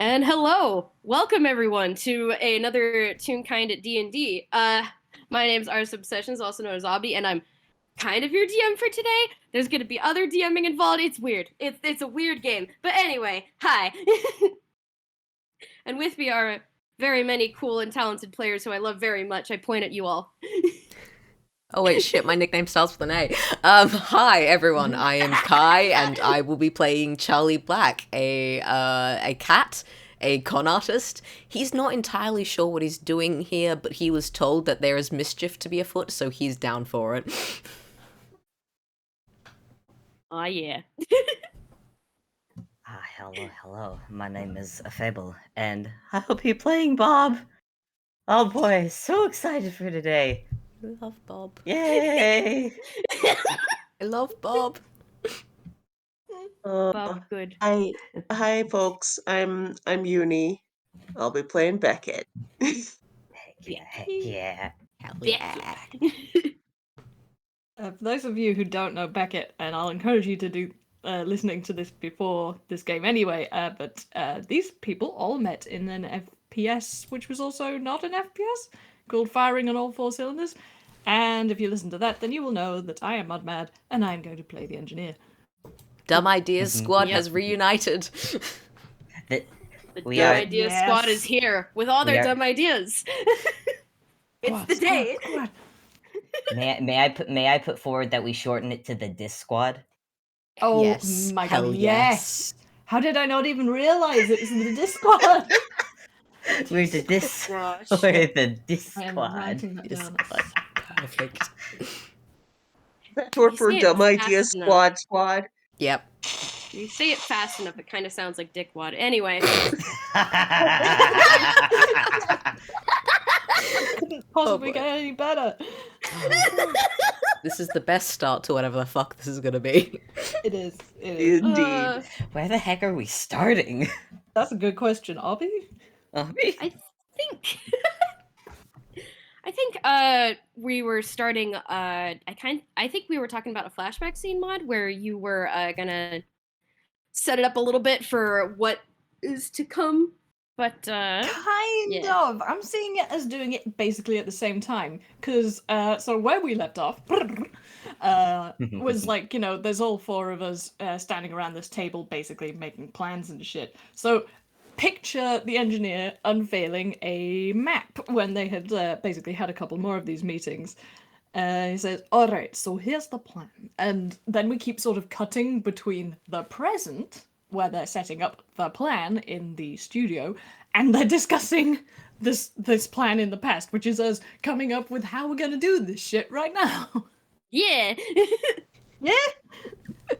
And hello, welcome everyone to another Toonkind at D&D. My name's Ars Obsessions, also known as Obby, and I'm kind of your DM for today. There's gonna be other DMing involved. It's weird. It's a weird game. But anyway, hi. And with me are very many cool and talented players who I love very much. I point at you all. Oh wait, shit, my nickname starts with an A. Hi everyone, I am Kai, and I will be playing Charlie Black, a cat, a con artist. He's not entirely sure what he's doing here, but he was told that there is mischief to be afoot, so he's down for it. Aw, yeah. Hello. My name is Fable, and I will be playing Bob. Oh boy, so excited for today. I love Bob. Yay! I love Bob. Bob, good. Hi, folks. I'm Yuni. I'll be playing Beckett. Heck yeah. Hell yeah. For those of you who don't know Beckett, and I'll encourage you to do listening to this before this game anyway, but these people all met in an FPS, which was also not an FPS, called Firing on All Four Cylinders. And if you listen to that, then you will know that I am Modmad, and I am going to play the engineer. Dumb Ideas Squad has reunited. The Dumb Ideas Squad is here with all their dumb ideas. It's the day. May I put forward that we shorten it to the Dis Squad? Oh Yes. my Hell god, yes! How did I not even realize it was the Dis Squad? We're the Dis. Gosh. We're the Dis I am Squad. writing that down. Perfect. For say it Dumb fast Ideas enough. Squad. Yep. You say it fast enough, it kind of sounds like dickwad. Anyway. Couldn't possibly get any better. This is the best start to whatever the fuck this is gonna be. It is. It is. Indeed. Where the heck are we starting? That's a good question, Obby. Obby? I think we were starting I think we were talking about a flashback scene mod where you were gonna set it up a little bit for what is to come. But Kind yeah. of. I'm seeing it as doing it basically at the same time. Because, so where we left off was like, there's all four of us standing around this table basically making plans and shit. So picture the engineer unveiling a map when they had basically had a couple more of these meetings. He says, all right, so here's the plan. And then we keep sort of cutting between the present, where they're setting up the plan in the studio, and they're discussing this plan in the past, which is us coming up with how we're going to do this shit right now. Yeah. Yeah?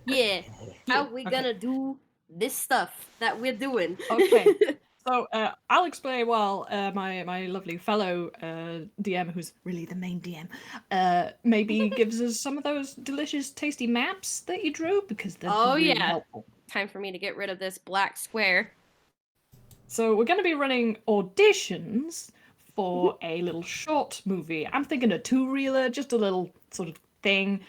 Yeah. How we gonna do this stuff that we're doing. Okay. So I'll explain while my lovely fellow DM, who's really the main DM, maybe gives us some of those delicious, tasty maps that you drew, because they're really helpful. Time for me to get rid of this black square. So we're going to be running auditions for a little short movie. I'm thinking a 2-reeler, just a little sort of thing,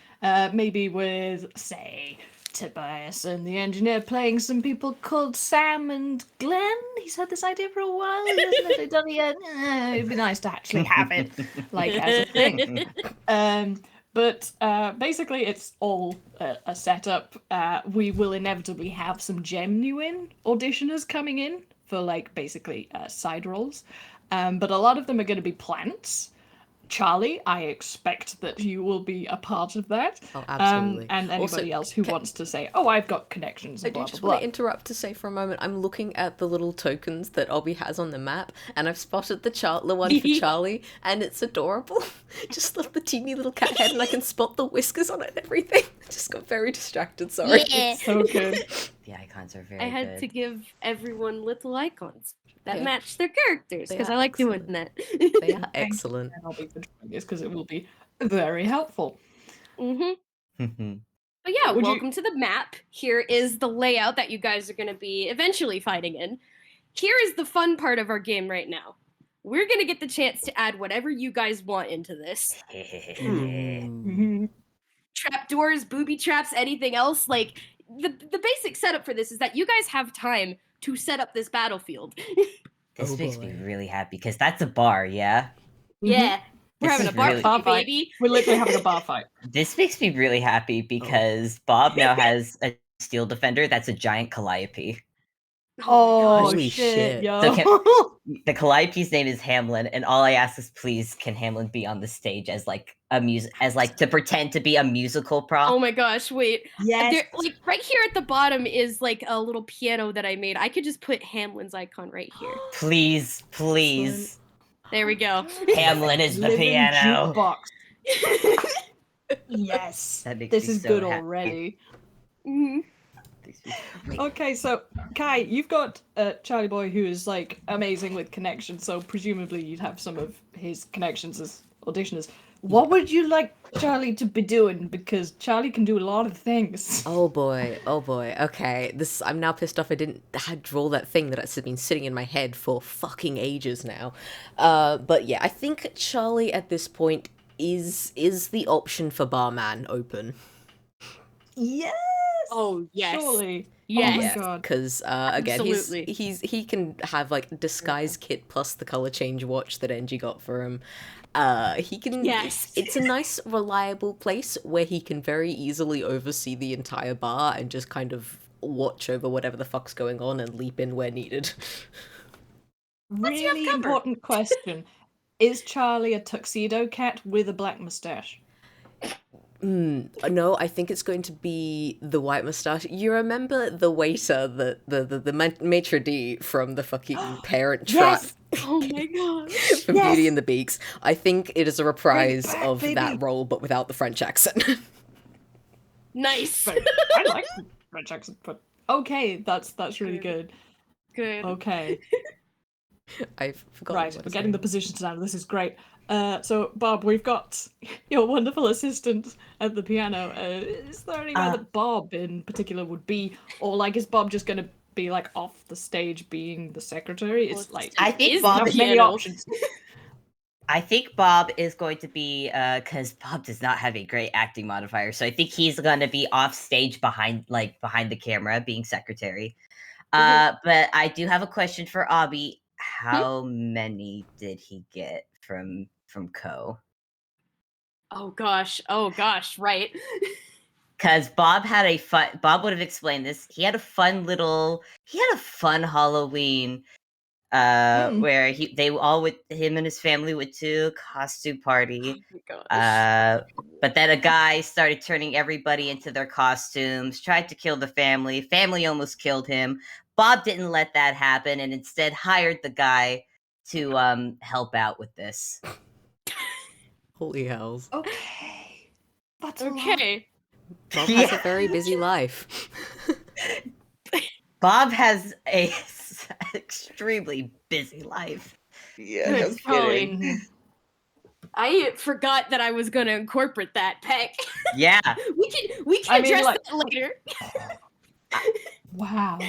maybe with, say, Tobias and the engineer playing some people called Sam and Glenn. He's had this idea for a while. He hasn't actually done it yet. It'd be nice to actually have it, like, as a thing. But basically, it's all a setup. We will inevitably have some genuine auditioners coming in for, like, basically side roles. But a lot of them are going to be plants. Charlie, I expect that you will be a part of that. Oh, absolutely. And anybody else who wants to say, oh, I've got connections, I blah, do just blah, want blah. to interrupt to say for a moment, I'm looking at the little tokens that Obby has on the map, and I've spotted the one for Charlie, and it's adorable. Just the teeny little cat head, and I can spot the whiskers on it and everything. I just got very distracted, sorry. Yeah. So good. The icons are very I had good. to give everyone little icons that Yeah. match their characters, They because are I like doing excellent. that. They are excellent. And I'll be for doing this because it will be very helpful. Mm-hmm. But yeah, welcome to the map. Here is the layout that you guys are going to be eventually fighting in. Here is the fun part of our game right now. We're going to get the chance to add whatever you guys want into this. Trapdoors, booby traps, anything else. Like, the basic setup for this is that you guys have time to set up this battlefield. This Oh, makes me boy. really happy because that's a bar, yeah. Yeah, we're This having a is bar really- Bar fight, fight. baby. We're literally having a bar fight. This makes me really happy because Bob now has a steel defender that's a giant calliope. Oh, my Holy shit. yo. So the calliope's name is Hamlin, and all I ask is, please, can Hamlin be on the stage as like a to pretend to be a musical prop? Oh my gosh, wait. Yes. There, like right here at the bottom is like a little piano that I made. I could just put Hamlin's icon right here. Please, please. There we go. Hamlin is the Living piano. jukebox. Yes. That makes This me is so good happy. already. Mhm. Wait, Okay, so Kai, you've got Charlie Boy who is like amazing with connections, so presumably you'd have some of his connections as auditioners. What would you like Charlie to be doing? Because Charlie can do a lot of things. Oh boy, okay. I'm now pissed off I didn't draw that thing that's been sitting in my head for fucking ages now. But yeah, I think Charlie at this point is the option for barman open. Yes. Oh yes. Surely. Yes. Oh my Yeah, god. because again, Absolutely. he can have like disguise kit plus the color change watch that Engie got for him. He can. Yes. It's a nice, reliable place where he can very easily oversee the entire bar and just kind of watch over whatever the fuck's going on and leap in where needed. you have Really covered? important question. Is Charlie a tuxedo cat with a black mustache? No, I think it's going to be the white mustache. You remember the waiter, the maitre d' from the fucking Parent Trap Yes! Oh my gosh. from Yes! Beauty and the Beaks? I think it is a reprise back, of baby. that role, but without the French accent. Nice. But I like the French accent, but okay, that's really good. Good. Okay. I forgot. Right, we're getting the positions down. This is great. So, Bob, we've got your wonderful assistant at the piano. Is there anywhere that Bob in particular would be? Or, like, is Bob just going to be, like, off the stage being the secretary? It's like, I think Is Bob the not many piano. options. I think Bob is going to be because Bob does not have a great acting modifier, so I think he's going to be off stage behind the camera, being secretary. But I do have a question for Obby. How many did he get from Co? Oh gosh. Right. Because Bob had a fun. Bob would have explained this. He had a fun Halloween. Where him and his family went to a costume party. Oh my gosh. But then a guy started turning everybody into their costumes, tried to kill the family. Family almost killed him. Bob didn't let that happen and instead hired the guy to help out with this. Holy hells. Okay. That's a lot. Okay. Bob has a very busy life. Bob has a extremely busy life. Yeah, Good no golly. kidding. I forgot that I was gonna incorporate that, Peck. Yeah. we can I mean, address like- that later. Wow.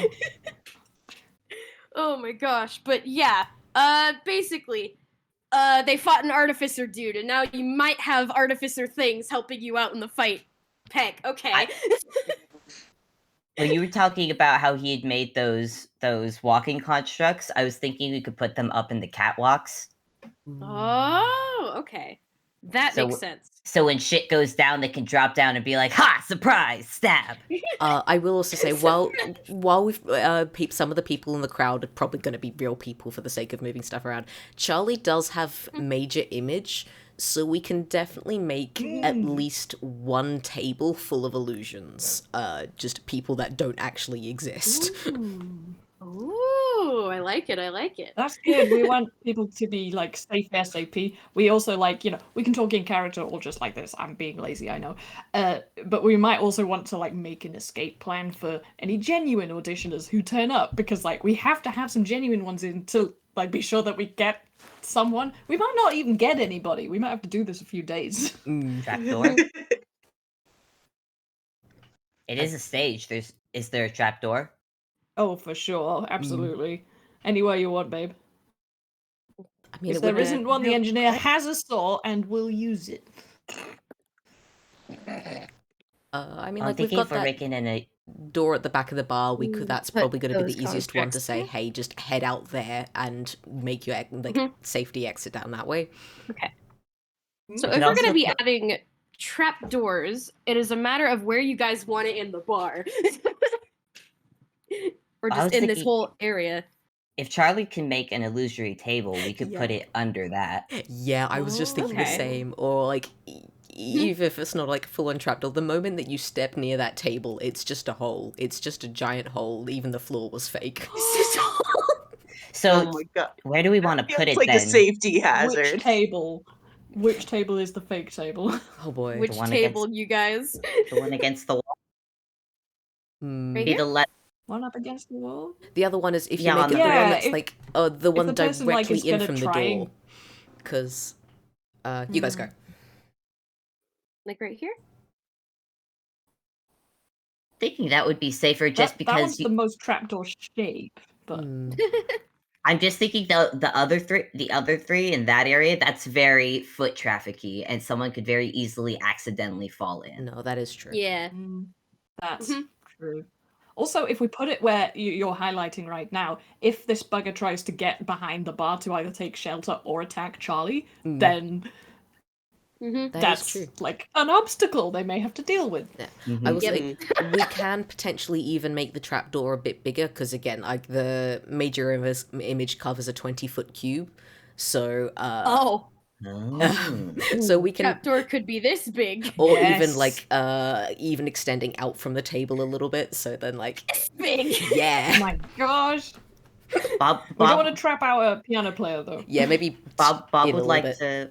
Oh my gosh. But yeah, basically, they fought an artificer dude, and now you might have artificer things helping you out in the fight. Peck, okay. Well, you were talking about how he had made those walking constructs. I was thinking we could put them up in the catwalks. Oh, okay. That So- makes sense. So when shit goes down, they can drop down and be like, "Ha! Surprise! Stab!" I will also say, while we've some of the people in the crowd are probably going to be real people for the sake of moving stuff around, Charlie does have major image, so we can definitely make at least one table full of illusions, just people that don't actually exist. Ooh, I like it. That's good. We want people to be like safe SAP. We also like, we can talk in character or just like this. I'm being lazy, I know. But we might also want to like make an escape plan for any genuine auditioners who turn up because like we have to have some genuine ones in to like be sure that we get someone. We might not even get anybody. We might have to do this a few days. Trapdoor. It is a stage. Is there a trapdoor? Oh, for sure. Absolutely. Anywhere you want, babe. I mean, If it there would isn't one, the engineer has a saw and will use it. I mean, I'm like we've thinking got if we're that. making door at the back of the bar, that's put probably going to be those the easiest one to constructs say, there. hey, just head out there and make your safety exit down that way. Okay. Mm. So We if can we're gonna also be put- adding trap doors, it is a matter of where you guys want it in the bar. Or I just was in this thinking- whole area. If Charlie can make an illusory table, we could put Yeah. it under that. Yeah, I was just thinking the Okay. same. Or like, even if it's not like full-on trapdoor, the moment that you step near that table, it's just a hole. It's just a giant hole. Even the floor was fake. So Oh my god. where do we want to put It's it like then? a safety hazard. Which table? Which table is the fake table? Oh boy. Which one table, against- you guys? The one against the wall. Hmm. Right Be here? the left. One up against the wall? The other one is if you Yeah, make on it the- the one Yeah, that's if- like the one the person, like, directly is in gonna from the try door. and- Because, you guys go. Like right here? Thinking that would be safer just that one's because the most trapdoor shape, but Hmm. I'm just thinking the other three in that area, that's very foot trafficky, and someone could very easily accidentally fall in. No, that is true. Yeah. That's Mhm. true. Also, if we put it where you're highlighting right now, if this bugger tries to get behind the bar to either take shelter or attack Charlie, Mm. then Mm-hmm. That is that's true. like an obstacle they may have to deal with. Mhm. I will Yep. say we can potentially even make the trapdoor a bit bigger because again, like the major image covers a 20-foot cube, so Oh, Oh. so we can, trapdoor could be this big. or Yes. even like even extending out from the table a little bit. So then like This big. Oh yeah, my gosh. Bob We don't want to trap our piano player though. yeah, maybe Bob in a would little like bit. to.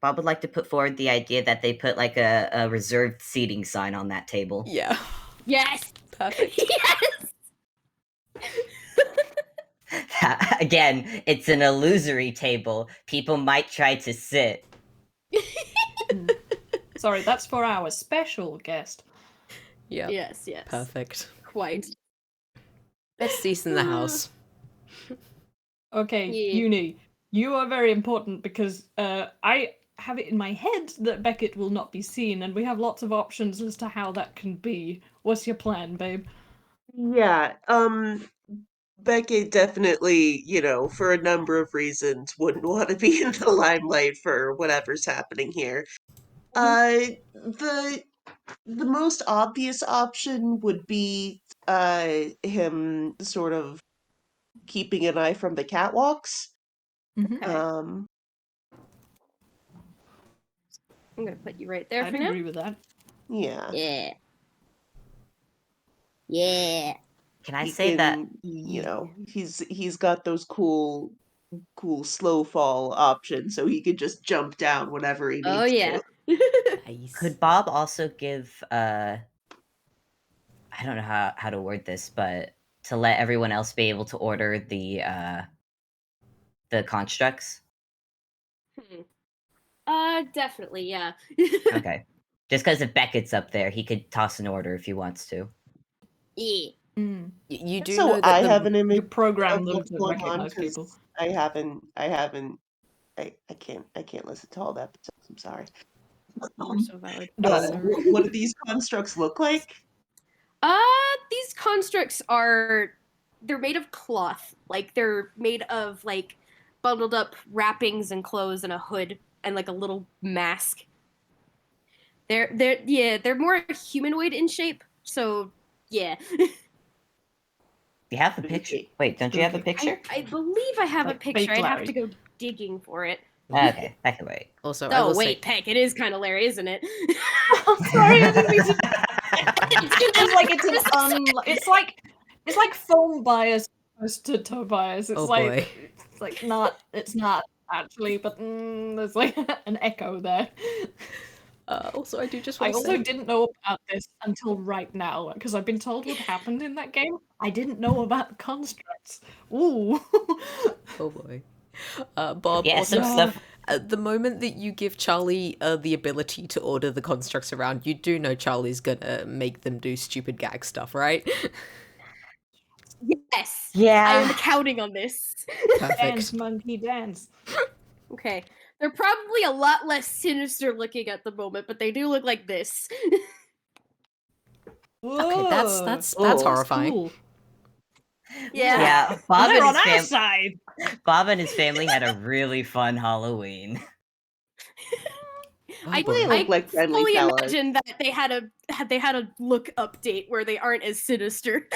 Bob would like to put forward the idea that they put like a reserved seating sign on that table. Yeah, Yes. perfect. Yes. Again, it's an illusory table. People might try to sit. Sorry, that's for our special guest. Yeah, Yes. Yes. perfect. Quite. Best seats in the house. Okay, Yeah. Yuni, you are very important because I have it in my head that Beckett will not be seen, and we have lots of options as to how that can be. What's your plan, babe? Yeah, Beckett definitely, for a number of reasons, wouldn't want to be in the limelight for whatever's happening here. The most obvious option would be him sort of keeping an eye from the catwalks. Mhm. Okay. I'm gonna put you right there I'd for now. agree with that. Yeah. Yeah. Yeah. Can I He say that? can, he's got those cool slow fall options, so he could just jump down whenever he needs Oh yeah. Nice. Could Bob also give I don't know how to word this, but to let everyone else be able to order the constructs? Hmm. Definitely, yeah. Okay. Just because if Beckett's up there, he could toss an order if he wants to. Yeah. Mm. You do So know that I the have an You image program of them what's to going on recognize people. because I can't listen to all the episodes. I'm sorry. You're so valid. No. What do these constructs look like? These constructs they're made of cloth. Like they're made of like bundled up wrappings and clothes and a hood and like a little mask. They're more humanoid in shape. So yeah. You have the picture. Wait, don't you have a Spooky. picture? I believe I have Like a picture. fake I'd have Larry. to go digging for it. Okay, that can wait. also I Oh will wait, say Peck, it is kind of Larry, isn't it? Sorry, I didn't mean to. It's like it's like foam bias opposed to toe bias. It's Oh, like boy. it's not actually, but there's like an echo there. also I do just I want to also say didn't know about this until right now because I've been told what happened in that game. I didn't know about constructs. Ooh. oh boy. Bob, Yeah, also, some stuff. at the moment that you give Charlie the ability to order the constructs around, you do know Charlie's gonna make them do stupid gag stuff, right? Yes. I am Yeah. counting on this. Dance, Perfect. monkey, dance. Okay. They're probably a lot less sinister looking at the moment, but they do look like this. Okay, that's Oh, horrifying. Cool. Yeah, Bob They're and on his our side. Bob and his family had a really fun Halloween. Oh, I, boy. They look I like friendly fully fellas. imagine that they had a look update where they aren't as sinister.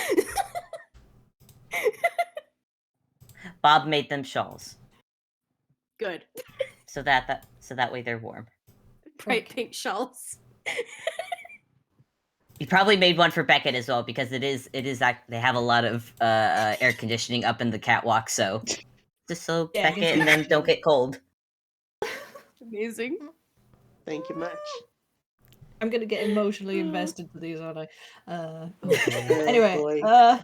Bob made them shawls, Good. so that way they're warm. Bright pink shawls. He probably made one for Beckett as well because it is they have a lot of air conditioning up in the catwalk, so just so Yeah, it gets Beckett and them don't get cold. Amazing. Thank you much. I'm gonna get emotionally invested to these, aren't I? Oh, boy. Anyway, boy.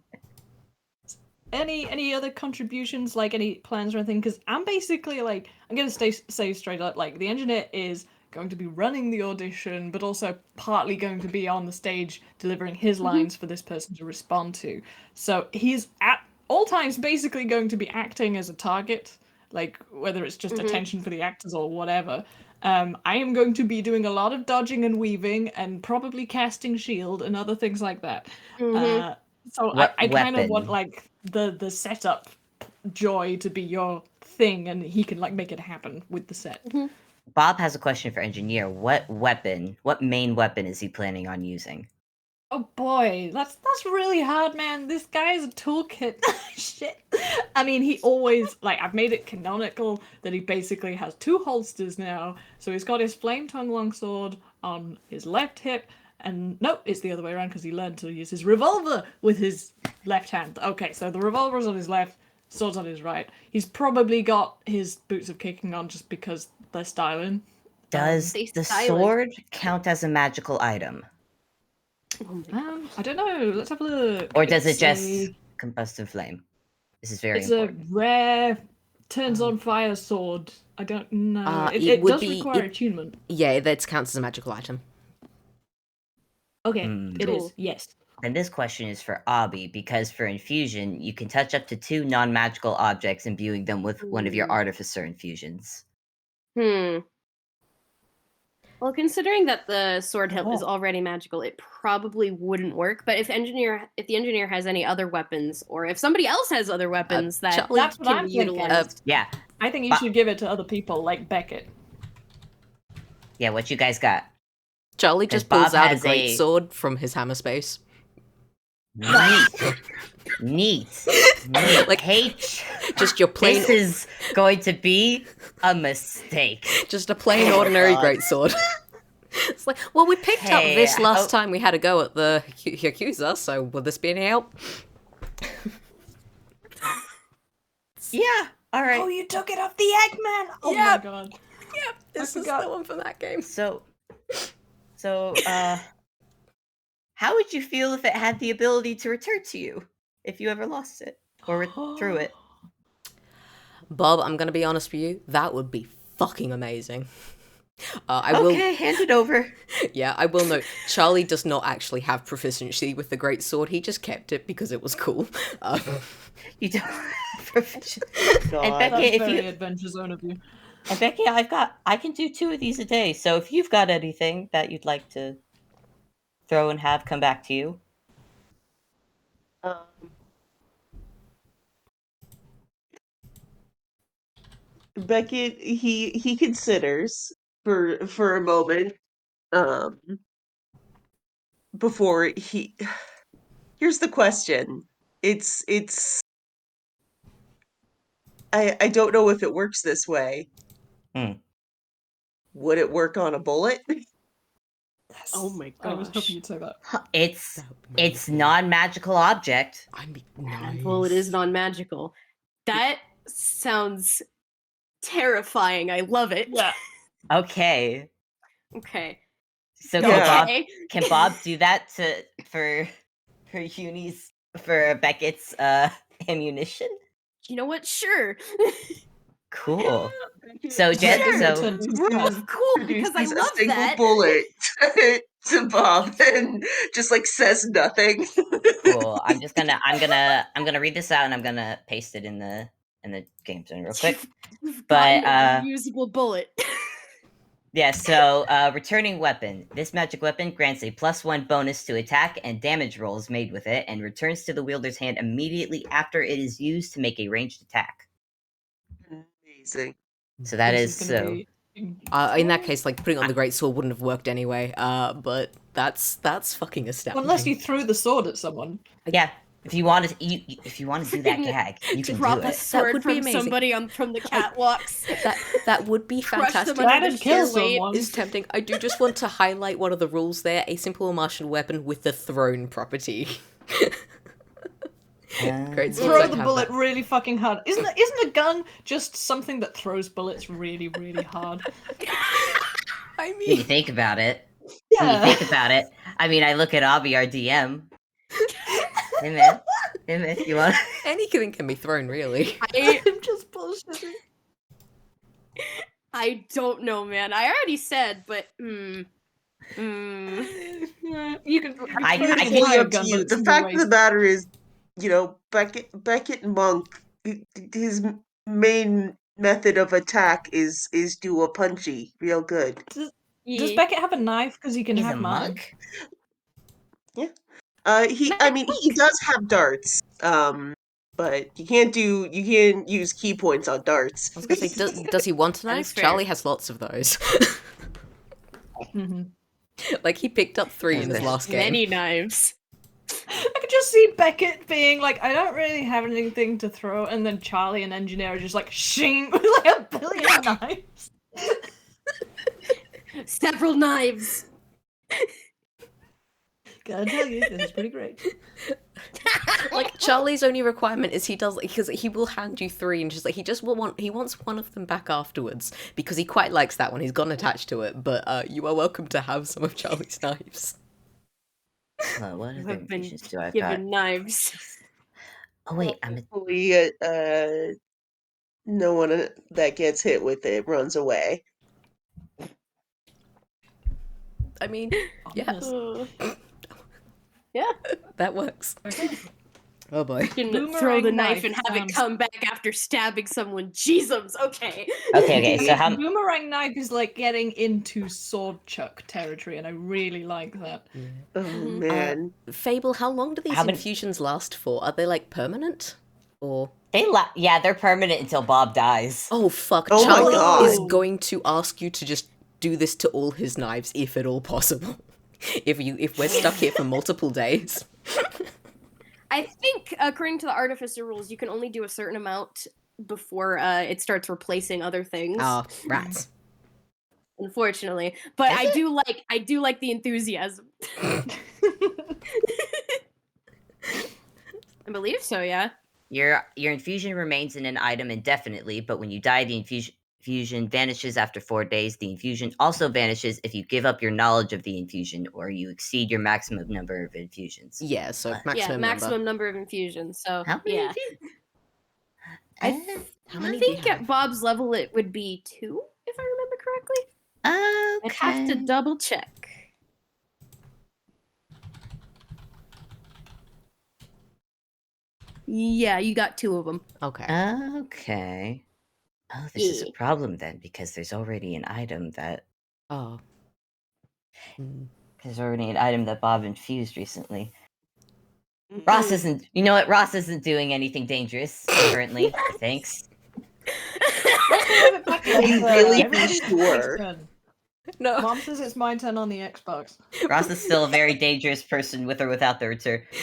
any other contributions, like any plans or anything? Because I'm basically like, I'm gonna say straight up, like the engineer is going to be running the audition, but also partly going to be on the stage delivering his lines for this person to respond to. So he's at all times basically going to be acting as a target, like whether it's just attention for the actors or whatever. I am going to be doing a lot of dodging and weaving and probably casting shield and other things like that. So What I kind of want weapon? like the setup joy to be your thing, and he can like make it happen with the set. Bob has a question for engineer. What main weapon is he planning on using? Oh boy, that's really hard, man. This guy's a toolkit. Shit. I mean, he always like I've made it canonical that he basically has two holsters now. So he's got his flame tongue longsword on his left hip, and nope, it's the other way around because he learned to use his revolver with his left hand. Okay, so the revolver's on his left, sword's on his right. He's probably got his boots of kicking on just because they're styling. Does They the stylish. sword count as a magical item? I don't know. Let's have a look. Or does it It's just a- combustive flame? This is very It's important. a rare turns on fire sword. I don't know. It would does be- require it- attunement. Yeah, that counts as a magical item. Okay, it is. Cool. Yes. And this question is for Obby, because for infusion, you can touch up to 2 non-magical objects, imbuing them with one of your Ooh. artificer infusions. Well, considering that the sword hilt is Oh. already magical, it probably wouldn't work. But if the engineer has any other weapons, or if somebody else has other weapons that Charlie- That's what can I'm be thinking. utilized, Yeah, I think you But- should give it to other people like Beckett. yeah. What you guys got? Charlie 'Cause just pulls Bob out a has great a- sword from his hammer space. Neat. Like, H. just your plain, This is going to be a mistake. just a plain ordinary God. great sword. It's like, well, we picked up Hey, this last oh. time we had a go at the Yakuza, so will this be any help? Yeah. All right. Oh, you took it off the Eggman! Oh Yeah. my god. Yep, this is forgot. the one from that game. So, how would you feel if it had the ability to return to you if you ever lost it or threw it? Bob, I'm gonna be honest with you, that would be fucking amazing. I Okay, hand it over. will. Yeah, I will note. Charlie does not actually have proficiency with the great sword. He just kept it because it was cool. You don't have proficiency. God. And That's Becky, if very you adventure zone of you. and Becky, I can do 2 of these a day. So if you've got anything that you'd like to throw and have come back to you, Um, Beckett, he considers for a moment, um, before he. Here's the question. It's. I don't know if it works this way. Hmm. Would it work on a bullet? Yes. Oh my I was hoping gosh. you'd say that. it's That would be it's amazing. non-magical object. I mean, nice. well, it is non-magical. That sounds terrifying. I love it. Yeah. Okay. Okay. So Yeah. can Bob do that for Yuni's for Beckett's ammunition? You know what? Sure. Cool. So Sure. Jen, so Turn to That's stone. cool because I Produces love a single that. bullet to Bob and just like says nothing. cool. I'm gonna read this out and I'm gonna paste it in the game zone real quick. You've But, gotten a reusable bullet. Yeah, so returning weapon. This magic weapon grants a +1 bonus to attack and damage rolls made with it, and returns to the wielder's hand immediately after it is used to make a ranged attack. Amazing. So that This is gonna so. be In that case, like putting on the great sword wouldn't have worked anyway. But that's fucking astounding. unless you threw the sword at someone. Yeah, if you want to, if you want to do that Freaking gag, you can Drop do a it. sword would be from amazing. somebody from the catwalks. That would be Crush them fantastic. under That'd the kill sheer weight. someone. Is tempting. I do just want to highlight one of the rules there: a simple martial weapon with the thrown property. Great swords Throw don't the have bullet that. really fucking hard. Isn't a gun just something that throws bullets really, really hard? I When you mean, think about it, when you think about it, I mean, I look at Obby, our DM. Hey man, you want? anything can be thrown, really. I'm just bullshitting. I don't know, man. I already said, but You can. I you can can- buy a Up to gun, you. but it's The gonna be fact of the waste. matter is, Beckett Monk, his main method of attack is do a punchy real good. Does yeah. Beckett have a knife? Because he can He's have a mine. monk. He does have darts. But you can't use key points on darts. I was gonna say, does he want a That is knife? fair. Charlie has lots of those. Mhm. Like he picked up 3 in his last game. Many knives. I could just see Beckett being like, I don't really have anything to throw, and then Charlie and Engineer are just like, shing, with like a billion knives. Several knives. Gotta tell you, this is pretty great. Like Charlie's only requirement is he does because he will hand you 3 and just like he wants one of them back afterwards because he quite likes that one. He's gone attached to it, but you are welcome to have some of Charlie's knives. Well, what You other have been infusions do I got? given knives. Oh wait, I'm a Hopefully, no one that gets hit with it runs away. I mean, yeah, Yeah. that works. Okay. Oh boy. You can Boomerang throw the knife knife and have sounds- it come back after stabbing someone. Jeezums. Okay. okay. So how? Boomerang knife is like getting into sword chuck territory, and I really like that. Oh Mhm. man. Fable, how long do these How many- infusions last for? Are they like permanent? Or Yeah, they're permanent until Bob dies. oh fuck, Oh my Charlie God. is going to ask you to just do this to all his knives if at all possible. If we're stuck here for multiple days. I think, according to the Artificer rules, you can only do a certain amount before it starts replacing other things. Ah, rats. Unfortunately, but Does I it? do like the enthusiasm. I believe so. Yeah. Your infusion remains in an item indefinitely, but when you die, the infusion vanishes after 4 days. The infusion also vanishes if you give up your knowledge of the infusion or you exceed your maximum number of infusions. Yeah, so What? maximum Maximum number. number of infusions. So How many? yeah. I How many I do you think have? at Bob's level it would be 2, if I remember correctly. Okay. I'd have to double check. Yeah, you got 2 of them. Okay. Okay. Oh, this is a Yeah. problem then, because there's already an item that Oh. Hmm. Bob infused recently. Ross isn't. You know what? Ross isn't doing anything dangerous currently. Thanks. Are you really sure? No. Mom says it's my turn on the Xbox. Ross is still a very dangerous person with or without the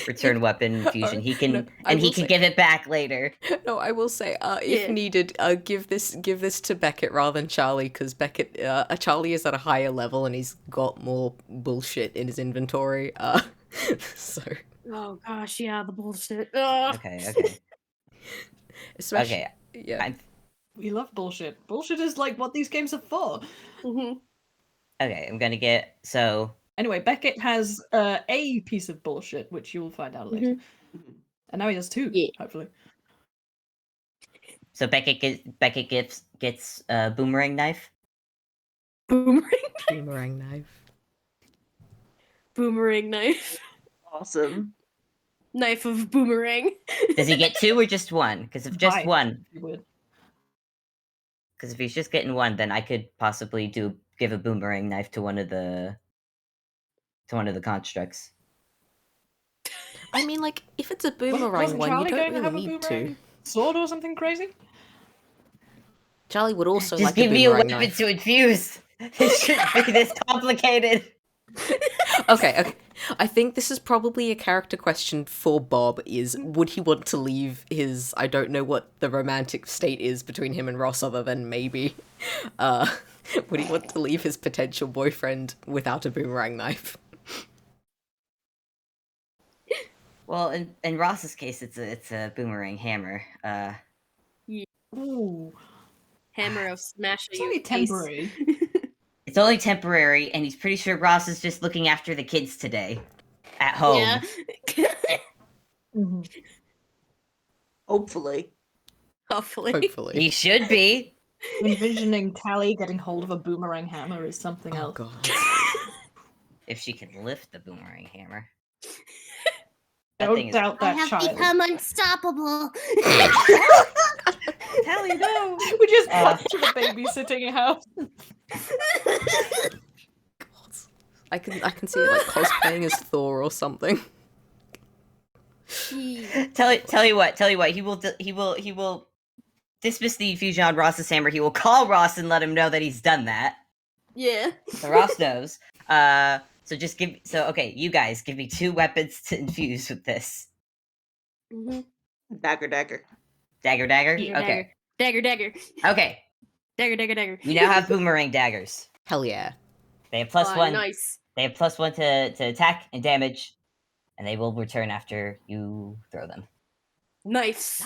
return weapon infusion. He can No, I and he will can say- give it back later. No, I will say, if Yeah. needed, give this to Beckett rather than Charlie, because Beckett, Charlie is at a higher level and he's got more bullshit in his inventory. So Oh gosh, yeah, the bullshit. Ugh. Okay. especially, Okay. yeah. We love bullshit. Bullshit is like what these games are for. Mhm. Okay, I'm gonna get so Anyway, Beckett has a piece of bullshit, which you will find out later. And now he has 2, Yeah. hopefully. Beckett gets boomerang knife. Boomerang, Boomerang knife. boomerang knife, Awesome. knife of boomerang. Does he get 2 or just 1? Because if just Bye. one, You would. because if he's just getting 1, then I could possibly do give a boomerang knife to one of the constructs. I mean, like, if it's a boomerang Wasn't one, you Charlie don't going to really have a need boomerang to. sword or something crazy? Charlie would also Just like give a me a boomerang weapon knife. to infuse. It shouldn't be this complicated. Okay. I think this is probably a character question for Bob, is would he want to leave his, I don't know what the romantic state is between him and Ross other than maybe, would he want to leave his potential boyfriend without a boomerang knife? Well, in Ross's case, it's a boomerang hammer. Ooh, Hammer of smash it's you only face. temporary. It's only temporary, and he's pretty sure Ross is just looking after the kids today, at home. Yeah. Mhm. Hopefully. Hopefully. Hopefully. He should be. Envisioning Tally getting hold of a boomerang hammer is something Oh else. god. If she can lift the boomerang hammer. Don't doubt I that have child. become unstoppable. Tally, no. We just cut to the babysitting house. God. I can see it like cosplaying as Thor or something. Tell you what. He will dismiss the infusion on Ross's hammer. He will call Ross and let him know that he's done that. Yeah. So Ross knows. Okay, you guys give me 2 weapons to infuse with this. Mm-hmm. Dagger. Dagger. Okay. Dagger. Okay. Dagger. We now have boomerang daggers. Hell yeah. They have +1. Nice. They have +1 to attack and damage, and they will return after you throw them. Nice.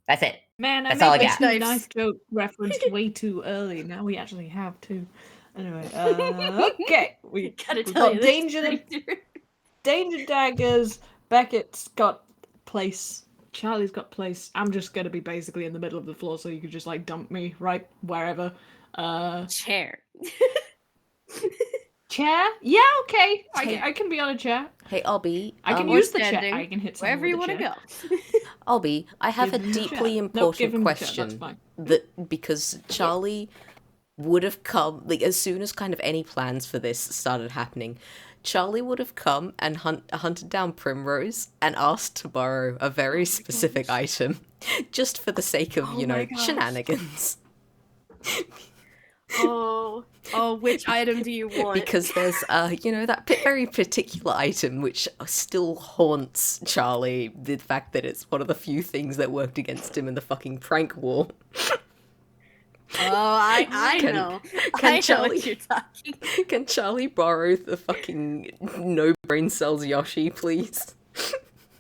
That's it. Man, I That's all I made got. the Nice. knife joke referenced way too early. Now we actually have to. Anyway, okay. We've Gotta tell got you, danger daggers. Beckett's got place. Charlie's got place. I'm just gonna be basically in the middle of the floor, so you could just like dump me right wherever. Chair. Chair? Yeah, okay. Hey. I can be on a chair. Hey, Obby. I can Or use the chair. standing, I can hit someone wherever you with a want to chair. go. Obby, I have Give a him the deeply chair. Nope, give important him the chair, that's question. fine. That because Charlie would have come, like, as soon as kind of any plans for this started happening, Charlie would have come and hunted down Primrose and asked to borrow a very specific item, just for the sake of, Oh my gosh. shenanigans. Oh, which item do you want? Because there's, that very particular item which still haunts Charlie, the fact that it's one of the few things that worked against him in the fucking prank war. I Can- know. can I know Charlie- what you're talking. Can Charlie borrow the fucking no brain cells Yoshi, please?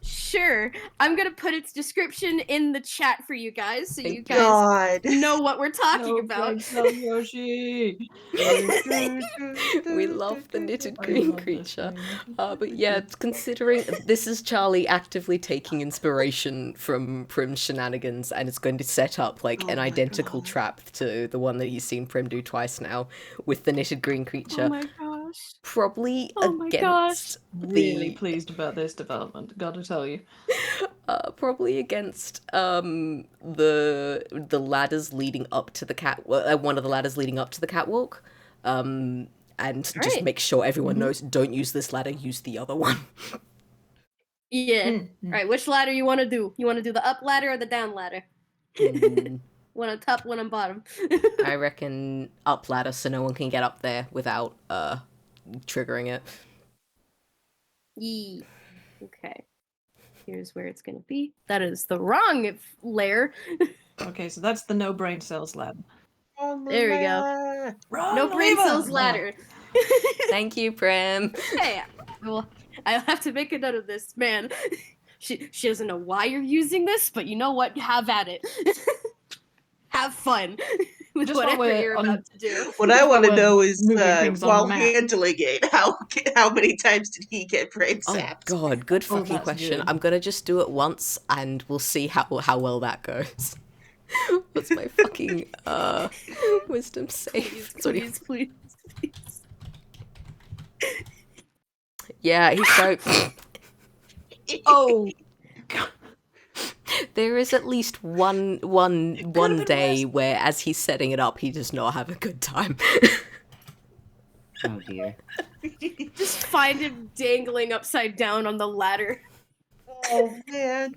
Sure. I'm gonna put its description in the chat for you guys, so you Thank guys God. know what we're talking No, about. Prince of Yoshi. We love the knitted green love this creature. thing. But yeah, considering this is Charlie actively taking inspiration from Prim's shenanigans, and it's going to set up like Oh an my identical God. trap to the one that he's seen Prim do twice now with the knitted green creature. Oh my gosh. Probably Oh my against Really the pleased about this development, gotta tell you. probably against the ladders leading up to the one of the ladders leading up to the catwalk, and just Right. make sure everyone knows, don't use this ladder, use the other one. Yeah. Mm, mm. All right, which ladder you want to do? You want to do the up ladder or the down ladder? One on top, one on bottom. I reckon up ladder, so no one can get up there without triggering it. Yee. Okay. Here's where it's gonna be. That is the wrong layer. Okay, so that's the no brain cells lab. There we go. Run, No brain Lever! cells No. ladder. Thank you, Prim. Hey, well, I'll have to make a note of this, man. She doesn't know why you're using this, but you know what? Have at it. Have fun with Just while whatever we're you're on- about to do. What I want to We're know is, moving things on while the map. handling it, how many times did he get brain Oh sapped? god, good Oh, fucking that's question. good. I'm gonna just do it once and we'll see how well that goes. What's my fucking wisdom save? Please. Yeah, he's so Oh, there is at least one been day where as he's setting it up he does not have a good time. Oh dear. Just find him dangling upside down on the ladder. Oh man.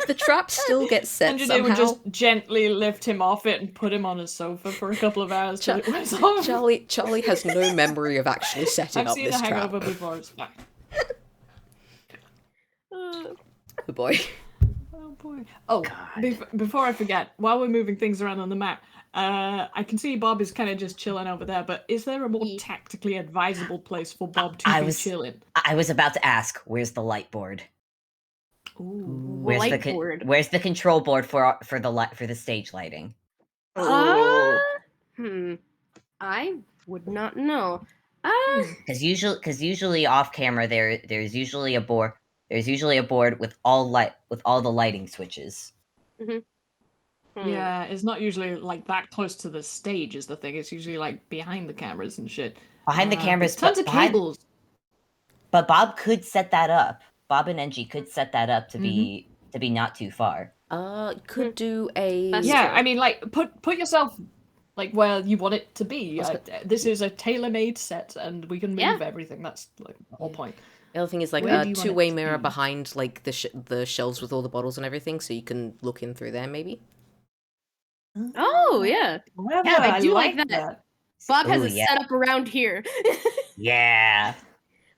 The trap still gets set Engineer would somehow. just gently lift him off it and put him on a sofa for a couple of hours till it wears off. Charlie has no memory of actually setting I've up seen this a trap. hangover before. It's fine. Uh, Oh boy. Oh boy. Oh, God. before I forget, while we're moving things around on the map, I can see Bob is kind of just chilling over there, but is there a more Ye- tactically advisable place for Bob to I be was- chilling? I was about to ask, where's the light board? Ooh. Light board. Where's the control board for the stage lighting? Oh. I would not know. Because usually off camera there's usually a board with all the lighting switches. Yeah, it's not usually like that close to the stage is the thing. It's usually like behind the cameras and shit. Behind the cameras, tons of cables. But Bob could set that up. Bob and NG could set that up to be not too far. Could do a... That's Yeah, true. I mean, like put yourself like where you want it to be. This is a tailor-made set, and we can move everything. That's like the whole point. The other thing is like Where do a you want it two-way to mirror be? behind like the shelves with all the bottles and everything, so you can look in through there maybe. Oh, yeah. Yeah, I do like that. Bob has Ooh, a yeah. setup around here. Yeah.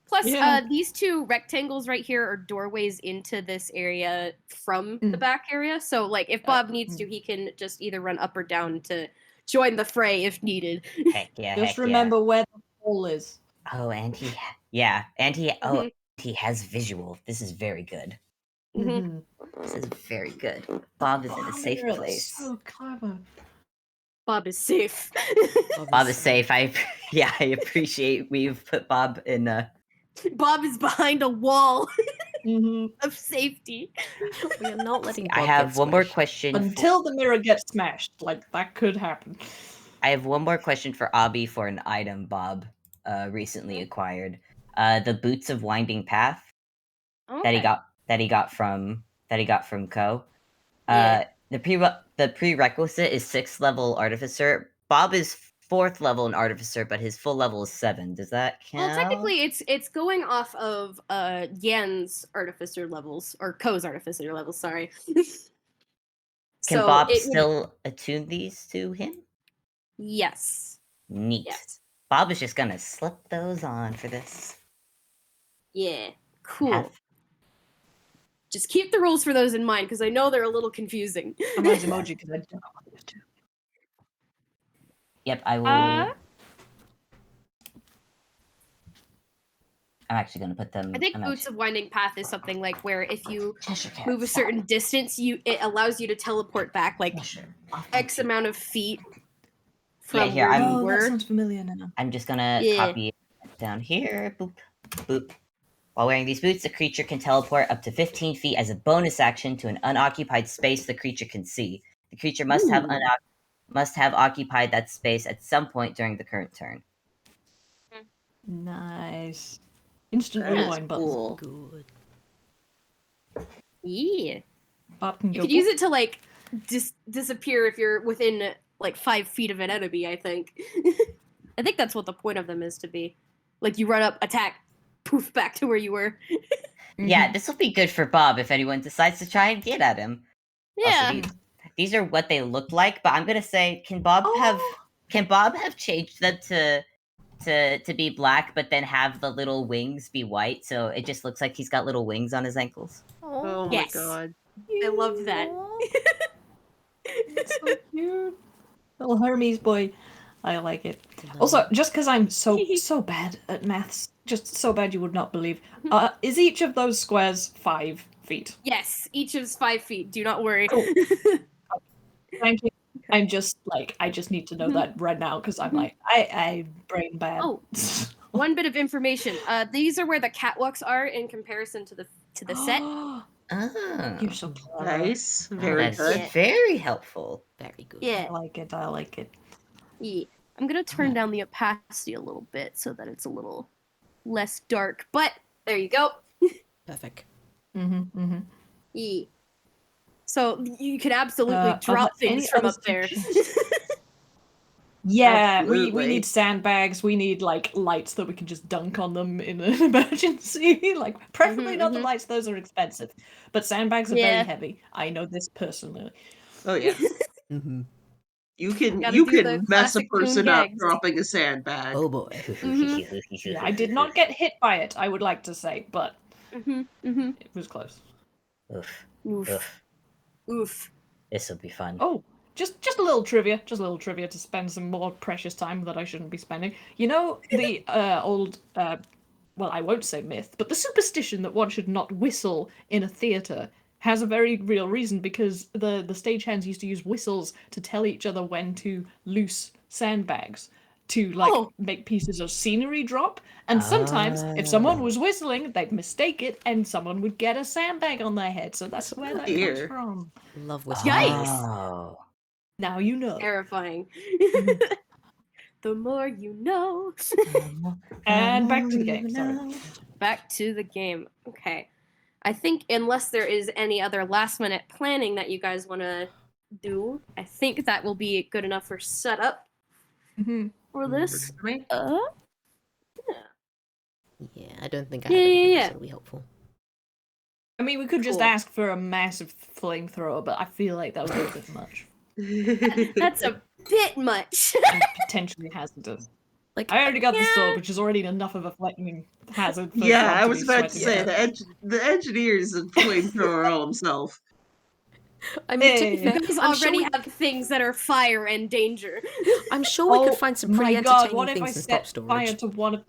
Plus, Yeah. these two rectangles right here are doorways into this area from the back area. So, like, if Bob needs to, he can just either run up or down to join the fray if needed. Heck yeah. Just remember where the hole is. Oh, and he has visual. This is very good. Mhm. This is very good. Bob is in a safe You're place. So clever. Bob is safe. Bob is safe. I appreciate we've put Bob in Bob is behind a wall Mhm. of safety. We are not letting Bob I have get one more squished. question. Until the mirror gets smashed, like that could happen. I have one more question for Obby for an item Bob recently acquired. The boots of winding path that he got from Co. Yeah. The prerequisite is 6th level artificer. Bob is 4th level in artificer, but his full level is 7. Does that count? Well, technically, it's going off of Yen's artificer levels or Ko's artificer levels. Sorry. Can So Bob it would- still attune these to him? Yes. Neat. Yes. Bob is just gonna slip those on for this. Yeah. Cool. Have- Just keep the rules for those in mind because I know they're a little confusing. I'm as emoji because I don't want this to. Yep, I will. Uh, I'm actually gonna put them. I think I'm Boots of Winding Path is something like where if you Cheshire Cat, move a stop. certain distance, it allows you to teleport back like Cheshire, off X my- amount of feet from here, where I'm- you Oh, that were. sounds familiar now. I'm just gonna Yeah. copy it down here. Boop, boop. While wearing these boots, the creature can teleport up to 15 feet as a bonus action to an unoccupied space the creature can see. The creature must have occupied that space at some point during the current turn. Nice. Instant That is rewind button. cool. Good. Yeah. Bob can You go. could use it to like disappear if you're within like 5 feet of an enemy, I think. I think that's what the point of them is to be. Like you run up, attack, poof back to where you were. Yeah, this will be good for Bob if anyone decides to try and get at him. Yeah. Also, these are what they look like, but I'm gonna say, can Bob have changed them to be black, but then have the little wings be white, so it just looks like he's got little wings on his ankles? Oh Yes. my god. I love that. So cute. Little Hermes boy. I like it. Also, just because I'm so bad at maths, just so bad you would not believe. Is each of those squares 5 feet? Yes, each is 5 feet. Do not worry. Cool. Thank you. I'm just like, I just need to know that right now because I'm like, I brain bad. Oh. One bit of information. These are where the catwalks are in comparison to the set. Oh, You're so clever. Nice. Very that's good. Yeah. very helpful. Very good. Yeah. I like it. I like it. Yeah. I'm gonna turn down the opacity a little bit so that it's a little less dark. But there you go. Perfect. Yeah. So you can absolutely Are drop there any things from other up there. sections? Yeah, we Absolutely. need sandbags. We need like lights that we can just dunk on them in an emergency. Like preferably not the lights; those are expensive. But sandbags are very Yeah. heavy. I know this personally. Oh yeah. Mm-hmm. You Gotta do the can mess a classic coon person up gags. dropping a sandbag. Oh boy. Yeah, I did not get hit by it. I would like to say, but it was close. Oof. Oof. Oof. Oof. This will be fun. Oh, just a little trivia. Just a little trivia to spend some more precious time that I shouldn't be spending. You know the old. Well, I won't say myth, but the superstition that one should not whistle in a theatre has a very real reason because the stagehands used to use whistles to tell each other when to loose sandbags to like Oh. make pieces of scenery drop. And sometimes if someone was whistling, they'd mistake it and someone would get a sandbag on their head. So that's where that comes Dear. from. Love whistling. Yikes. Oh. Now you know. Terrifying. The more you know. And back to the game. Sorry. Back to the game. Okay. I think unless there is any other last minute planning that you guys want to do, I think that will be good enough for setup Mhm. for this. Yeah, I don't think I Yeah, have anything yeah, else yeah. that'll be helpful. I mean, we could just Cool. ask for a massive flamethrower, but I feel like that would be a bit much. That's a bit much. And potentially hazardous. Like, I already got the Yeah. sword, which is already enough of a flaming hazard for Yeah, Bob I to was be about to sweating. say the engineer is a flamethrower all himself. I mean, to be Yeah. fair, You guys I'm already sure, have things that are fire and danger. I'm sure we could find some pretty my god, entertaining what if I things in stop set fire storage. to one of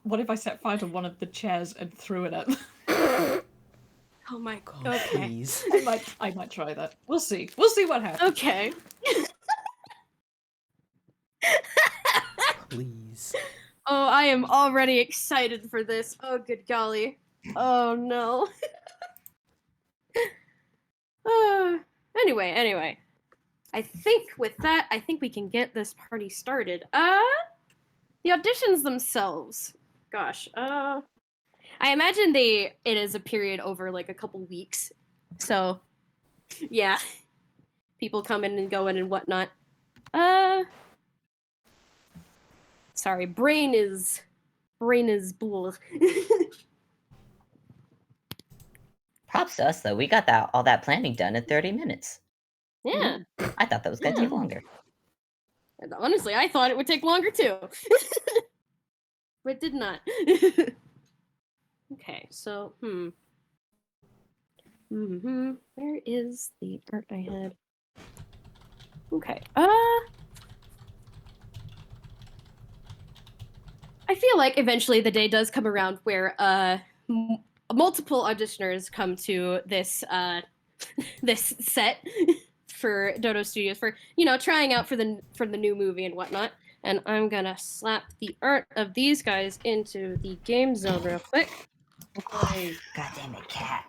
what if I set fire to one of the chairs and threw it at them? Oh my God, god. Okay. please. I might try that. We'll see. We'll see what happens. Okay. Please. Oh, I am already excited for this. Oh, good golly. Oh, no. Anyway. I think with that, I think we can get this party started. The auditions themselves. Gosh, I imagine it is a period over like a couple weeks. So, yeah. People come in and go in and whatnot. Sorry, brain is blah. Props to us though. We got all that planning done in 30 minutes. Yeah. I thought that was gonna take longer. And honestly, I thought it would take longer too. But it did not. Okay, so, where is the art I had? Okay, I feel like eventually the day does come around where, multiple auditioners come to this, this set for Dodo Studios for, trying out for the new movie and whatnot. And I'm gonna slap the art of these guys into the game zone real quick. God damn it, cat.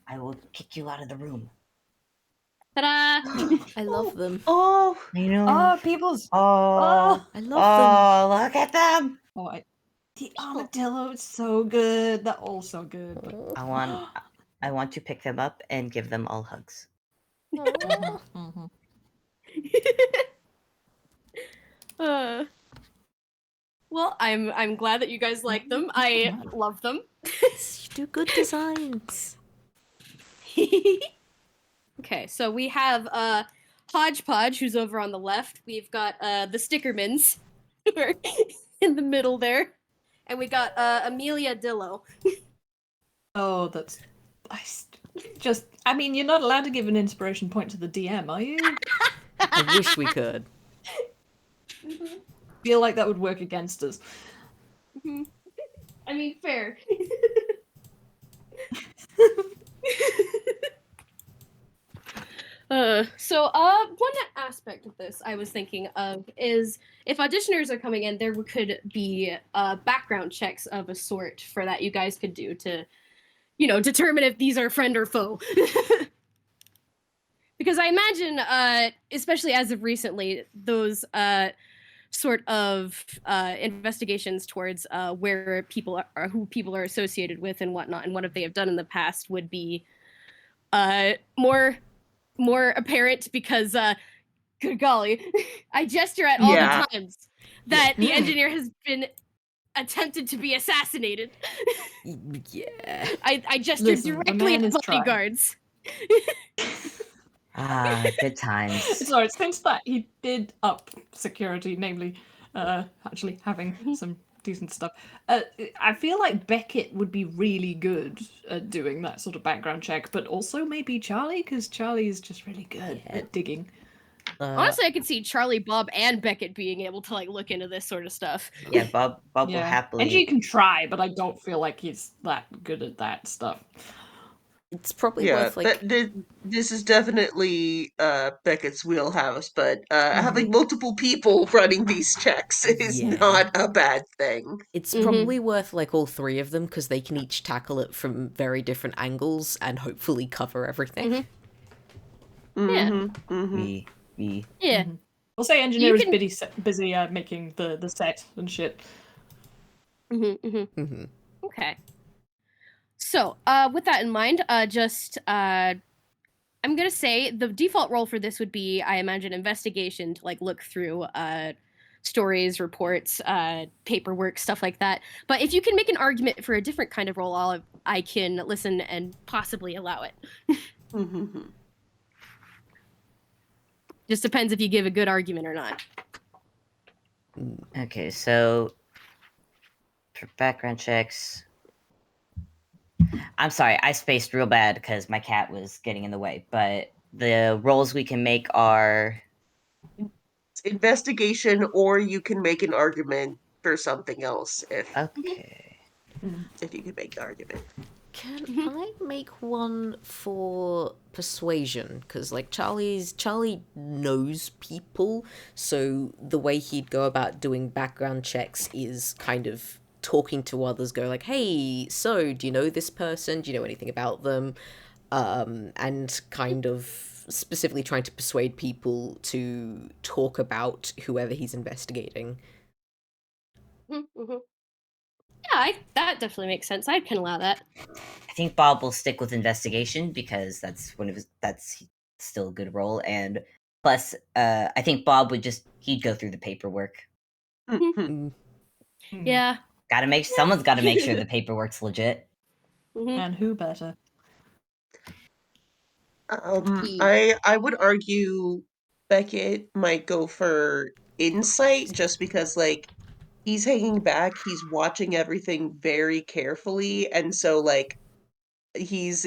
I will kick you out of the room. Ta-da! I love them. Oh, You know. Oh, people's. Oh. I love them. Look at them. Oh, the armadillo is so good. They're all so good. But... I want to pick them up and give them all hugs. Mhm. Well, I'm glad that you guys like them. I love them. You do good designs. Okay, so we have Hodgepodge, who's over on the left. We've got the Stickermans, who are in the middle there, and we got Amelia Dillo. Oh, that's. I mean, you're not allowed to give an inspiration point to the DM, are you? I wish we could. Feel like that would work against us. I mean, fair. So one aspect of this I was thinking of is if auditioners are coming in, there could be background checks of a sort for that you guys could do to, determine if these are friend or foe. Because I imagine, especially as of recently, those sort of investigations towards where people are, who people are associated with and whatnot, and what they have done in the past would be more apparent because good golly, I gesture at all Yeah. the times that the engineer has been attempted to be assassinated. Yeah. I gesture Listen, the directly man at is trying. bodyguards. Good times. Sorry, since that he did up security, namely, actually having some decent stuff. I feel like Beckett would be really good at doing that sort of background check, but also maybe Charlie, because Charlie is just really good at digging. Honestly, I could see Charlie, Bob, and Beckett being able to like look into this sort of stuff. Yeah, Bob will Yeah, happily. Angie can try, but I don't feel like he's that good at that stuff. It's probably Yeah, worth like this is definitely Beckett's wheelhouse, but Mm-hmm. having multiple people running these checks is Yeah. not a bad thing. it's Mhm. probably worth like all three of them because they can each tackle it from very different angles and hopefully cover everything. Mhm. Yeah. Yeah. Mhm. We'll say engineer You is can- busy making the set and shit. Okay. So, with that in mind, I'm gonna say the default role for this would be, I imagine, investigation to like look through stories, reports, paperwork, stuff like that. But if you can make an argument for a different kind of role, I can listen and possibly allow it. Just depends if you give a good argument or not. Okay, so for background checks. I'm sorry, I spaced real bad because my cat was getting in the way. But the roles we can make are Investigation, or you can make an argument for something else okay. if you can make the argument. Can I make one for persuasion? Because like Charlie knows people, so the way he'd go about doing background checks is kind of talking to others, go like, "Hey, so do you know this person? Do you know anything about them?" And kind of specifically trying to persuade people to talk about whoever he's investigating. Yeah, that definitely makes sense. I can allow that. I think Bob will stick with investigation because that's still a good role, and plus, I think Bob he'd go through the paperwork. Yeah. Someone's got to make sure the paperwork's legit. And who better? I would argue Beckett might go for insight just because like he's hanging back, he's watching everything very carefully, and so like he's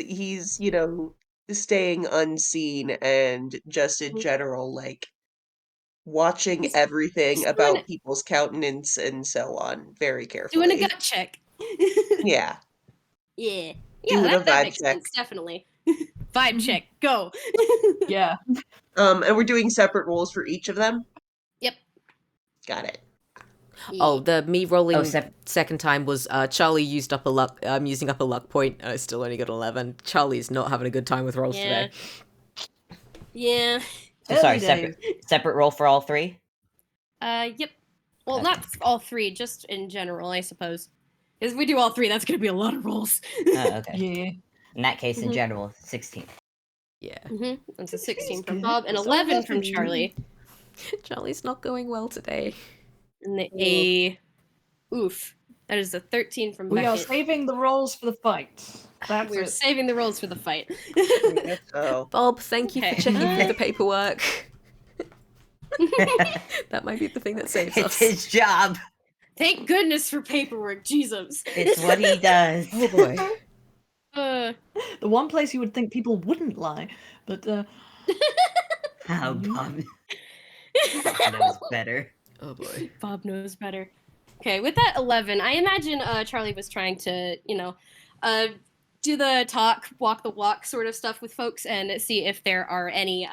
staying unseen and just in general like watching He's everything doing about it. people's countenance and so on very Doing a carefully. gut check. Yeah. Yeah. Doing a That vibe makes check. sense, definitely. Vibe check, go. Yeah. And we're doing separate rolls for each of them? Yep. Got it. Oh, the me rolling sep- second time was Charlie used up a luck. I'm using up a luck point, and I still only got 11. Charlie's not having a good time with rolls Yeah. today. Yeah. So sorry, Early separate roll for all three. Yep. Well, Okay. not all three, just in general, I suppose. If we do all three, that's gonna be a lot of rolls. Okay. Yeah. In that case, in Mhm. general, 16. Yeah. That's a 16 from good. Bob and It's 11 from 11. Charlie. Charlie's not going well today. And oof. That is a 13 from We are Beckett. saving the rolls for the fight. That's We're it. saving the rolls for the fight. I guess so. Bob, thank you Okay. for checking through the paperwork. That might be the thing that saves It's us. his job. Thank goodness for paperwork, Jesus. It's what he does. Oh boy. The one place you would think people wouldn't lie, but Oh, Bob. Bob knows better. Oh boy. Bob knows better. Okay, with that 11, I imagine Charlie was trying to, do the talk, walk the walk sort of stuff with folks and see if there are any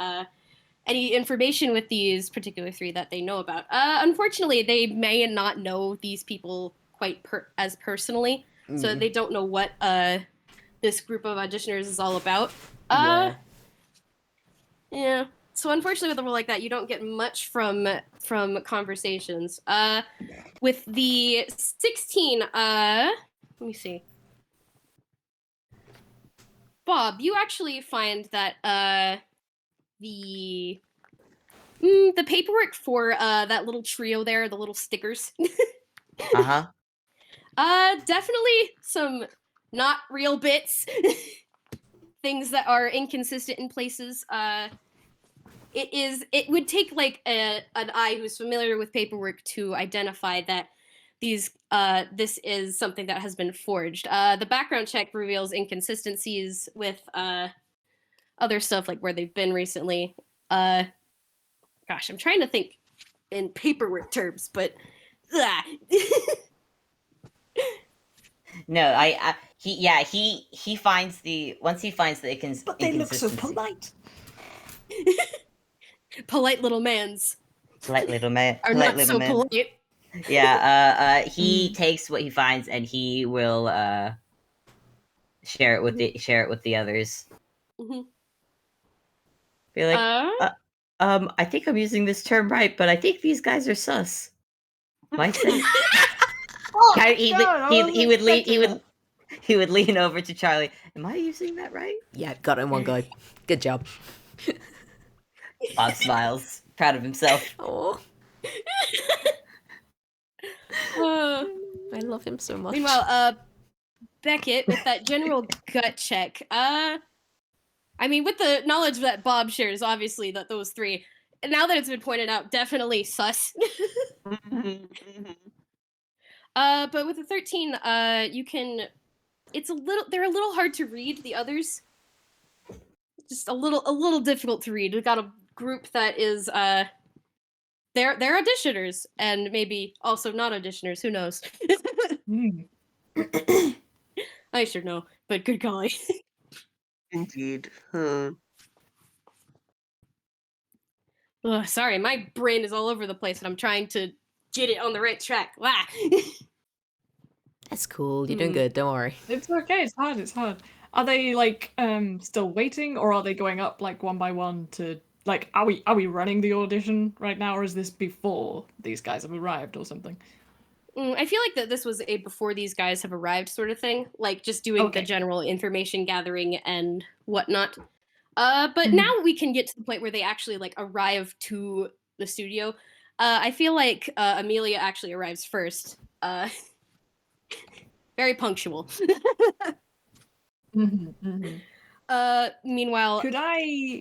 information with these particular three that they know about. Unfortunately, they may not know these people quite as personally, so they don't know what this group of auditioners is all about. Yeah. So unfortunately, with a role like that, you don't get much from conversations. With the 16, let me see. Bob, you actually find that the The paperwork for that little trio there, the little stickers. Uh-huh. Definitely some not real bits. Things that are inconsistent in places. It would take like an eye who's familiar with paperwork to identify that this is something that has been forged. The background check reveals inconsistencies with other stuff, like where they've been recently. Gosh, I'm trying to think in paperwork terms, but No, he finds the once he finds the But they look so inconsistency. polite. polite little mans Polite little man. are Polite not little so man. polite. Yeah. He takes what he finds and he will share it with the others. Mhm. Be like, I think I'm using this term right, but I think these guys are sus. Might say. Oh, He would lean over to Charlie. Am I using that right? Yeah, got it in one go. Good job. Bob smiles, proud of himself. Oh, Uh, I love him so much. meanwhile, Beckett, with that general gut check, I mean, with the knowledge that Bob shares, obviously, that those three, now that it's been pointed out, definitely sus. But with the 13, you can, they're a little hard to read, the others. Just a little difficult to read. We've got a group that is, they're auditioners, and maybe also not auditioners, who knows? I should know, but good golly. Indeed. Ugh, sorry, my brain is all over the place and I'm trying to get it on the right track. Wah! That's cool. You're doing good. Don't worry. It's okay. It's hard. It's hard. Are they like still waiting, or are they going up like one by one to like? Are we running the audition right now, or is this before these guys have arrived or something? I feel like that this was a before these guys have arrived sort of thing, like just doing the general information gathering and whatnot. But now we can get to the point where they actually like arrive to the studio. I feel like Amelia actually arrives first. Very punctual. Meanwhile, Could I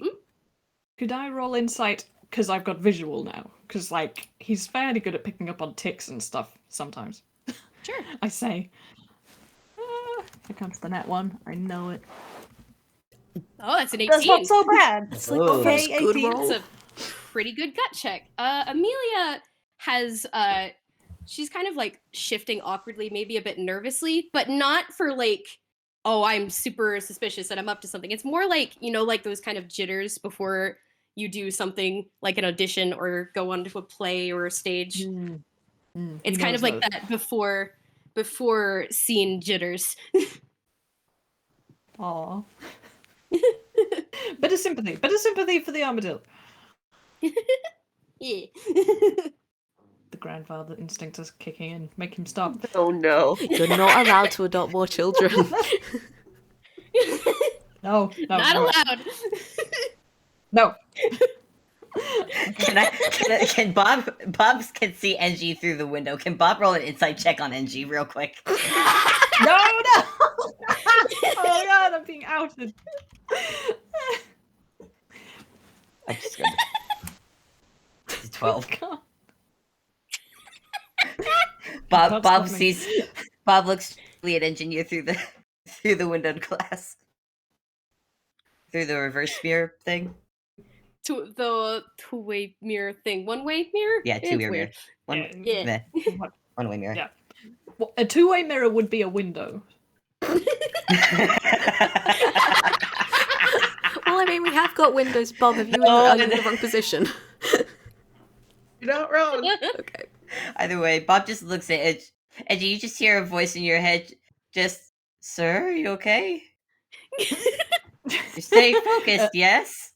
roll insight because I've got visual now? Because like he's fairly good at picking up on ticks and stuff sometimes. Sure. I say. Here comes the net one. I know it. Oh, that's an 18. That's not so bad. It's like Whoa. first good 18. roll. It's a pretty good gut check. Amelia has she's kind of like shifting awkwardly, maybe a bit nervously, but not for like, oh, I'm super suspicious and I'm up to something. It's more like, you know, like those kind of jitters before you do something like an audition or go onto a play or a stage. It's kind of like that before scene jitters. Aw. Bit of sympathy for the armadillo. Yeah. The grandfather instinct is kicking in. Make him stop. Oh no. You're not allowed to adopt more children. No, Not allowed. No. Can Bob can see NG through the window. Can Bob roll an insight check on NG real quick? No. Oh god, I'm being outed. I'm just gonna 12. God. Bob looks at engineer through the windowed glass. Through the reverse mirror thing. To the two-way mirror thing. One-way mirror? Yeah, two-way mirror. Yeah. One-way mirror. Yeah. Well, a two-way mirror would be a window. Well, I mean, we have got windows, Bob. Are you in the wrong position? You're not wrong. Okay. Either way, Bob just looks at Edge. Edgy, you just hear a voice in your head. Just, sir, are you okay? You stay focused, yes?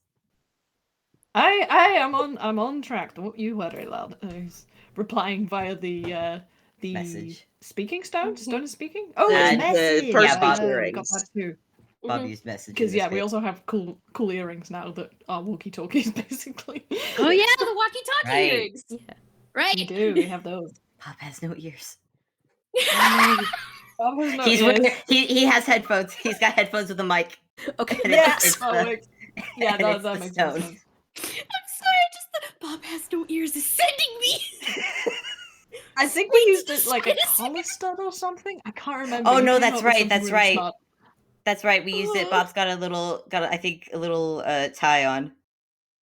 I'm on track. You heard it loud. He's replying via the Message. speaking stone. Stone is speaking. Oh, Uh, it's message. the first Bob- got that too. Bob Mhm. used message. Because we also have cool earrings now that are walkie-talkies, basically. Oh yeah, the walkie-talkie Right. earrings. Yeah. Right. We do. We have those. Bob has no ears. Bob has no He's ears. wearing, he has headphones. He's got headphones with a mic. Okay. And Yeah. it's Oh, the- yeah, and that, it's that the makes more stone. sense. I'm sorry, just the Bob has no ears is sending me. I think we Wait, used did it you like a try to say- collar stud or something. I can't remember. Oh You no, came that's up with right. something That's really right. smart. That's right. We used it. Bob's got a little, I think a little tie on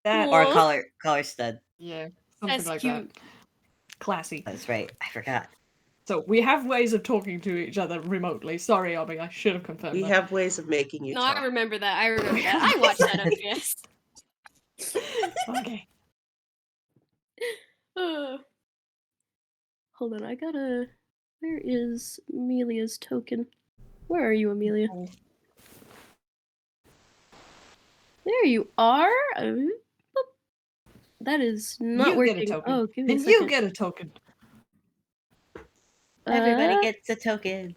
That or a Aw. collar stud. yeah, something That's like cute. that. Classy. That's right. I forgot. So we have ways of talking to each other remotely. Sorry, Obby, I should have confirmed We that. have ways of making you No, talk. I remember that. I remember that. I watched that FPS. Okay. Hold on, I gotta. Where is Amelia's token? Where are you, Amelia? Oh. There you are. Boop. That is not You working. get a token. Oh, give me a And second. you get a token. Everybody gets a token.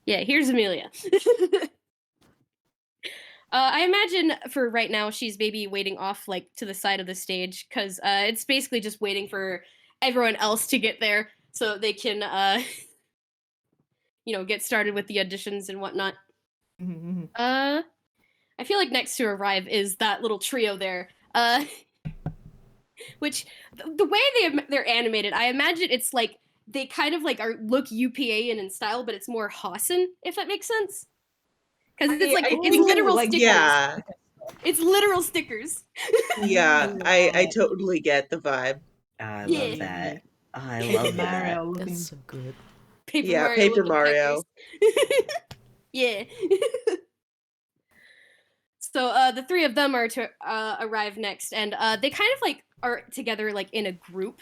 Yeah, here's Amelia. I imagine for right now she's maybe waiting off like to the side of the stage because it's basically just waiting for everyone else to get there so they can get started with the auditions and whatnot. Mhm. I feel like next to arrive is that little trio there. Which the way they're animated, I imagine it's like they kind of like look UPA in style, but it's more Hassan, if that makes sense. Because it's like I it's think literal like, stickers. Yeah, It's literal stickers. yeah. I Wow. totally get the vibe. Oh, I Yeah. love that. Oh, I love that. Mario looking. That's so good. Paper Yeah, Mario Paper looking Mario. peppers. Yeah. So the three of them are to arrive next, and they kind of like are together like in a group.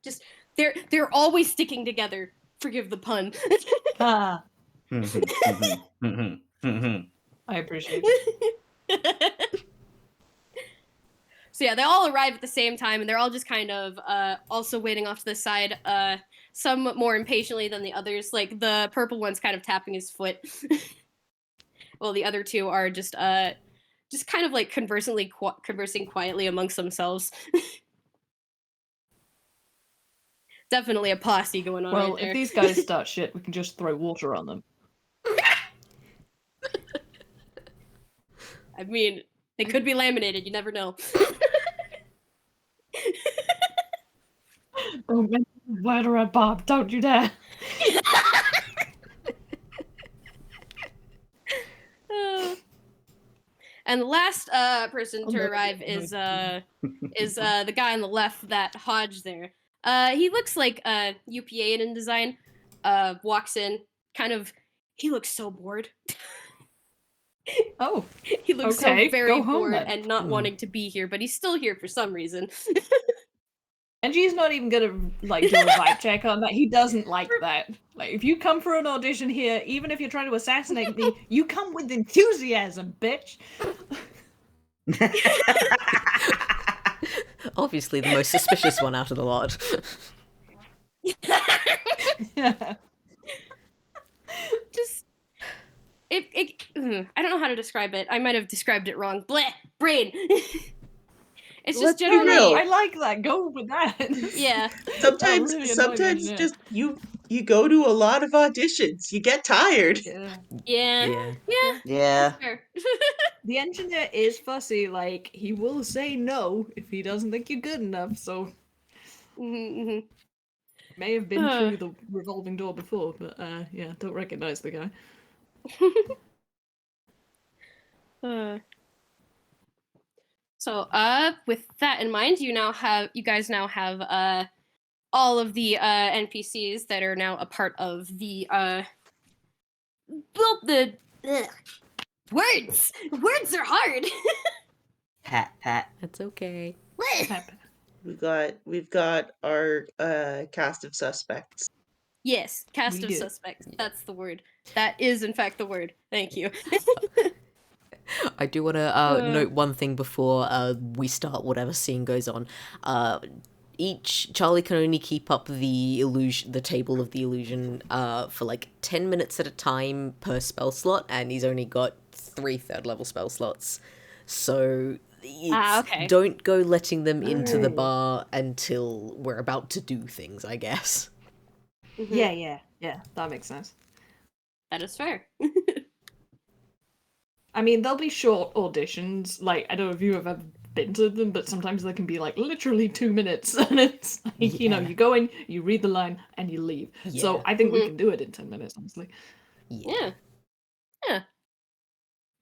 Just they're always sticking together. Forgive the pun. Ah, I I appreciate it. So yeah, they all arrive at the same time, and they're all just kind of also waiting off to the side. Some more impatiently than the others. Like the purple one's kind of tapping his foot. Well, the other two are just kind of like conversing quietly amongst themselves. Definitely a posse going on Well, right there. if these guys start shit, we can just throw water on them. I mean, they could be laminated. You never know. Don't make me water at Bob. Don't you dare. And the last person Oh, to no, arrive no, is no. the guy on the left, that Hodge there. He looks like UPA in design. Walks in, kind of. He looks so bored. Oh, He looks Okay, so very go home bored then. and not Hmm. wanting to be here, but he's still here for some reason. and she's not even gonna like do a vibe check on that. He doesn't like that. Like, if you come for an audition here, even if you're trying to assassinate me, you come with enthusiasm, bitch. Obviously, the most suspicious one out of the lot. Just I don't know how to describe it. I might have described it wrong. Bleh, brain. It's just Let's be generally real. I like that. Go with that. yeah. Sometimes, really annoying sometimes engineer. just you go to a lot of auditions. You get tired. Yeah. Yeah. Yeah. Yeah. Yeah. That's fair. The engineer is fussy. Like, he will say no if he doesn't think you're good enough. So Mhm. may have been through the revolving door before, but yeah, don't recognize the guy. So, with that in mind, you guys now have all of the NPCs that are now a part of the words. Words are hard. Pat. That's okay. Pep. We've got our cast of suspects. Yes, cast We of do. suspects. That's the word. That is, in fact, the word. Thank you. I do want to note one thing before we start whatever scene goes on. Charlie can only keep up the table of the illusion for like 10 minutes at a time per spell slot, and he's only got 3 third-level spell slots. So okay. don't go letting them into the Oh. bar until we're about to do things, I guess. Mhm. Yeah, that makes sense. That is fair. I mean, there'll be short auditions. Like, I don't know if you have ever been to them, but sometimes they can be like literally 2 minutes, and it's like, Yeah. you go in, you read the line, and you leave. So Yeah. I think we Mhm. can do it in 10 minutes, honestly. Yeah.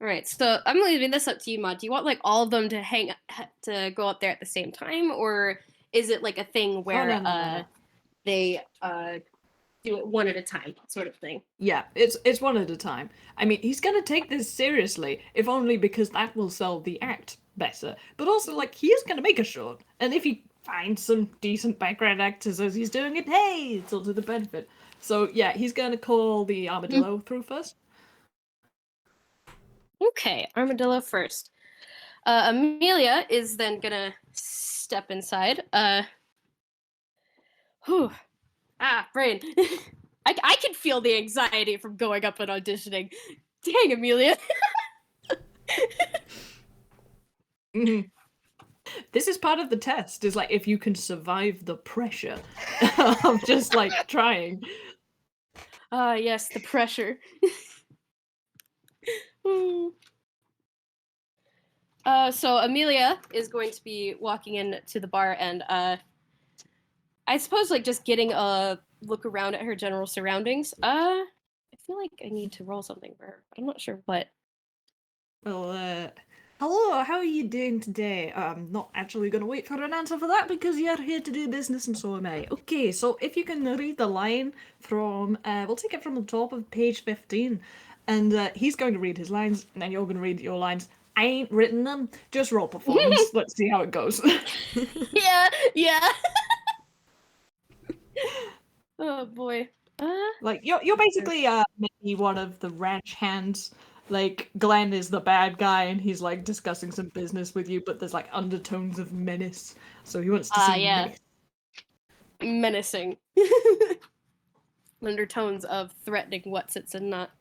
All right, so I'm leaving this up to you, Mod. Do you want like all of them to go up there at the same time, or is it like a thing where no. they do it one at a time, sort of thing? Yeah, it's one at a time. I mean, he's gonna take this seriously, if only because that will sell the act better. But also, like, he is gonna make a short, and if he finds some decent background actors as he's doing it, hey, it's all to the benefit. So yeah, he's gonna call the armadillo through first. Okay, armadillo first. Amelia is then gonna step inside. Whew. Brain. I can feel the anxiety from going up and auditioning. Dang, Amelia. Mhm. This is part of the test. Is like if you can survive the pressure of just like trying. Yes, the pressure. Hmm. So Amelia is going to be walking into the bar and I suppose like just getting a look around at her general surroundings. I feel like I need to roll something for her. I'm not sure what. Well, hello, how are you doing today? I'm not actually going to wait for an answer for that because you're here to do business and so am I. Okay, so if you can read the line from, we'll take it from the top of page 15, and he's going to read his lines, and then you're going to read your lines. I ain't written them, just roll performance. Let's see how it goes. Yeah. Oh boy. Like, you're basically maybe one of the ranch hands. Like, Glenn is the bad guy, and he's, like, discussing some business with you, but there's, like, undertones of menace. So he wants to see Yeah. menace. Menacing. Undertones of threatening what sits and not.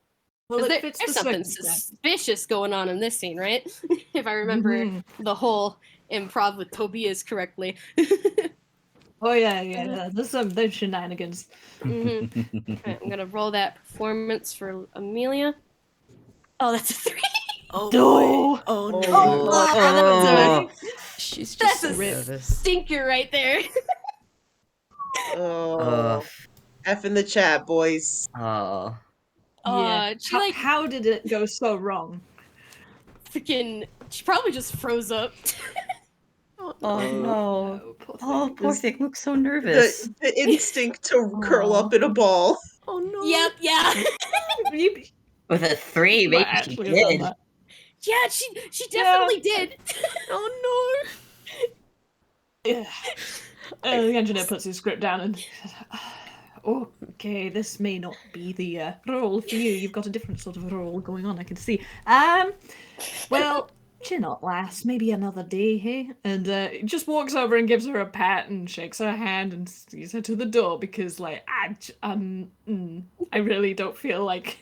Well, it There's fits the something circumstance. suspicious going on in this scene, right? If I remember Mhm. the whole improv with Tobias correctly. Oh, yeah. There's shenanigans. Mhm. Alright, I'm gonna roll that performance for Amelia. Oh, that's a 3. Oh No. boy. Oh no. Oh, She's that's just so a nervous. stinker right there. Oh, F in the chat, boys. Oh. Yeah. She like How did it go so wrong? freaking. She probably just froze up. Oh Oh, no. Poor Oh, thing. poor This- thing looks so nervous. The instinct to curl Aw. up in a ball. Oh no. Yep, yeah. You With a 3, might maybe she actually have done did. that. Yeah, she definitely did. Oh Yeah. The engineer puts his script down and says, okay, this may not be the role for you. You've got a different sort of role going on, I can see. Well, cheer not, lass. Maybe another day, hey? And he just walks over and gives her a pat and shakes her hand and sees her to the door because, like, I really don't feel like...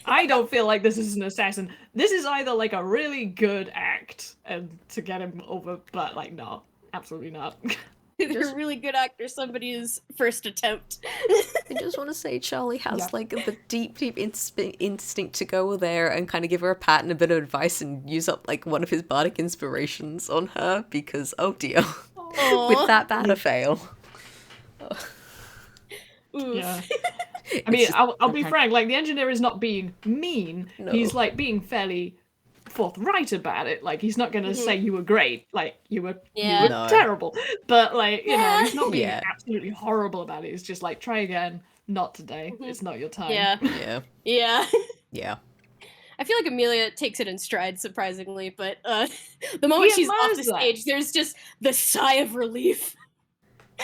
I don't feel like this is an assassin. This is either, like, a really good act and to get him over, but, like, no. Absolutely not. They're a really good actor. Somebody's first attempt. I just want to say Charlie has Yeah. like the deep instinct to go there and kind of give her a pat and a bit of advice and use up like one of his bardic inspirations on her because oh dear, Aw. with that bad a fail. Oof. Yeah. I It's mean, just- I'll be frank, like, the engineer is not being mean. No. He's, like, being fairly forthright about it. Like, he's not gonna say you were great. Like, you were Yeah. No. terrible. But, like, you know, Yeah. he's not being Yeah. absolutely horrible about it. He's just like, try again. Not today. Mhm. It's not your time. Yeah. Yeah, Yeah. yeah. I feel like Amelia takes it in stride, surprisingly, but the moment He she's off the admires that. stage, there's just the sigh of relief.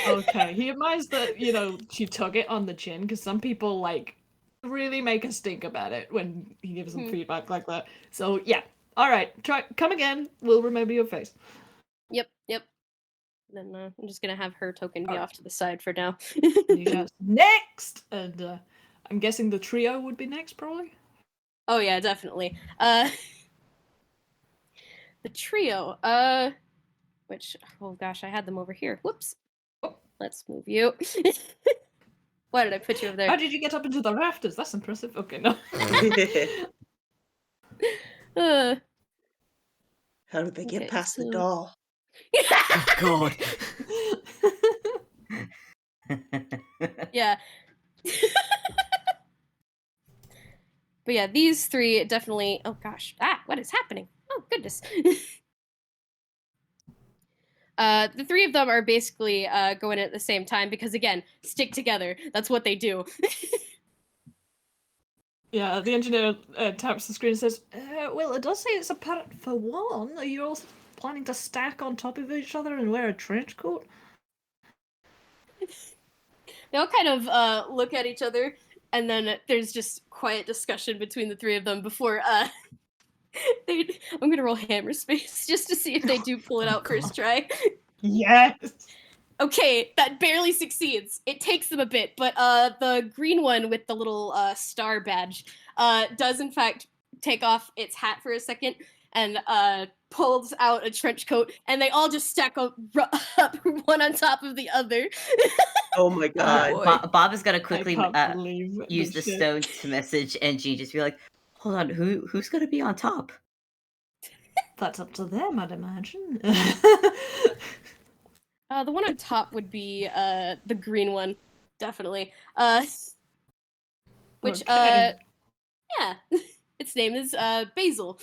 Okay. He admires that, you know, she took it on the chin, because some people, like, really make a stink about it when he gives them Mhm. feedback like that. So, yeah. Alright, come again. We'll remember your face. Yep. Then I'm just gonna have her token be Alright. off to the side for now. You guys next! And I'm guessing the trio would be next, probably? Oh yeah, definitely. the trio. Which, oh gosh, I had them over here. Whoops. Let's move you. Why did I put you over How there? did you get up into the rafters? That's impressive. Okay, no. How did they get Okay, past the so- doll? Oh God. Yeah. But yeah, these three definitely. Oh gosh, what is happening? Oh goodness. The three of them are basically going at the same time because again, stick together. That's what they do. Yeah, the engineer taps the screen and says, well, it does say it's a parrot for one. Are you all planning to stack on top of each other and wear a trench coat? They all kind of look at each other, and then there's just quiet discussion between the three of them before I'm gonna roll hammer space just to see if they do pull it out first try. Yes! Okay, that barely succeeds. It takes them a bit, but the green one with the little star badge does in fact take off its hat for a second and pulls out a trench coat, and they all just stack up one on top of the other. Oh my god. boy. Bob is gonna quickly I can't believe use the shit. stone to message NG, just be like, hold on, who's gonna be on top? That's up to them, I'd imagine. The one on top would be the green one, definitely. Which Okay. yeah, its name is Basil.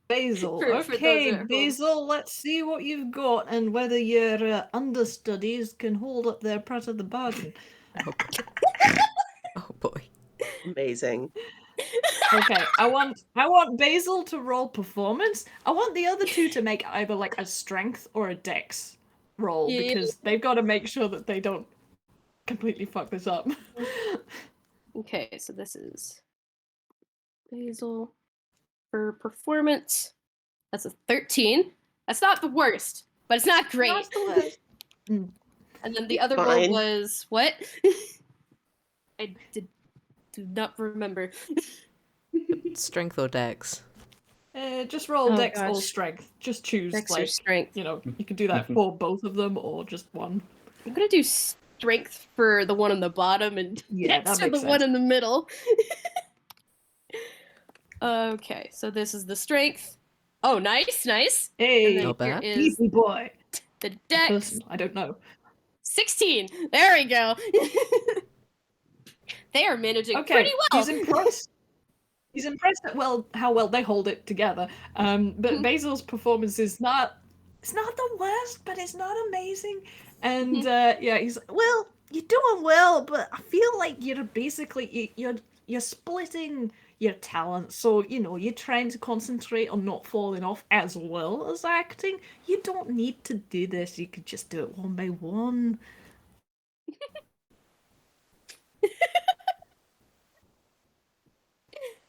Basil. for those Okay, at home. Basil, let's see what you've got and whether your understudies can hold up their part of the bargain. Oh boy. Amazing. Okay, I want Basil to roll performance. I want the other two to make either like a strength or a dex roll Yeah. because they've got to make sure that they don't completely fuck this up. Okay, so this is Basil for performance. That's a 13. That's not the worst, but it's not great. That's the worst. And then the other Fine. roll was what? I do not remember. Strength or dex? Just roll Oh, dex or gosh. strength. Just choose Dex or like strength. you know, you can do that for both of them or just one. I'm gonna do strength for the one on the bottom and Yeah, dex that for the makes one sense. in the middle. Okay, so this is the strength. Oh, nice. And Hey, then Not here bad. is easy boy. the Or dex. person, I don't know. 16. There we go. They are managing Okay, pretty well. he's impressed. He's impressed at how well they hold it together. But Basil's performance is not. It's not the worst, but it's not amazing. And yeah, he's well. You're doing well, but I feel like you're basically you're splitting your talents. So you know you're trying to concentrate on not falling off as well as acting. You don't need to do this. You could just do it one by one.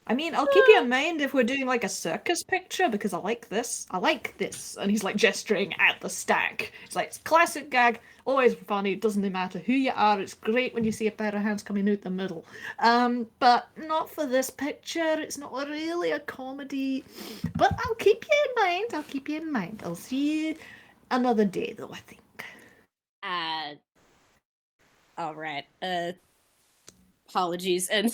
I mean, I'll keep you in mind if we're doing like a circus picture because I like this. I like this. And he's like gesturing at the stack. It's like, it's classic gag, always funny, it doesn't matter who you are. It's great when you see a pair of hands coming out the middle. But not for this picture. It's not really a comedy. But I'll keep you in mind. I'll keep you in mind. I'll see you another day though, I think. All right. Apologies. And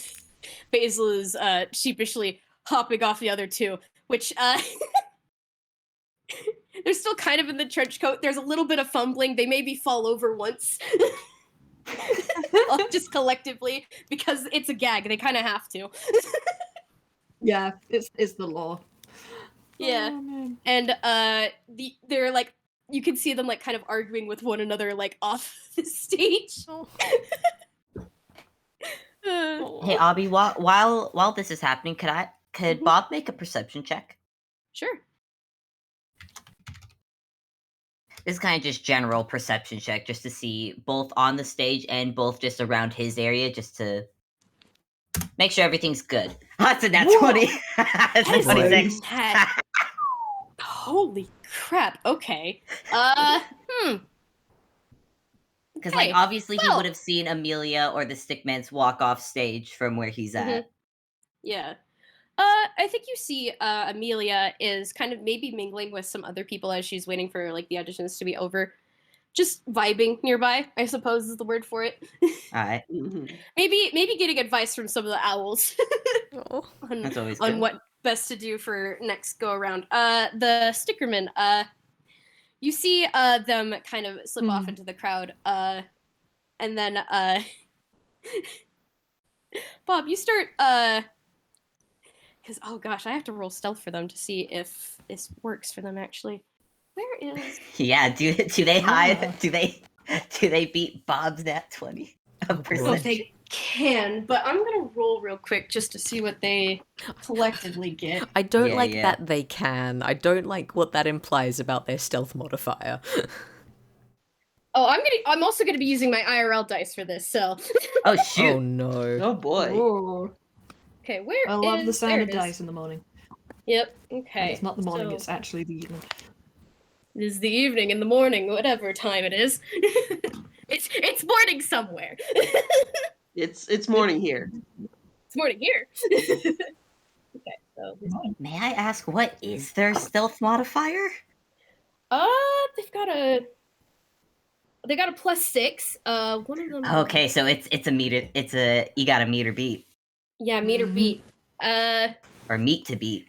Basil is sheepishly hopping off the other two, which they're still kind of in the trench coat. There's a little bit of fumbling. They maybe fall over once. Just collectively, because it's a gag. They kind of have to. Yeah, it's the law. Yeah. Oh, man. And they're like, you can see them like kind of arguing with one another like off the stage. Hey, Obby, while this is happening, could Bob make a perception check? Sure. This is kind of just general perception check, just to see both on the stage and both just around his area, just to make sure everything's good. That's a nat Whoa. 20. That's a That is 26. bad. Holy crap. Okay. Because, Okay, like, obviously he well. would have seen Amelia or the Stickmans walk off stage from where he's at. Yeah. I think you see Amelia is kind of maybe mingling with some other people as she's waiting for like the auditions to be over. Just vibing nearby, I suppose is the word for it. All right, Mhm. maybe getting advice from some of the owls Oh. on, that's always on good. what best to do for next go around. The stickerman, you see them kind of slip off into the crowd, and then Bob, you start because oh gosh, I have to roll stealth for them to see if this works for them actually. Where is Yeah, do they hide? Yeah. Do they beat Bob's nat 20 of boy. percentage? they can, but I'm gonna roll real quick just to see what they collectively get. I don't Yeah, like yeah. that they can. I don't like what that implies about their stealth modifier. Oh, I'm also gonna be using my IRL dice for this, so Oh Oh shoot! no. Oh boy. Ooh. okay, where I love the is- sound there of it is. dice in the morning. Yep, And okay. it's not the morning, so it's actually the evening. it is the evening in the morning, whatever time it is. it's morning somewhere. It's morning here. It's morning here. Okay, so May I ask, what is their stealth modifier? they've got a +6. One of them. Okay, so it's a meter. It's a you got a meter beat Yeah, meter Mhm. beat. or meet to beat.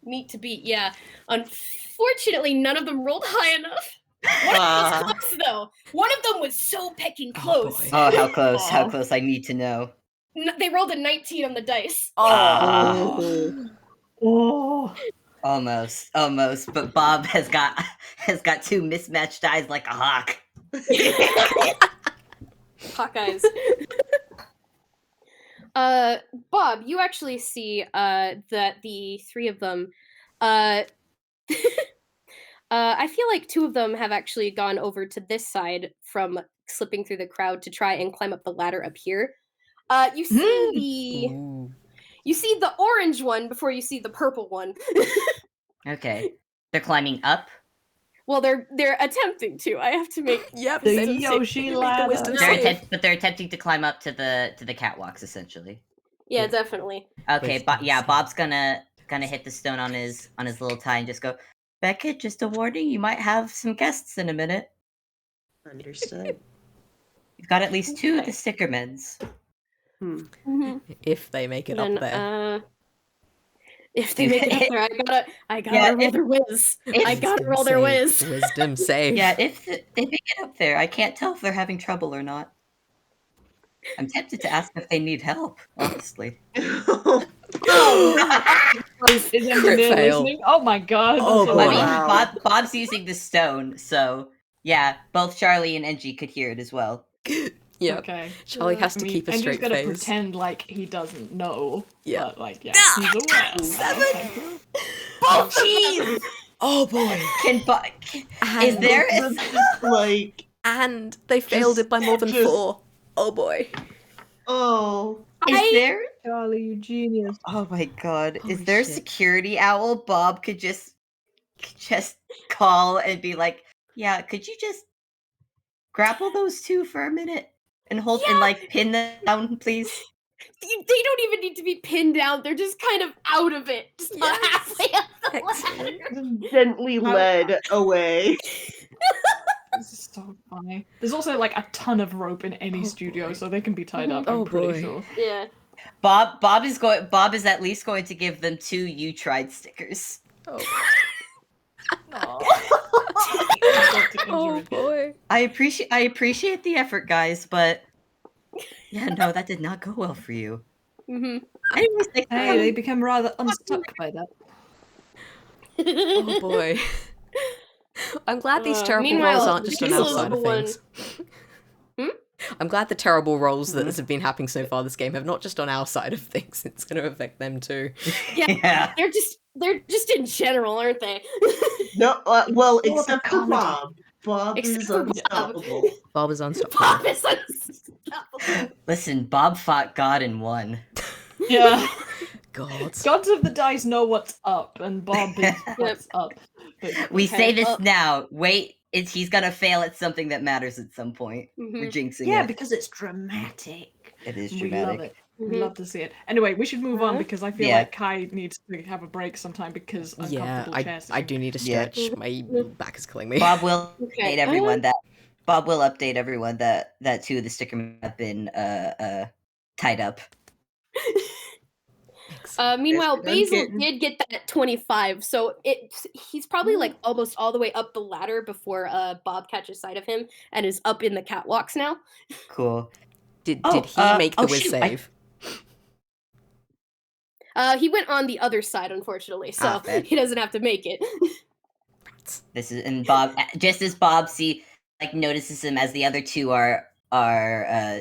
Meet to beat. Yeah. Unfortunately, none of them rolled high enough. One of them was close though. One of them was so pecking Oh, close. boy. Oh, how close? How Aw. close? I need to know. They rolled a 19 on the dice. Ah, Oh. almost. But Bob has got two mismatched eyes like a hawk. Hawkeyes. Bob, you actually see that the three of them I feel like two of them have actually gone over to this side from slipping through the crowd to try and climb up the ladder up here. You see Ooh. you see the orange one before you see the purple one. Okay, they're climbing up. Well, they're attempting to. I have to make Yep. The same- Yoshi make the ladder. wisdom They're save. they're attempting to climb up to the catwalks essentially. yeah, definitely. Okay, Wisdom yeah, save. Bob's gonna hit the stone on his little tie and just go, Beckett, just a warning, you might have some guests in a minute. Understood. You've got at least two of the Okay. stickermans. Mm-hmm. If they make it Then, up there. if they make it up there, I gotta Yeah, roll their whiz. I gotta roll their whiz. Wisdom save. Yeah, if they make it up there, I can't tell if they're having trouble or not. I'm tempted to ask if they need help, honestly. Is Crit engineer fail. listening? Oh my god. Oh, that's boy. I mean, Wow. Bob's using the stone, so yeah, both Charlie and Engie could hear it as well. Yep. Okay. Charlie has I to mean, keep a Angie's straight gonna face. pretend like he doesn't know. Yeah. But like, yeah, Ah! he's aware. 7! Okay. Oh, jeez! Oh boy. Is And, there? This is like, and they failed Just- it by more than just- 4. Oh boy. oh, Is there? Charlie, you genius. Oh my god! Holy Is there a shit. security owl Bob could just call and be like, "Yeah, could you just grapple those two for a minute and hold and like pin them down, please?" They don't even need to be pinned down. They're just kind of out of it. Just Yes. halfway up the Excellent. ladder. just gently led away. This is so funny. There's also like a ton of rope in any Oh, studio, boy. so they can be tied up. Oh, I'm pretty boy. sure. Yeah. Bob is at least going to give them 2 "You tried" stickers. Oh, Oh. boy. I appreciate the effort, guys, but yeah, no, that did not go well for you. Mm-hmm. Anyways, Hey, they became rather unstuck by that. Oh boy. I'm glad these terrible meanwhile, rolls aren't just on this our little side of one- things. Hmm? I'm glad the terrible rolls that Mhm. have been happening so far this game have not just on our side of things. It's going to affect them too. yeah. They're just in general, aren't they? No, well, the except for comedy. Bob. Bob Except is for Bob. unstoppable. Bob is unstoppable. Bob is unstoppable. Listen, Bob fought God and won. Yeah. God. Gods of the dice know what's up, and Bob is what's up. But We Okay, say this well- now. Wait, he's gonna fail at something that matters at some point. We're Mhm. jinxing yeah, it. because it's dramatic. It is We love dramatic. it. We'd love to see it. Anyway, we should move on because I feel Yeah. like Kai needs to have a break sometime because Yeah, uncomfortable chair I do need a Yeah. stretch. My back is killing me. Bob will Okay, update everyone that Bob will update everyone that two of the sticker men have been tied up. Meanwhile, Yes, Basil kitten. did get that 25, so he's probably like almost all the way up the ladder before Bob catches sight of him and is up in the catwalks now. Cool. Did Oh, he make the whiz shoot, save? He went on the other side, unfortunately, so fair. he doesn't have to make it. This is and Bob just as Bob notices him as the other two are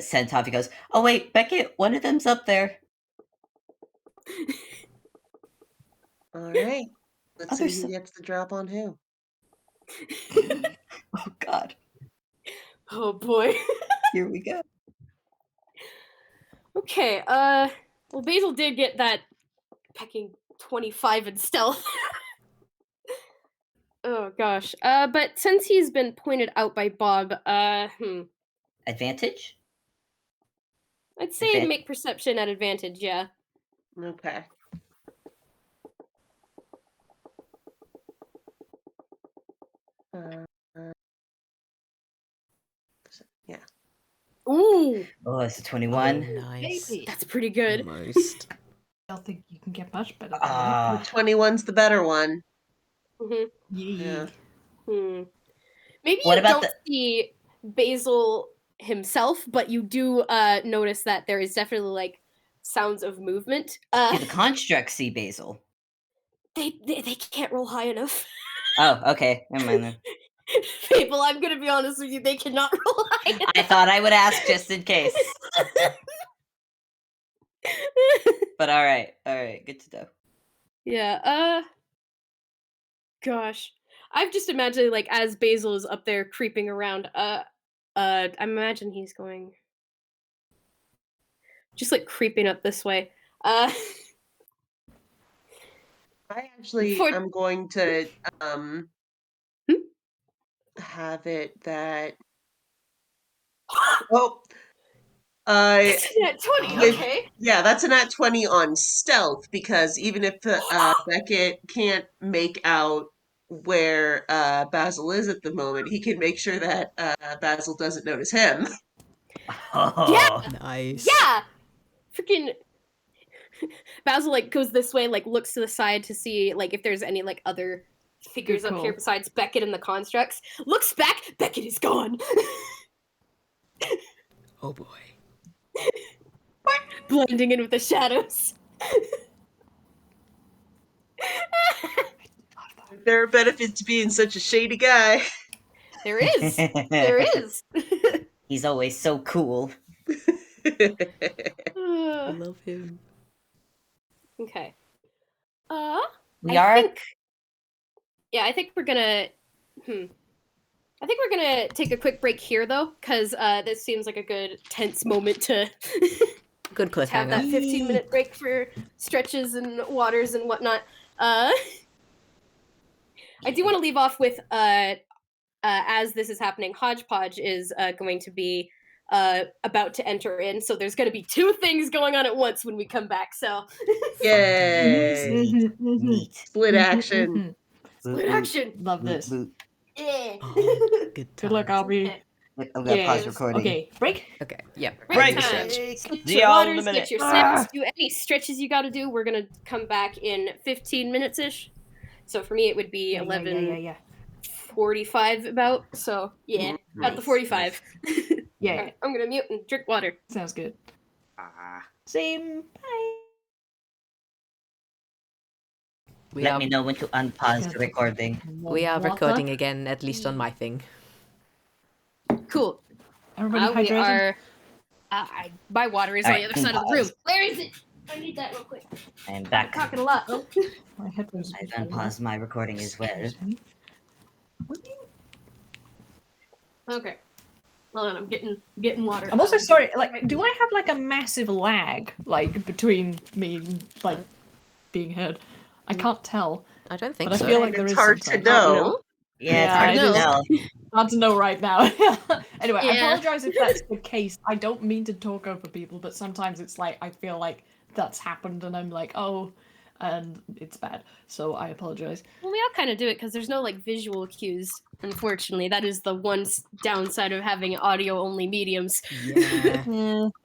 sent off, he goes, "Oh wait, Beckett, one of them's up there." All right. Let's Other see who si- gets the drop on who. Oh god. Oh boy. Here we go. Okay, well, Basil did get that pecking 25 in stealth. Oh gosh. But since he's been pointed out by Bob, Advantage? I'd say Okay. make perception at advantage, yeah. Okay. Yeah. Ooh, Oh, it's a 21. Oh, nice. Maybe. that's pretty good. Almost. I don't think you can get much better than Ah, 21's the better one. hmm that. Yeah. Maybe What you about don't see Basil himself, but you do notice that there is definitely like sounds of movement. yeah, the constructs see Basil. They can't roll high enough. Oh, okay. Never mind then. Fable, I'm gonna be honest with you, they cannot roll high enough. I thought I would ask just in case. But alright, good to know. Yeah, gosh. I've just imagined like as Basil is up there creeping around, I imagine he's going just like creeping up this way. I actually For- am going to Hmm? have it that oh I yeah, 20, With- okay. yeah, that's a nat 20 on stealth because even if Beckett can't make out where Basil is at the moment, he can make sure that Basil doesn't notice him. Oh. Nice. Yeah! Freaking Basil like goes this way, like looks to the side to see like if there's any like other figures Good up here call. besides Beckett and the constructs. Looks back, Beckett is gone. Oh boy. Blending in with the shadows. There are benefits to being such a shady guy. There is. There is. He's always so cool. I love him. Okay. We I are think, yeah, I think we're gonna I think we're gonna take a quick break here though, because this seems like a good tense moment to Good have that cliffhanger. 15-minute break for stretches and waters and whatnot. I do want to leave off with as this is happening, Hodgepodge is going to be about to enter in, so there's going to be two things going on at once when we come back. So Yay! Neat. Split action. split action. Love this. Yeah. Oh, good Good luck, times. Albie. I'm gonna pause Yes. recording. Okay, break. Okay, yeah. Break Break. time. Stretch. Get See your y'all in a waters, minute. get your snacks, do any stretches you got to do. We're gonna come back in 15 minutes ish. So for me, it would be 11:45 about. So yeah, about the Nice, 45. Yeah, Alright, I'm gonna mute and drink water. sounds good. Ah. Same. Bye. We Let are me know when to unpause the recording. we are Water. recording again, at least on my thing. Cool. Everybody We hydrated? are. My water is on the Alright, other side of the room. pause. Where is it? I need that real quick. I am I'm back. talking a lot. My headphones. I've unpaused my recording as well. Okay. Hold on, I'm getting water. I'm also sorry. Like, do I have like a massive lag like between me like being heard? I can't tell, I don't think but I so. feel like there It's is. hard to sometimes. know. Yeah, Yeah, it's hard it to is. tell. Hard to know right now. Anyway, I Yeah. apologize if that's the case. I don't mean to talk over people, but sometimes it's like I feel like that's happened and I'm like, oh, and it's bad. So I apologize. Well, we all kind of do it because there's no like visual cues. Unfortunately, that is the one downside of having audio-only mediums. Yeah.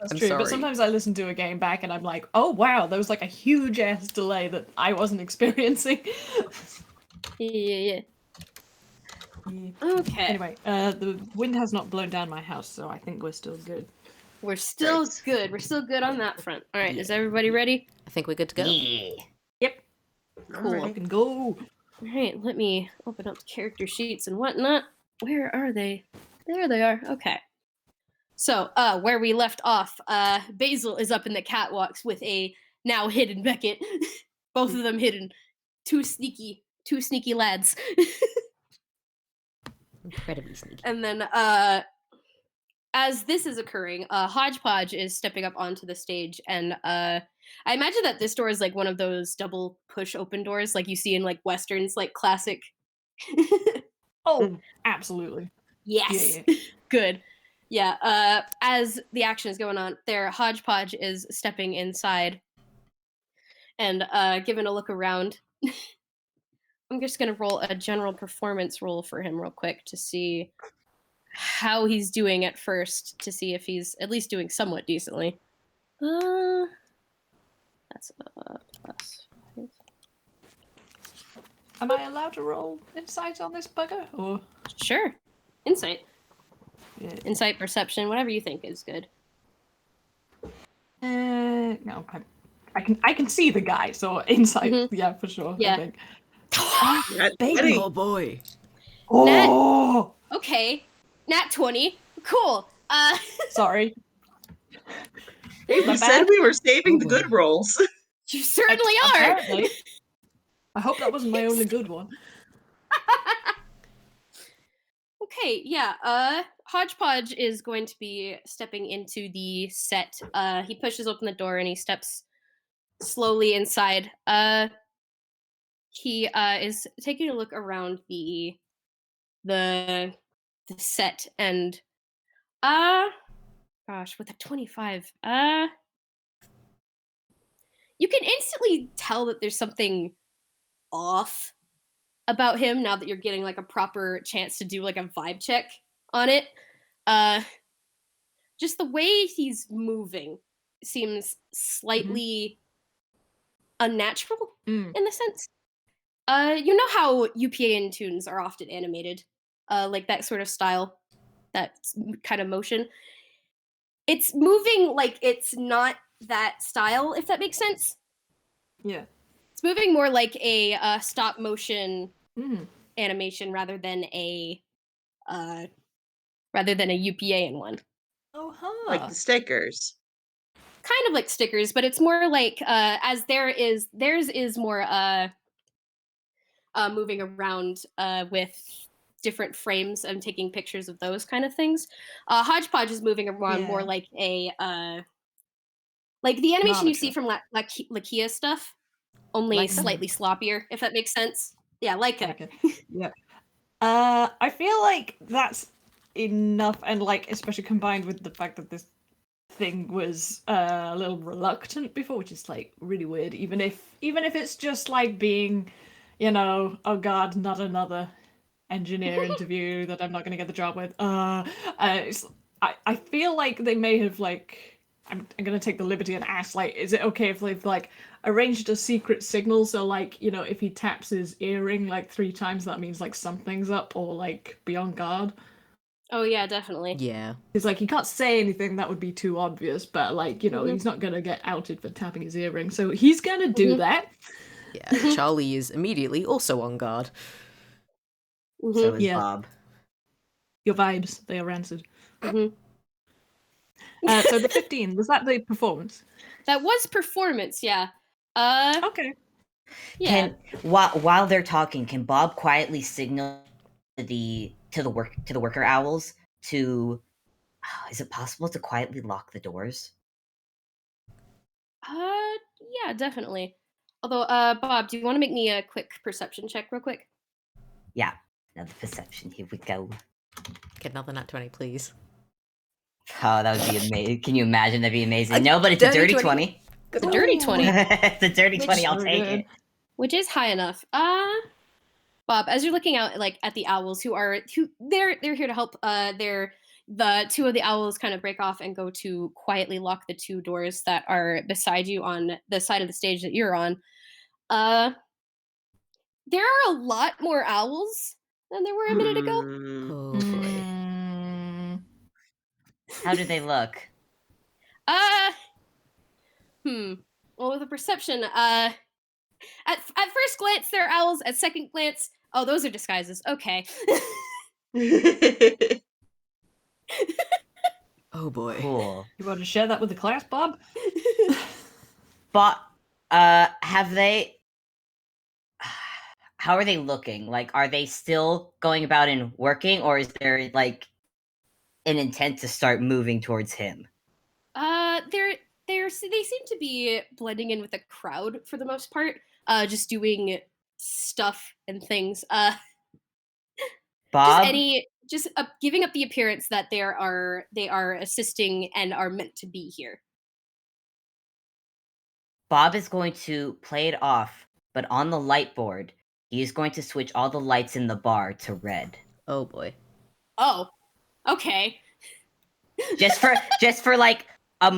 That's I'm true. sorry. But sometimes I listen to a game back and I'm like, oh wow, there was like a huge ass delay that I wasn't experiencing. Yeah. Okay. Anyway, the wind has not blown down my house, so I think we're still good. We're still Right. good. We're still good on that front. All right, Yeah. is everybody ready? I think we're good to go. Yeah. Yep, Cool. Alright. fucking go. All right, let me open up the character sheets and whatnot. Where are they? There they are. Okay. So, where we left off, Basil is up in the catwalks with a now hidden Beckett. Both of them hidden. Two sneaky lads. Incredibly sneaky. And then, as this is occurring, Hodgepodge is stepping up onto the stage, and I imagine that this door is like one of those double push open doors, like you see in like westerns, like classic. Oh, absolutely. Yes, Yeah. good. Yeah. As the action is going on, there, Hodgepodge is stepping inside and giving a look around. I'm just gonna roll a general performance roll for him real quick to see how he's doing at first, to see if he's at least doing somewhat decently. That's plus 5. Am I allowed to roll insight on this bugger? Or Sure. Insight. yeah. Insight, perception, whatever you think is good. No, I can see the guy, so insight, Mhm. yeah, for sure. Yeah. I think. Nat baby. 20. Oh boy. Oh, Okay. Nat 20. Cool. sorry. Hey, we Not said bad. we were saving Oh, the good boy. rolls. You certainly are. Apparently. I hope that wasn't my only good one. Okay, yeah. Hodgepodge is going to be stepping into the set. He pushes open the door and he steps slowly inside. He is taking a look around the set, and gosh, with a 25, you can instantly tell that there's something off about him now that you're getting like a proper chance to do like a vibe check on it. Just the way he's moving seems slightly unnatural Mm. in the sense. You know how UPA tunes are often animated, like that sort of style, that kind of motion. It's moving like it's not that style, if that makes sense. Yeah. It's moving more like a stop motion Mm. animation rather than a UPA one. Oh, huh. Like the stickers. Kind of like stickers, but it's more like as theirs is more moving around with different frames and taking pictures of those kind of things. Hodgepodge is moving around more Yeah. like a like the animation you see Amateur. from Lakia stuff, only Like that? slightly sloppier, if that makes sense. Yeah, like a. Okay. Yeah. I feel like that's enough, and like especially combined with the fact that this thing was a little reluctant before, which is like really weird. Even if it's just like being, you know, oh god, not another engineer interview that I'm not going to get the job with. I feel like they may have like. I'm gonna take the liberty and ask, like, is it okay if they've like arranged a secret signal so like, you know, if he taps his earring like 3 times that means like something's up or like be on guard? Oh yeah, definitely. Yeah. It's like he can't say anything, that would be too obvious, but like, you know, Mhm. he's not gonna get outed for tapping his earring, so he's gonna do Mhm. that. Yeah. Charlie is immediately also on guard. Mhm. So is Yeah. Bob. Your vibes, they are rancid. Mhm. So the 15, was that the performance? That was performance, yeah. Okay. Yeah. Can while they're talking, can Bob quietly signal to the worker owls to? Is it possible to quietly lock the doors? Yeah, definitely. Although, Bob, do you want to make me a quick perception check real quick? Yeah. Now the perception. Here we go. Get another nat 20, please. Oh, that would be amazing. Can you imagine? That'd be amazing. No, but it's a dirty dirty 20. 20. It's a dirty 20, It's a dirty 20. I'll Very take good. it. which is high enough. Bob, as you're looking out like at the owls they're here to help, the two of the owls kind of break off and go to quietly lock the two doors that are beside you on the side of the stage that you're on. There are a lot more owls than there were a minute ago. Oh boy. Mm, How do they look? Well, with a perception, at first glance they're owls. At second glance, oh, those are disguises. Okay. Oh boy. Cool. you want to share that with the class, Bob? But have they? How are they looking? Like, are they still going about and working, or is there like an intent to start moving towards him? They seem to be blending in with the crowd for the most part. Just doing stuff and things. Bob, Giving up the appearance that they are assisting and are meant to be here. Bob is going to play it off, but on the light board, he is going to switch all the lights in the bar to red. Oh boy. Oh, okay. Just for like a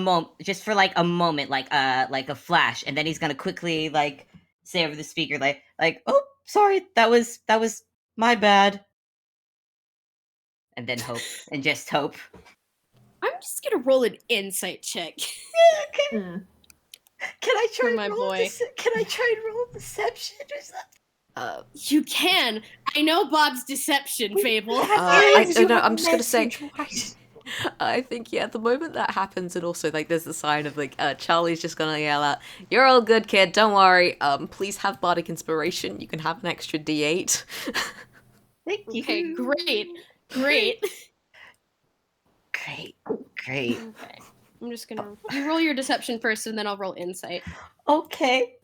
moment, like a flash, and then he's gonna quickly like say over the speaker, like, oh, sorry, that was my bad, and then hope, and just hope. I'm just gonna roll an insight check. Okay. Mm. Can I try For my and roll? boy. Can I try and roll deception or something? You can. I know Bob's deception, Fable. I'm just gonna say, I think the moment that happens, and also like there's the sign of like Charlie's just gonna yell out, "You're all good, kid. Don't worry. Please have bardic inspiration. You can have an extra D8." Thank you. Okay, great. Great. I'm just gonna you roll your deception first, and then I'll roll insight. Okay.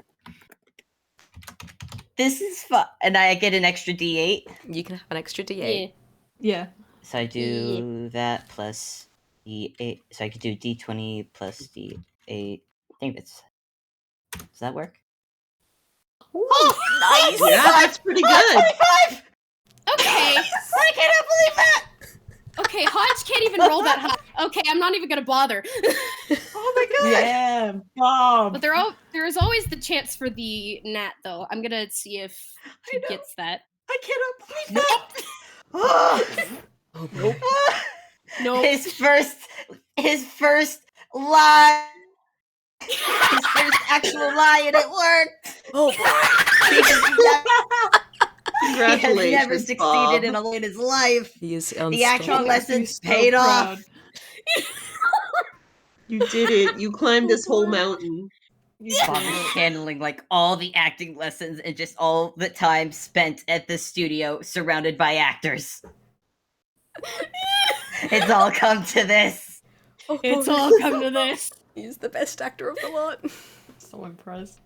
This is fun, and I get an extra D8. You can have an extra D8. Yeah. So I do that plus D8. So I could do D20 plus D8. I think does that work? Oh, nice! Yeah, that's pretty good. 25! Okay. I cannot believe that! Okay, Hodge can't even roll that high. Okay, I'm not even gonna bother. Oh my god! Yeah, Bob. But there is always the chance for the nat, though. I'm gonna see if he gets that. I cannot believe that! Oh. Oh boy. No. His first lie. His first actual lie, and it worked. Oh boy. He has Congratulations, never succeeded Bob. in a in his life. He is The actual unstoppable. lessons So paid proud. off. You did it. You climbed this whole mountain. Bob is channeling like all the acting lessons and just all the time spent at the studio surrounded by actors. It's all come to this. Oh, It's boy. all come to this. He's the best actor of the lot. So impressed.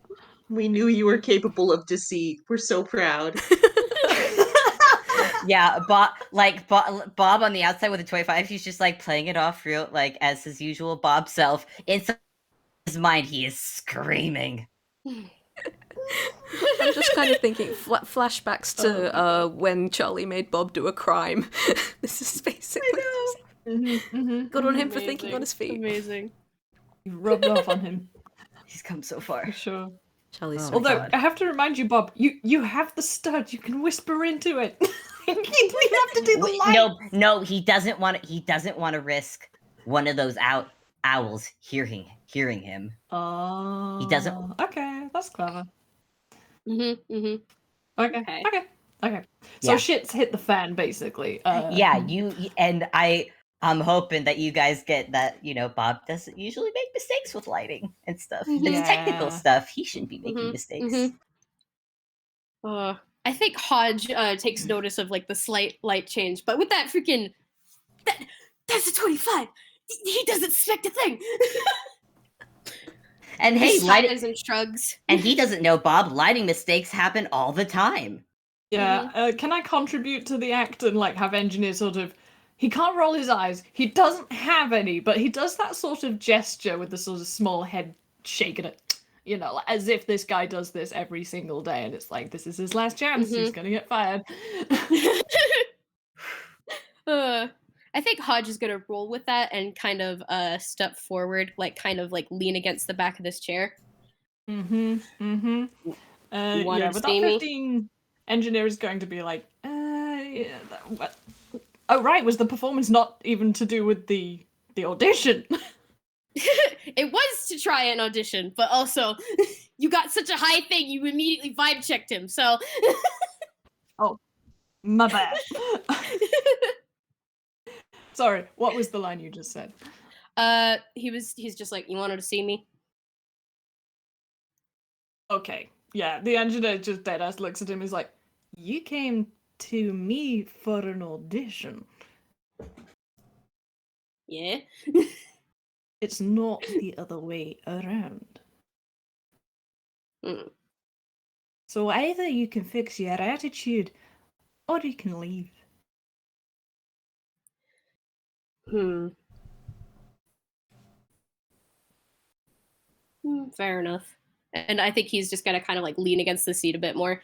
We knew you were capable of deceit. We're so proud. Yeah, Bob on the outside with a 25, he's just like playing it off real like as his usual Bob self. Inside his mind, he is screaming. I'm just kind of thinking flashbacks to when Charlie made Bob do a crime. This is basically good on him for thinking on his feet. Amazing. You rubbed off on him, He's come so far. for sure. Charlie's so Although, proud. I have to remind you, Bob, you have the stud. You can whisper into it. You have to do the Wait, light. no, he doesn't want to risk one of those owls hearing him. Oh. He doesn't- Okay, that's clever. Mm-hmm. Okay. So Yeah. shit's hit the fan, basically. Yeah, I'm hoping that you guys get that, Bob doesn't usually make mistakes with lighting and stuff. Mhm. It's technical Yeah. stuff. He shouldn't be making Mhm, mistakes. mhm. I think Hodge takes notice of like the slight light change, but with that freaking that's a 25. He doesn't expect a thing. And hey, He sighs and shrugs. and he doesn't know, Bob, lighting mistakes happen all the time. Yeah, can I contribute to the act and like have engineer sort of? He can't roll his eyes. He doesn't have any, but he does that sort of gesture with the sort of small head shake at it. You know, like, as if this guy does this every single day, and it's like this is his last chance. He's gonna get fired. I think Hodge is gonna roll with that and kind of step forward, like kind of like lean against the back of this chair. Yeah, wanted with to see that me? 15, engineer is going to be like, yeah, what? Oh right, was the performance not even to do with the audition? It was to try an audition, but also you got such a high thing, you immediately vibe checked him. So My bad. Sorry, what was the line you just said? he's just like, you wanted to see me? Okay, yeah, the engineer just deadass looks at him. He's like, "You came to me for an audition. Yeah. It's not the other way around. Mm. So either you can fix your attitude, or you can leave." Fair enough. And I think he's just gonna kind of like lean against the seat a bit more.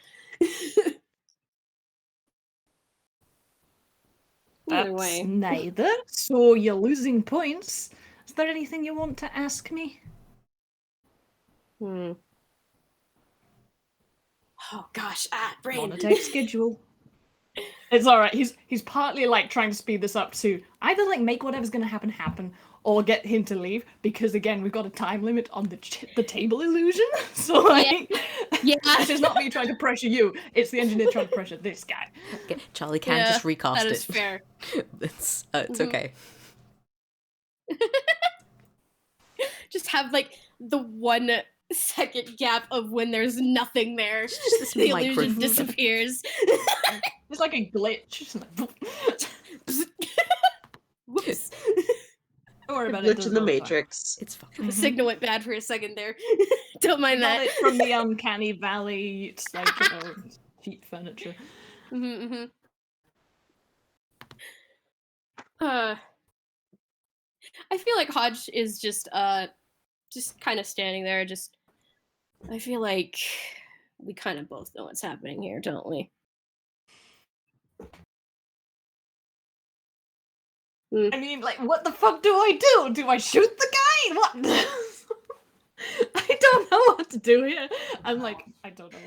Either That's way. neither. So you're losing points. Is there anything you want to ask me? Oh gosh, brain. On a tight schedule. It's all right. He's partly like trying to speed this up to either like make whatever's gonna happen, or get him to leave, because again we've got a time limit on the table illusion. So like, Yeah. this is not me trying to pressure you. It's the engineer trying to pressure this guy. Okay, Charlie can just recast that it. is fair. It's okay. Just have like the 1 second gap of when there's nothing there. Just this The illusion microphone. disappears. It's like a glitch. It's like, Whoops. don't worry about it. Glitch in the Matrix. It's fine. The signal went bad for a second there. Don't mind Got that. it from the uncanny valley. It's like, you know, cheap furniture. I feel like Hodge is just kind of standing there. I feel like we kind of both know what's happening here, don't we? I mean, like, what the fuck do I do? Do I shoot the guy? What? I don't know what to do here. I'm like, I don't know.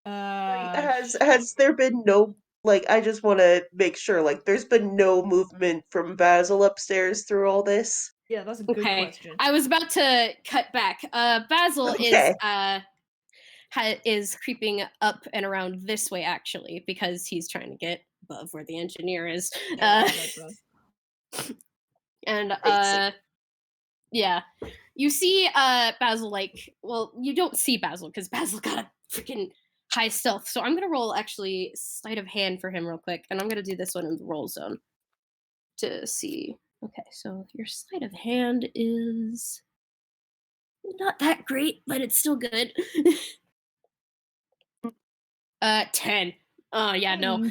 Has there been no, like, I just want to make sure, like, there's been no movement from Basil upstairs through all this? Yeah, that's a good question. I was about to cut back. Basil Okay. is creeping up and around this way, actually, because he's trying to get above where the engineer is. And yeah, you see Basil, like, well, you don't see Basil because Basil got a freaking high stealth. So I'm gonna roll actually sleight of hand for him real quick, and I'm gonna do this one in the roll zone to see. Okay, so your sleight of hand is not that great, but it's still good. 10. Oh yeah, no.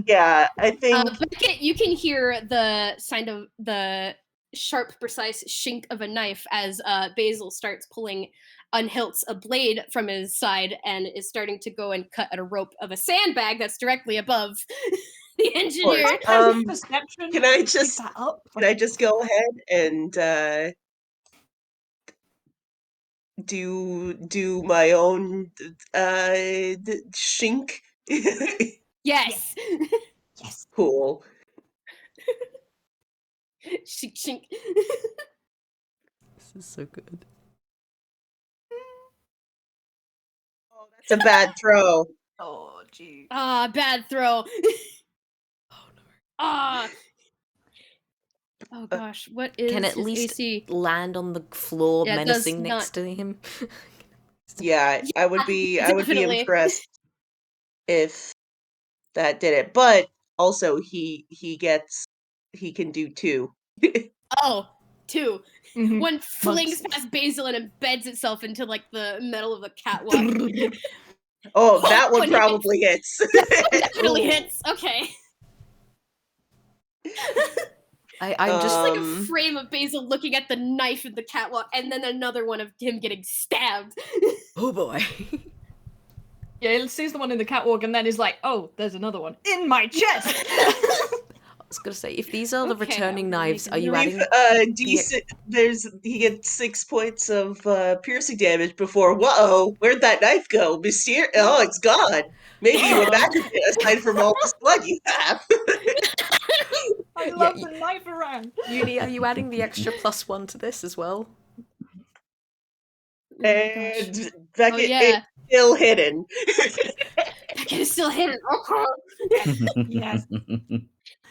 Yeah, I think Beckett, you can hear the sound of the sharp, precise shink of a knife as Basil starts pulling, unhilts a blade from his side and is starting to go and cut at a rope of a sandbag that's directly above the engineer. Perception. Can I Pick just that up? go ahead and do my own shink? Yes. Yes. Cool. Shink, shink. This is so good. Oh, that's a bad throw. Oh, gee. Bad throw. Oh no. Oh gosh, what is Can at his least AC? land on the floor Yeah, it menacing does next to him? Yeah, I would be definitely. impressed if that did it. But also he can do 2. Oh, 2. Mhm. One flings past Basil and embeds itself into like the metal of the catwalk. Oh, that one one probably hits. Definitely hits. Okay. I'm just Like a frame of Basil looking at the knife in the catwalk, and then another one of him getting stabbed. oh boy. Yeah, he sees the one in the catwalk and then he's like, oh, there's another one in my chest! I was gonna say, if these are the Okay, returning I'm gonna knives, make are a you note. adding? Decent. He gets 6 points of piercing damage before. Whoa, where'd that knife go? Oh, it's gone. Maybe you imagine it aside from all this blood you have. I Yeah, love the knife around! Uni, are you adding the extra +1 to this as well? Oh my gosh. And Beckett is yeah. still hidden. Beckett is still hidden. Yes.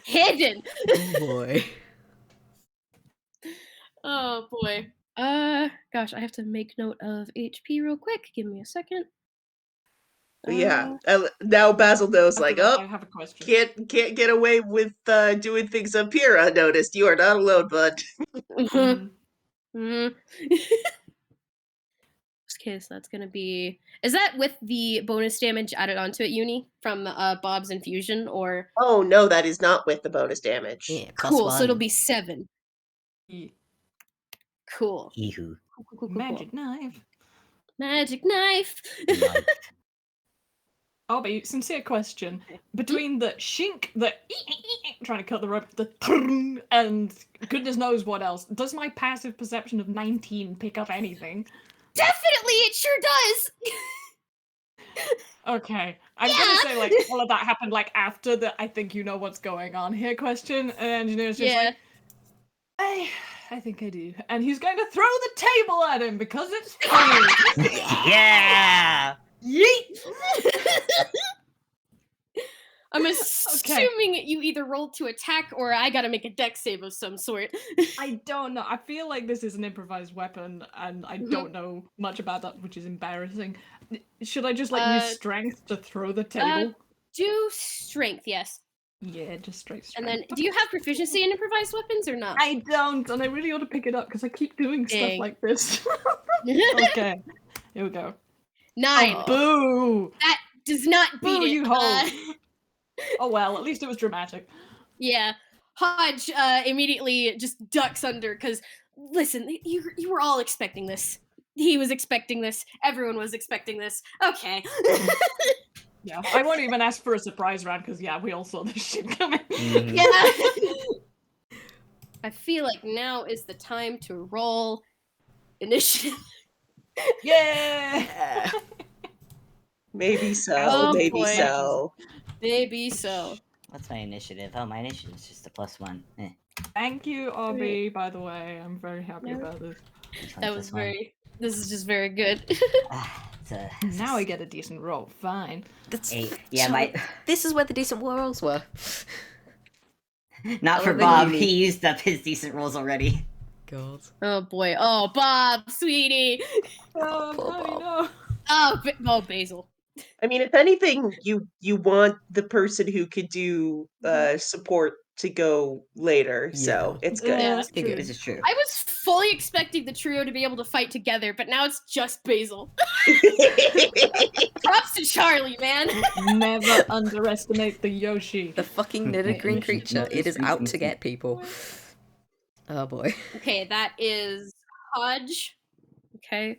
Hidden. Oh boy. Oh boy. Gosh, I have to make note of HP real quick. Give me a second. Yeah. Now Basil knows, like, I oh, have a question. can't get away with doing things up here unnoticed. You are not alone, bud. Mhm. Mhm. Okay, so that's gonna be. Is that with the bonus damage added onto it, Uni, from Bob's infusion, or Oh no, that is not with the bonus damage. Yeah, cool? So it'll +1. be 7. Yeah. Cool. Eehoo. Cool. Magic knife. Magic knife. Knife. Obby, sincere question. Between the shink, the trying to cut the rope, the and goodness knows what else, does my passive perception of 19 pick up anything? Definitely, it sure does. Okay. I'm gonna say, like, all of that happened, like, after the I think you know what's going on here question, and the engineer's just like, I think I do. And he's going to throw the table at him because it's funny. Yeah! Yeet! I'm assuming you either roll to attack or I gotta make a dex save of some sort. I don't know. I feel like this is an improvised weapon, and I don't know much about that, which is embarrassing. Should I just use strength to throw the table? Do strength, yes. Yeah, just straight And strength. then, do you have proficiency in improvised weapons or not? I don't, and I really ought to pick it up because I keep doing stuff Dang. like this. Okay, here we go. 9. Oh, boo! That does not beat Boo, it. you hoe! Oh well, at least it was dramatic. Yeah. Hodge immediately just ducks under because, listen, you were all expecting this. He was expecting this. Everyone was expecting this. Okay. Yeah, I won't even ask for a surprise round because, yeah, we all saw this shit coming. Mhm. Yeah. I feel like now is the time to roll initiative. Yeah! Maybe so. Oh, maybe boy. so. Maybe so. What's my initiative? Oh, my initiative is just a +1. Thank you, Obby, by the way. I'm very happy No. about this. That was very. This is just very good. Now I get a decent roll. Fine. That's 8. Yeah, This is where the decent rolls were. not for Oh, Bob. Uni. He used up his decent rolls already. God. Oh boy. Oh, Bob, sweetie. Oh, Poor buddy, Bob. no. Oh, Basil. I mean, if anything, you want the person who could do support to go later, so Yeah. it's good. Yeah. That's You're true. good. This is true. I was fully expecting the trio to be able to fight together, but now it's just Basil. Props to Charlie, man. Never underestimate the Yoshi. The fucking knitted green creature. It is out to get people. Oh boy. Okay, that is Hodge. Okay.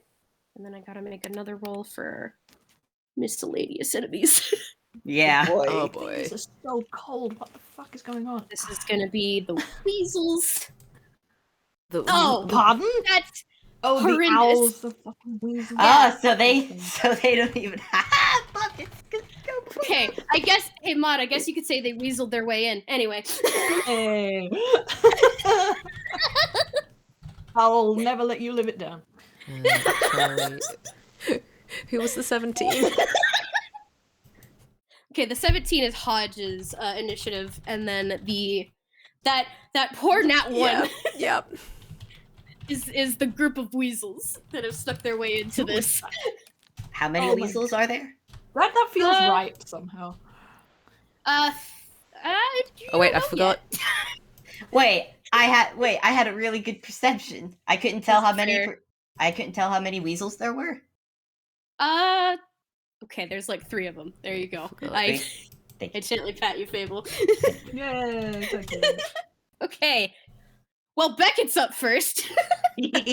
And then I gotta make another roll for miscellaneous enemies. Yeah. Boy. Oh boy. This is so cold. What the fuck is going on? This is gonna be the weasels. The, Oh, Pardon? that's Oh, horrendous. the owls, the fucking weasels. Oh, so they don't even. Fuck it. okay. I guess, hey Mod, I guess you could say they weaseled their way in. Anyway. Hey. I'll never let you live it down. Charlie. Who was the 17? Okay, the 17 is Hodge's initiative, and then that poor Nat 1 Yep. is the group of weasels that have stuck their way into this. How many Oh my weasels are there? That feels Uh, right somehow. Oh wait, I forgot. Wait, I had a really good perception. I couldn't tell how many. Fair. I couldn't tell how many weasels there were. Okay, there's like 3 of them. There you go. Oh, I Thank I you. gently pat you, Fable. Yay, thank you. Okay. Well, Beckett's up first. That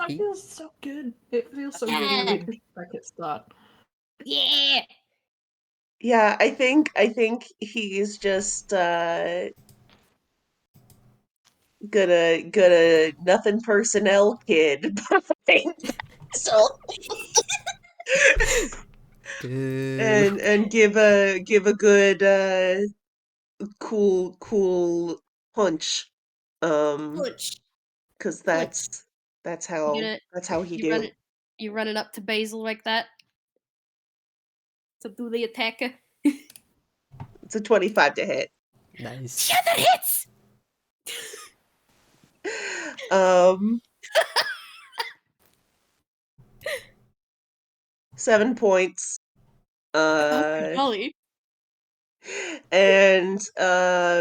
He- feels so good. It feels so good Yeah. hearing Beckett start. Yeah. Yeah, I think he's just gonna nothing personnel kid. So Boo. and give a good cool punch. Punch. Because Punch. that's You gonna how he you do. run it you running up to Basil like that? To do the attacker. It's a 25 to hit. Nice. Yeah, that hits! Um 7 points. Okay, golly. And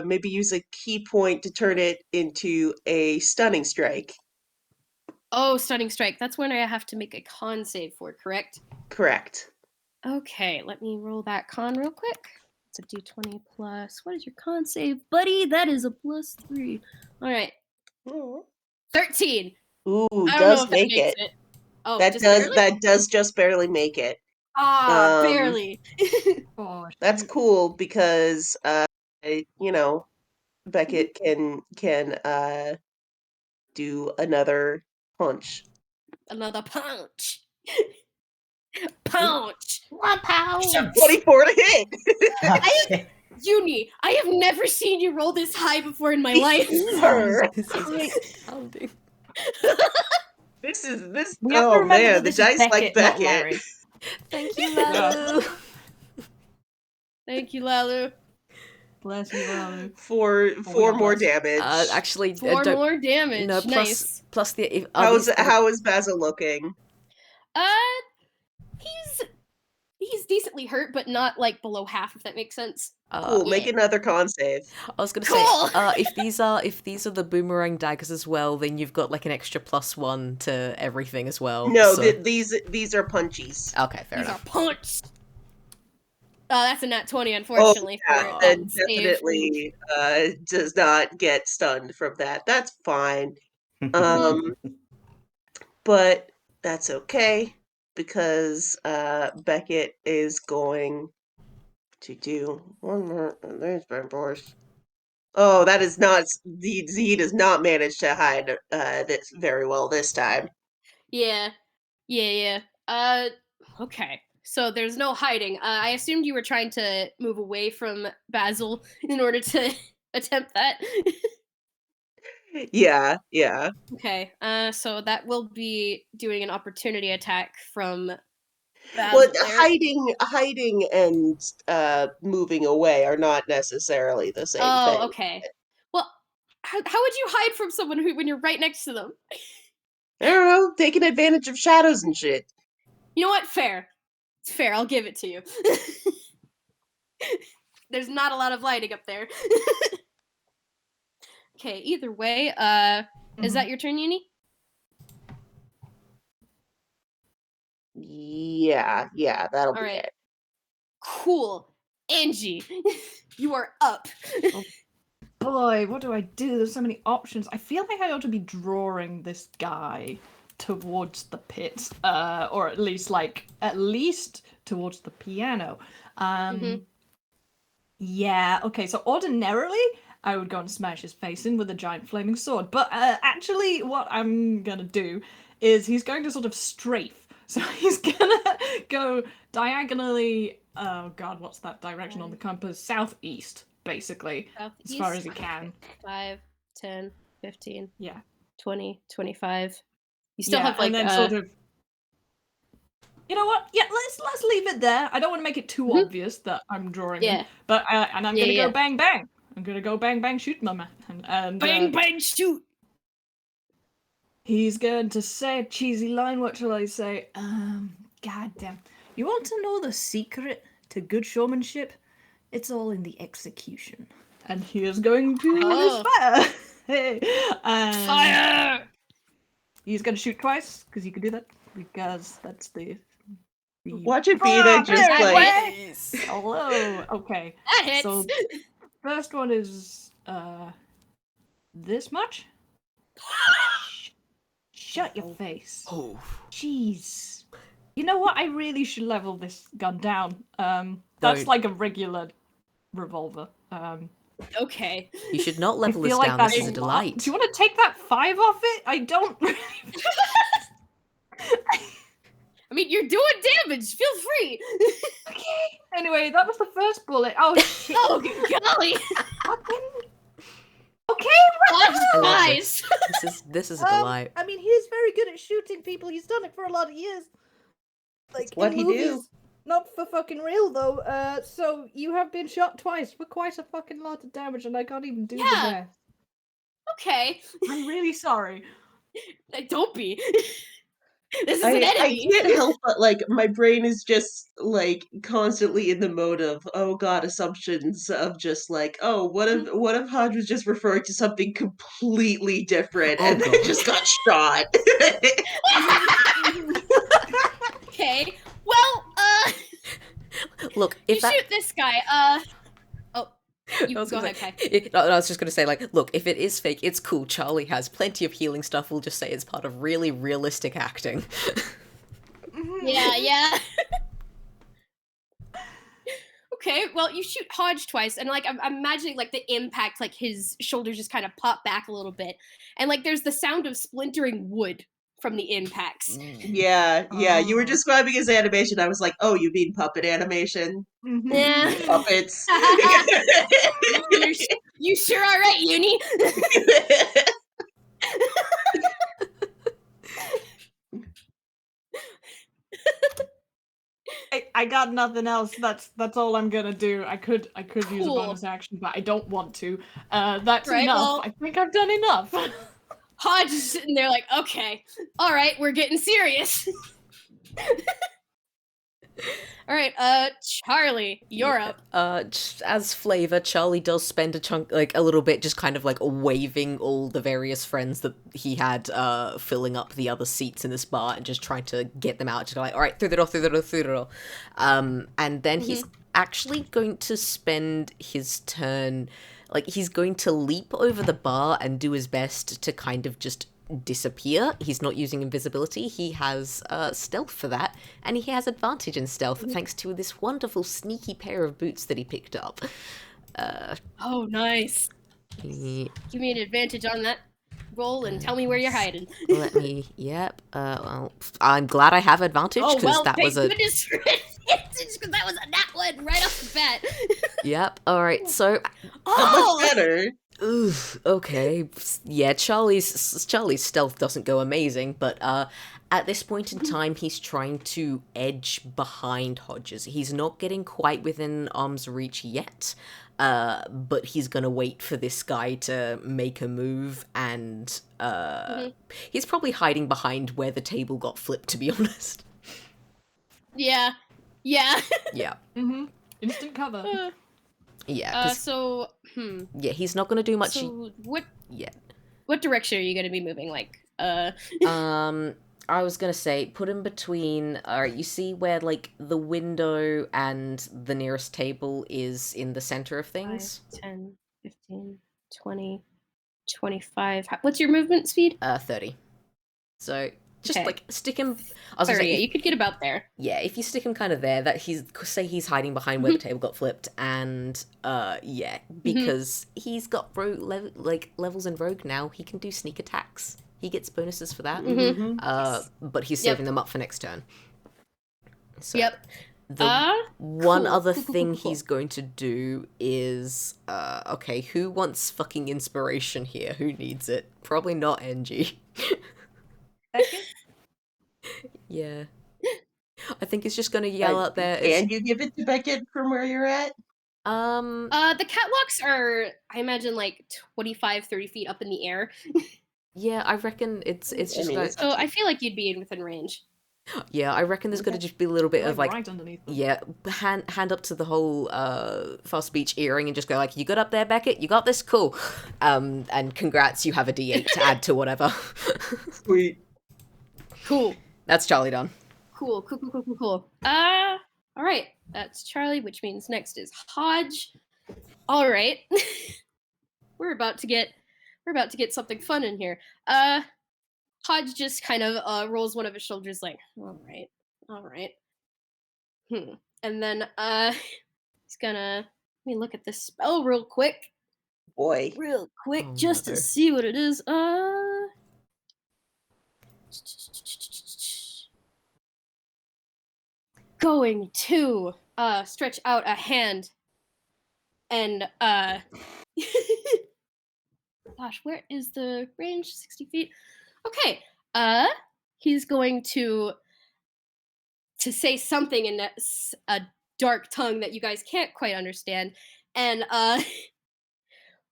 maybe use a key point to turn it into a stunning strike. Oh, stunning strike. That's when I have to make a con save for, correct? Correct. Okay, let me roll that con real quick. It's a d20 plus. What is your con save, buddy? That is a +3. All right, 13. Ooh, I don't know does if that make makes it. it. Oh, That just does barely? that does just barely make it. Ah, Um, barely. Oh, that's shoot. cool because you know, Beckett can do another punch. Another punch. Punch. One pound. 24 to hit. Oh, I shit. Uni, I have never seen you roll this high before in my life. Either. This is pounding. This We have to oh remember man, that the this is dice like Beckett, not Beckett. Larry. Thank you, Yeah. Lalu. Thank you, Lalu. Bless you, Lalu. For Oh, we 4 are more blessed. damage. Actually, 4 don't. more damage. No, Nice. plus the. Are these gonna- How is Basil looking? Uh, he's decently hurt, but not like below half, if that makes sense. Cool, make yeah. another con save. I was gonna Cool. say, if these are the boomerang daggers as well, then you've got like an extra +1 to everything as well. No, so... these are punchies. Okay, fair These enough. are punched. Oh, that's a nat 20, Oh, unfortunately, yeah, for then that save. definitely does not get stunned from that. That's fine. But that's okay because Beckett is going to do one more. There's Brambles. Oh, that is not. He does not manage to hide this very well this time. Yeah. Okay. So there's no hiding. I assumed you were trying to move away from Basil in order to attempt that. Yeah. Okay. So that will be doing an opportunity attack from Well, Basil there. hiding and moving away are not necessarily the same Oh, thing. okay. Well, how would you hide from someone when you're right next to them? I don't know, taking advantage of shadows and shit. You know what? Fair. It's fair. I'll give it to you. There's not a lot of lighting up there. Okay, either way, is that your turn, Yuni? Yeah, that'll be Alright. it. Cool. Angie, you are up. Boy, what do I do? There's so many options. I feel like I ought to be drawing this guy towards the pit, or at least towards the piano. Yeah, okay, so ordinarily I would go and smash his face in with a giant flaming sword, but actually what I'm gonna do is he's going to sort of strafe. So he's gonna go diagonally, oh god, what's that direction on the compass? Southeast, basically, as far as he can. 5, 10, 15, Yeah. 20, 25. You still have and like then sort of. You know what? Yeah, let's leave it there. I don't want to make it too obvious that I'm drawing him, but and I'm gonna go bang bang. I'm gonna go bang bang shoot my man. And bang bang shoot. He's going to say a cheesy line. What shall I say? Goddamn. You want to know the secret to good showmanship? It's all in the execution. And he is going to use fire. Hey, Fire! He's going to shoot twice because you can do that because that's the Watch it be there just Very like well. Hello. Okay. That hits. So first one is this much. Shut your face. Oh. Jeez. You know what? I really should level this gun down. That's Don't. like a regular revolver. Okay. You should not I level this feel like down. that's This is a a lot. delight. Do you want to take that 5 off it? I don't. I mean, you're doing damage. Feel free. Okay. Anyway, that was the first bullet. Oh shit. Oh golly. Fucking. Okay. I love Nice. This is a delight. I mean, he's very good at shooting people. He's done it for a lot of years. Like what in he movies. do. Not for fucking real though. So you have been shot twice for quite a fucking lot of damage, and I can't even do the Yeah. rest. Okay. I'm really sorry. Don't be. This is I an enemy. can't help but like my brain is just like constantly in the mode of oh god assumptions of just like oh what if Hodge was just referring to something completely different Oh, and then God. just got shot. Okay. Well, Look, you if that. shoot this guy. Oh, you I was go gonna ahead, say- Kai. No, I was just gonna say, like, look, if it is fake, it's cool. Charlie has plenty of healing stuff. We'll just say it's part of really realistic acting. Yeah. Okay, well, you shoot Hodge twice, and like I'm imagining like the impact, like his shoulders just kind of pop back a little bit, and like there's the sound of splintering wood from the impacts. Yeah, you were Oh. describing his animation. I was like, oh, you mean puppet animation? Yeah. Puppets. You sure are right, Yuni. I got nothing else. That's all I'm gonna do. I could use a Cool. bonus action, but I don't want to. That's Right, enough. well- I think I've done enough. Hodge is sitting there like, okay, all right, we're getting serious. All right, Charlie, you're up. Just as flavor, Charlie does spend a chunk, like a little bit, just kind of like waving all the various friends that he had, filling up the other seats in this bar and just trying to get them out. Just like, all right, through the door, through the door, through the door. And then he's actually going to spend his turn, like he's going to leap over the bar and do his best to kind of just disappear. He's not using invisibility. He has stealth for that, and he has advantage in stealth thanks to this wonderful sneaky pair of boots that he picked up. Oh, nice. Let Give me an advantage on that roll and tell me where you're hiding. me. Yep. Well, I'm glad I have advantage Oh, because well, that thank was a. goodness for advantage, because that was a nat one right off the bat. Yep. All right. So. Oh, Much better. Ooh, okay. Yeah, Charlie's stealth doesn't go amazing, but at this point in time, he's trying to edge behind Hodges. He's not getting quite within arm's reach yet, but he's gonna wait for this guy to make a move, and he's probably hiding behind where the table got flipped, to be honest. yeah. Yeah. Instant cover. Yeah, 'cause- So, yeah, he's not gonna do much so what yet. what direction are you gonna be moving? Like, I was gonna say, put him between, alright, you see where, like, the window and the nearest table is in the center of 5, things? 10, 15, 20, 25. What's your movement speed? 30. So, just, Okay. like, stick him, I was gonna 30. say, You could get about there. yeah, if you stick him kind of there, that say he's hiding behind where the table got flipped, and, yeah, because he's got levels in Rogue now, he can do sneak attacks. He gets bonuses for that. But he's saving them up for next turn. So, Yep. The one Cool, other cool, cool, thing cool, cool. he's going to do is, okay, who wants fucking inspiration here? Who needs it? Probably not NG. Yeah. I think he's just gonna yell out there. And you give it to Beckett from where you're at? The catwalks are, I imagine, like 25, 30 feet up in the air. Yeah, I reckon it's just mean, like, it's- So I feel like you'd be within range. yeah, I reckon there's gonna just be a little bit of like, right underneath them. yeah, hand up to the whole fast speech earring and just go like, you got up there, Beckett? You got this? Cool. And congrats, you have a D8 to add to whatever. Sweet. Cool. That's Charlie done. Cool. All right. That's Charlie, which means next is Hodge. All right. we're about to get something fun in here. Hodge just kind of rolls one of his shoulders like, all right. And then he's gonna let me look at this spell real quick. Boy. Just no. to see what it is. Going to stretch out a hand and gosh, where is the range? 60 feet. Okay. He's going to say something in a dark tongue that you guys can't quite understand. And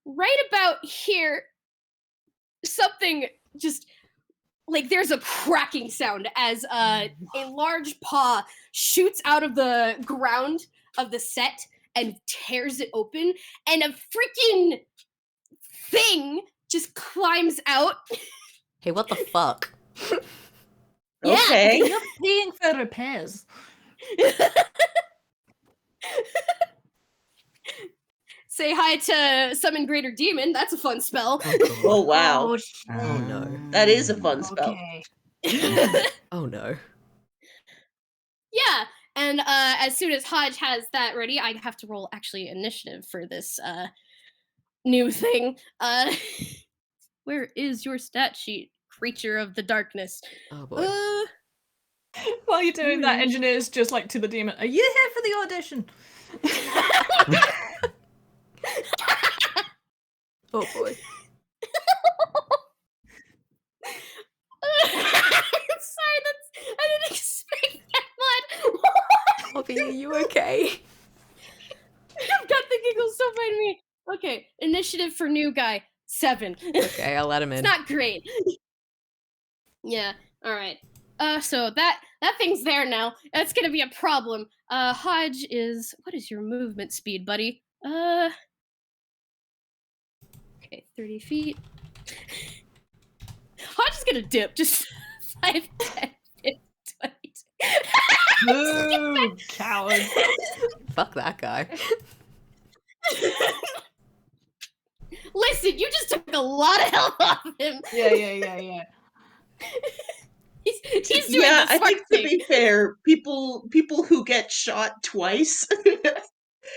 right about here, something just like there's a cracking sound as a large paw shoots out of the ground of the set and tears it open, and a freaking thing just climbs out. Hey, what the fuck? Yeah. Okay. You're paying for repairs. Say hi to Summon Greater Demon. That's a fun spell. Oh, God. Oh wow. Oh, shit. Oh, no. That is a fun spell. Okay. Oh, no. Yeah, and as soon as Hodge has that ready, I have to roll actually initiative for this new thing. Where is your stat sheet, creature of the darkness? Oh, boy. While you're doing that, Hmm. engineer's just like to the demon, are you here for the audition? Oh, boy. I'm sorry, I didn't expect that much. Obby, are you okay? I've got the giggles so funny to me. Okay, initiative for new guy, 7. Okay, I'll let him in. It's not great. Yeah, alright. So that thing's there now. That's gonna be a problem. Hodge is... What is your movement speed, buddy? Okay, 30 feet. Hodge is gonna dip. Just 5, 10, 15, 20. Boo, coward. Fuck that guy. Listen, you just took a lot of health off him. Yeah. He's doing Yeah, the I smart think to thing. be fair, people who get shot twice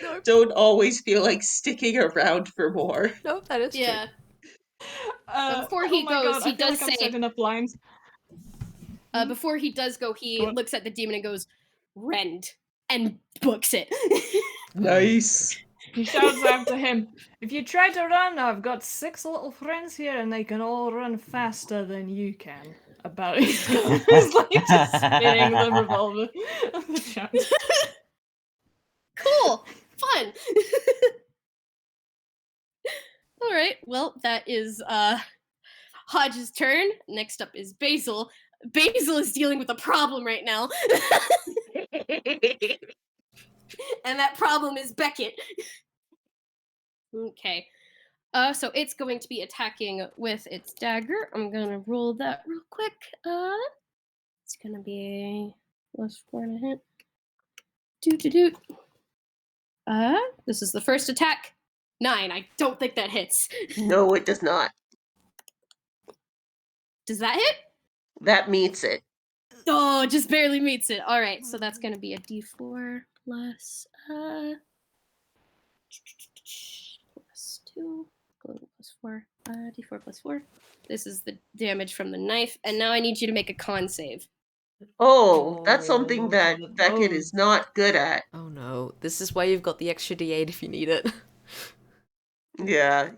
No, don't always feel like sticking around for more. no, that is Yeah. Uh, Before he oh my goes, God, he I feel does like I've say- said enough lines. Before he does go, he Go on. looks at the demon and goes, "Rend," and books it. Nice. He shouts after him, if you try to run, I've got 6 little friends here and they can all run faster than you can. About his gun. He's like just spinning the revolver. The chance. Cool. Fun. All right. Well, that is Hodge's turn. Next up is Basil. Basil is dealing with a problem right now. And that problem is Beckett. Okay. So it's going to be attacking with its dagger. I'm gonna roll that real quick. It's gonna be +4 to hit. Doot. This is the first attack. 9. I don't think that hits. No, it does not. Does that hit? That meets it. Oh, it just barely meets it. All right, so that's gonna be a D4 plus +2, +4, D4 +4. This is the damage from the knife, and now I need you to make a con save. Oh, that's something Oh, that God, Beckett no. is not good at. Oh, no. This is why you've got the extra D8 if you need it. Yeah.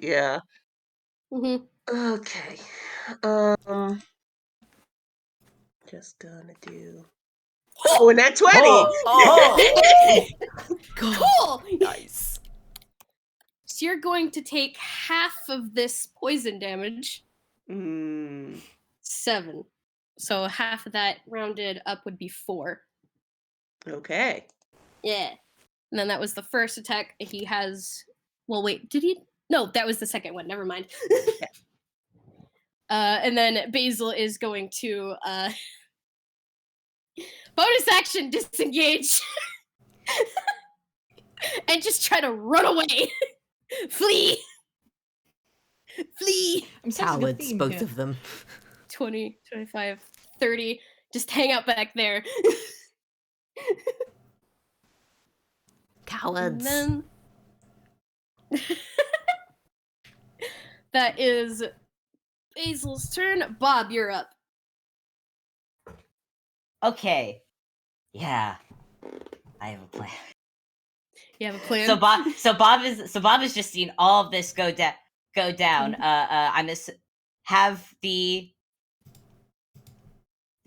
Mm-hmm. Okay. Just gonna do. Oh, and that 20! Oh! God. Cool! Nice. So you're going to take half of this poison damage. 7. So half of that rounded up would be 4. Okay. Yeah. And then that was the first attack. He has... Well, wait, did he... No, that was the second one. Never mind. And then Basil is going to Bonus action, disengage. And just try to run away. Flee. Flee. I'm sensing a Cowards, theme both here. of them. 20, 25, 30. Just hang out back there. Cowards. And then that is Basil's turn. Bob, you're up. Okay. Yeah. I have a plan. You have a plan? So Bob is just seeing all of this go down. I have the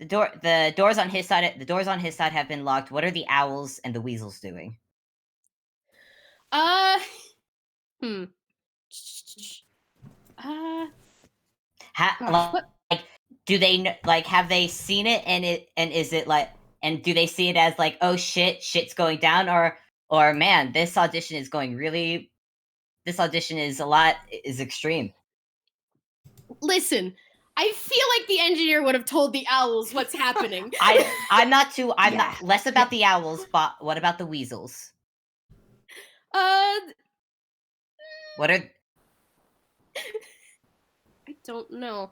doors on his side. The doors on his side have been locked. What are the owls and the weasels doing? Hmm. Like, do they have they seen it and is it like, and do they see it as like, oh shit's going down, or man, this audition is extreme. Listen, I feel like the engineer would have told the owls what's happening. I'm not less about the owls, but what about the weasels? What are I don't know.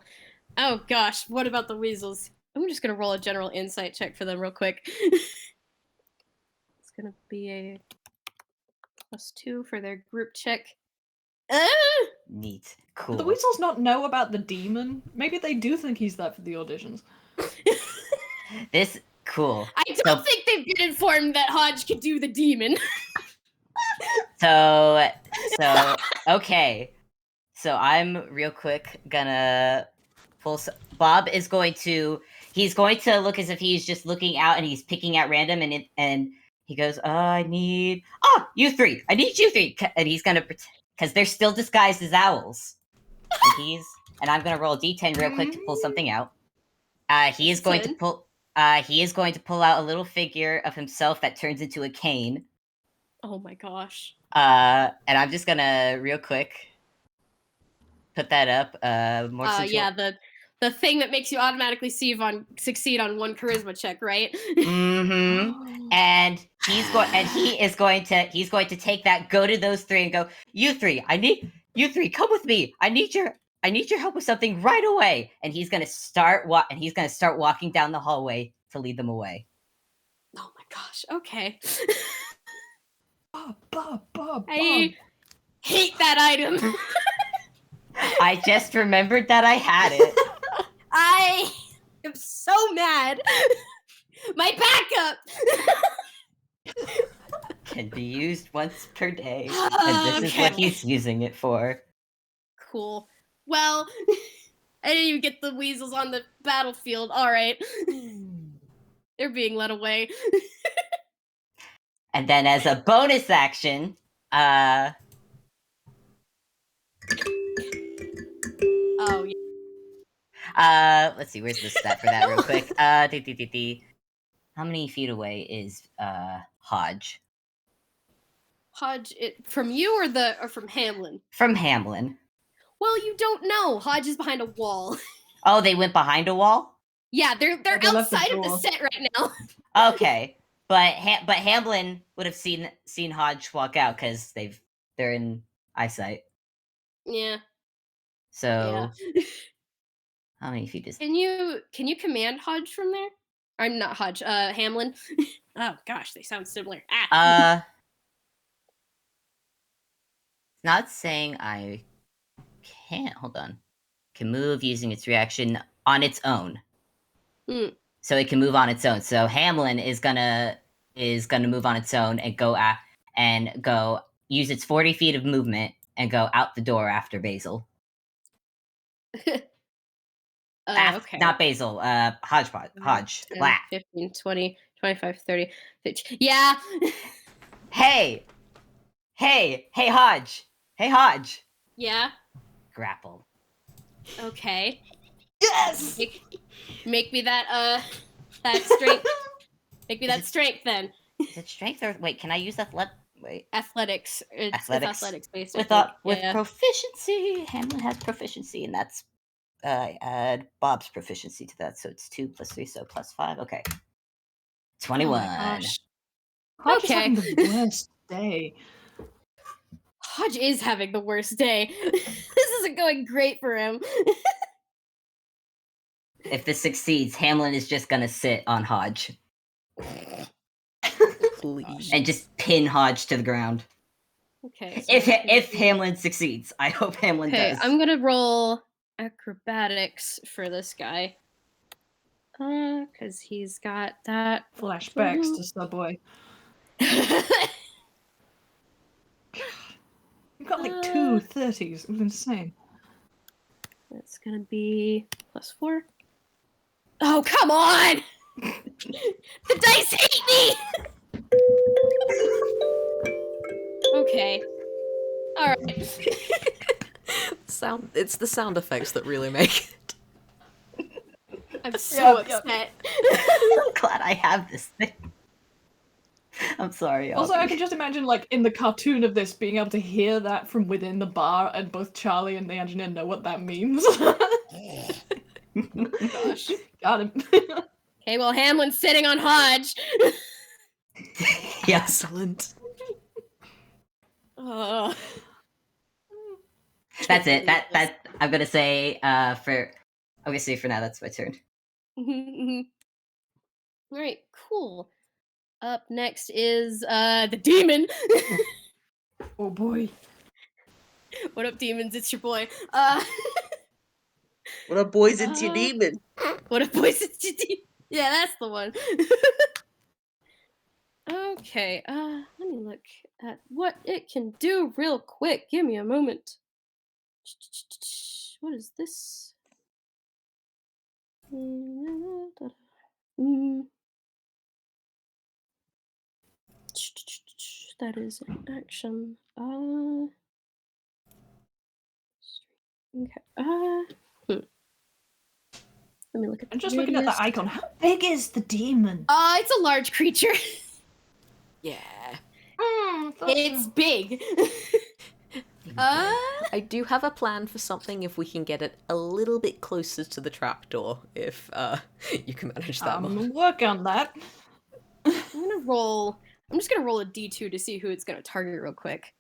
Oh gosh, what about the weasels? I'm just gonna roll a general insight check for them real quick. It's gonna be a +2 for their group check. neat, cool? Do the weasels not know about the demon? Maybe they do think he's there for the auditions. This cool. I don't think they've been informed that Hodge could do the demon. So okay. So I'm real quick gonna pull. Bob is going to. He's going to look as if he's just looking out and he's picking out random, and he goes, I need you three. I need you three, and he's gonna because they're still disguised as owls. And I'm gonna roll a d10 real quick to pull something out. He is going to pull. He is going to pull out a little figure of himself that turns into a cane. Oh my gosh. And I'm just gonna real quick put that up. Yeah, the thing that makes you automatically succeed on one charisma check, right? Mm-hmm. And he's going to take that, go to those three, and go, you three, come with me. I need your help with something right away. And he's gonna start walking down the hallway to lead them away. Oh my gosh. Okay. Bob. I hate that item. I just remembered that I had it. I am so mad. My backup Can be used once per day, and this is what Okay. he's using it for. Cool. Well, I didn't even get the weasels on the battlefield. All right. They're being led away. And then as a bonus action, Oh, yeah. let's see, where's the stat for that real quick? How many feet away is Hodge? Hodge, from you or from Hamlin? From Hamlin. Well, you don't know. Hodge is behind a wall. Oh, they went behind a wall? Yeah, they're they left the outside of the door. set right now. Okay. But Hamlin would have seen Hodge walk out because they're in eyesight. Yeah. So Yeah. how many feet is Can you command Hodge from there? Or not Hodge, Hamlin. Oh gosh, they sound similar. It's not saying I can't. Hold on. Can move using its reaction on its own. So it can move on its own. So Hamlin is gonna move on its own and go use its 40 feet of movement and go out the door after Basil. Okay. Not Basil. Hodge. 10, Blah. 15, 20, 25, 30, 50. Yeah. Hey, Hodge. Hey, Hodge. Yeah. Grapple. Okay. Yes. Make me that strength. Make me that strength then. Is it strength or wait? Can I use that? Wait. Athletics. It's athletics based. With proficiency. Hamlin has proficiency, and that's add Bob's proficiency to that, so it's 2 + 3, so +5. Okay. 21. Oh my gosh. Hodge is Okay. having the worst day. Hodge is having the worst day. This isn't going great for him. If this succeeds, Hamlin is just gonna sit on Hodge Please. and just pin Hodge to the ground. Okay. So If Hamlin succeeds, I hope Hamlin does. I'm gonna roll acrobatics for this guy. Because he's got that. Flashbacks to Subway. You've got like two 30s. It was insane. That's gonna be +4. Oh, come on! The dice hate me! Okay. Alright. It's the sound effects that really make it. I'm so Yep, yep. upset. I'm glad I have this thing. I'm sorry. Also, I Obby. can just imagine, like, in the cartoon of this, being able to hear that from within the bar, and both Charlie and the engineer know what that means. Gosh. Got him. Okay, well, Hamlin's sitting on Hodge. Yeah. Excellent. That's it. That I'm gonna say for now that's my turn. Alright, cool. Up next is the demon. Oh boy. What up, demons? It's your boy. What up, boys? It's your demon. What up, boys? It's your demon. Yeah, that's the one. Okay, let me look at what it can do real quick. Give me a moment. What is this? That is an action. Okay. Let me look at. I'm just looking at that radius. icon. How big is the demon? It's a large creature. Yeah. It's big. I do have a plan for something if we can get it a little bit closer to the trapdoor, if you can manage that much. Work on that. I'm just gonna roll a d2 to see who it's gonna target real quick.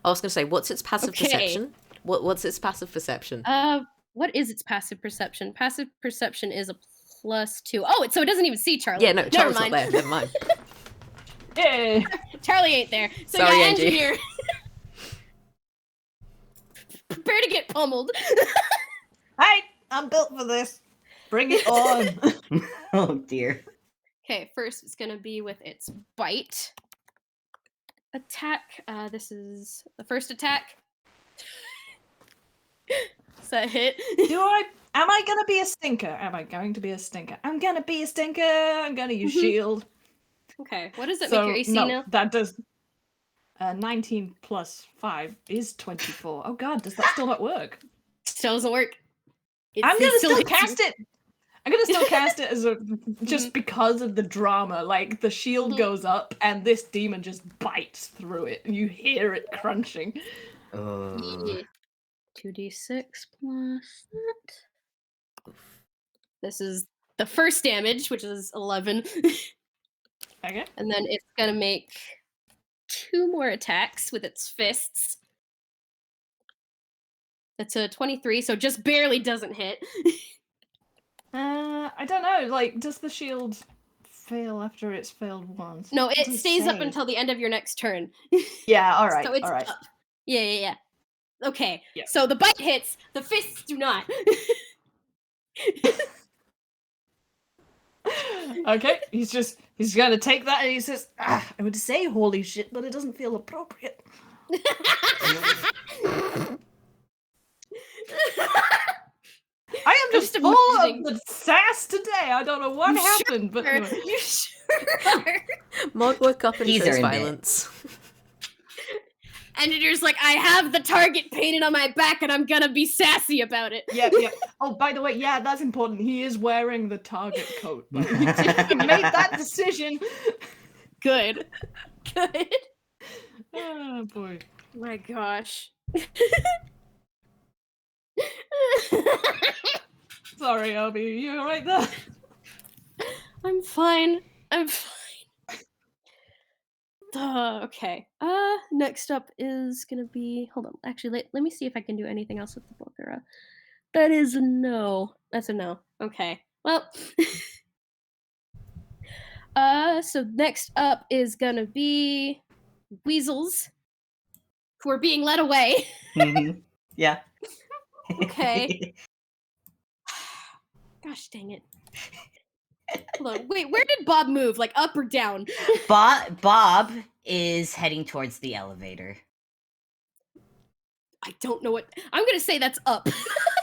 I was gonna say, what's its passive Okay. perception? What's its passive perception? What is its passive perception? Passive perception is a +2. Oh, so it doesn't even see Charlie. Yeah, no, Never Charlie's mind. not there. Never mind. Yeah. Charlie ain't there. So Sorry, yeah, Angie. engineer. Prepare to get pummeled. Hey, I'm built for this. Bring it on. Oh dear. Okay, first it's gonna be with its bite attack. This is the first attack. Is that a hit? Am I gonna be a stinker? Am I going to be a stinker? I'm gonna be a stinker. I'm gonna use shield. Okay, what does that make your AC no, now? that does. 19 plus 5 is 24. Oh god, does that still not work? Still doesn't work. I'm gonna still hits you. cast it. I'm gonna still cast it as a just because of the drama. Like the shield goes up and this demon just bites through it, and you hear it crunching. 2d6 plus that. This is the first damage, which is 11. Okay. And then it's gonna make 2 more attacks with its fists. That's a 23, so just barely doesn't hit. I don't know. Like, does the shield fail after it's failed once? No, What it does stays up say? until the end of your next turn. Yeah. All right. So it's all right. up. Yeah. Okay, Yeah. so the bite hits, the fists do not. Okay. He's gonna take that and he says, I would say holy shit, but it doesn't feel appropriate. I am just Just full imagining- of the sass today. I don't know what happened, but anyway. You sure are. Mod woke up and He's chose earned it. violence. Engineer's like, I have the target painted on my back and I'm gonna be sassy about it. Yeah. Oh, by the way, yeah, that's important. He is wearing the target coat. Like, he made that decision. Good. Oh boy. My gosh. Sorry, Obby. You alright there? I'm fine. I'm fine. Okay. Next up is gonna be. Hold on. Actually, let me see if I can do anything else with the Bokura. That is a no. That's a no. Okay. Well. So next up is gonna be weasels who are being led away. Yeah. Okay. Gosh dang it. Hold on. Wait, where did Bob move? Like up or down? Bob is heading towards the elevator. I don't know what. I'm gonna say that's up.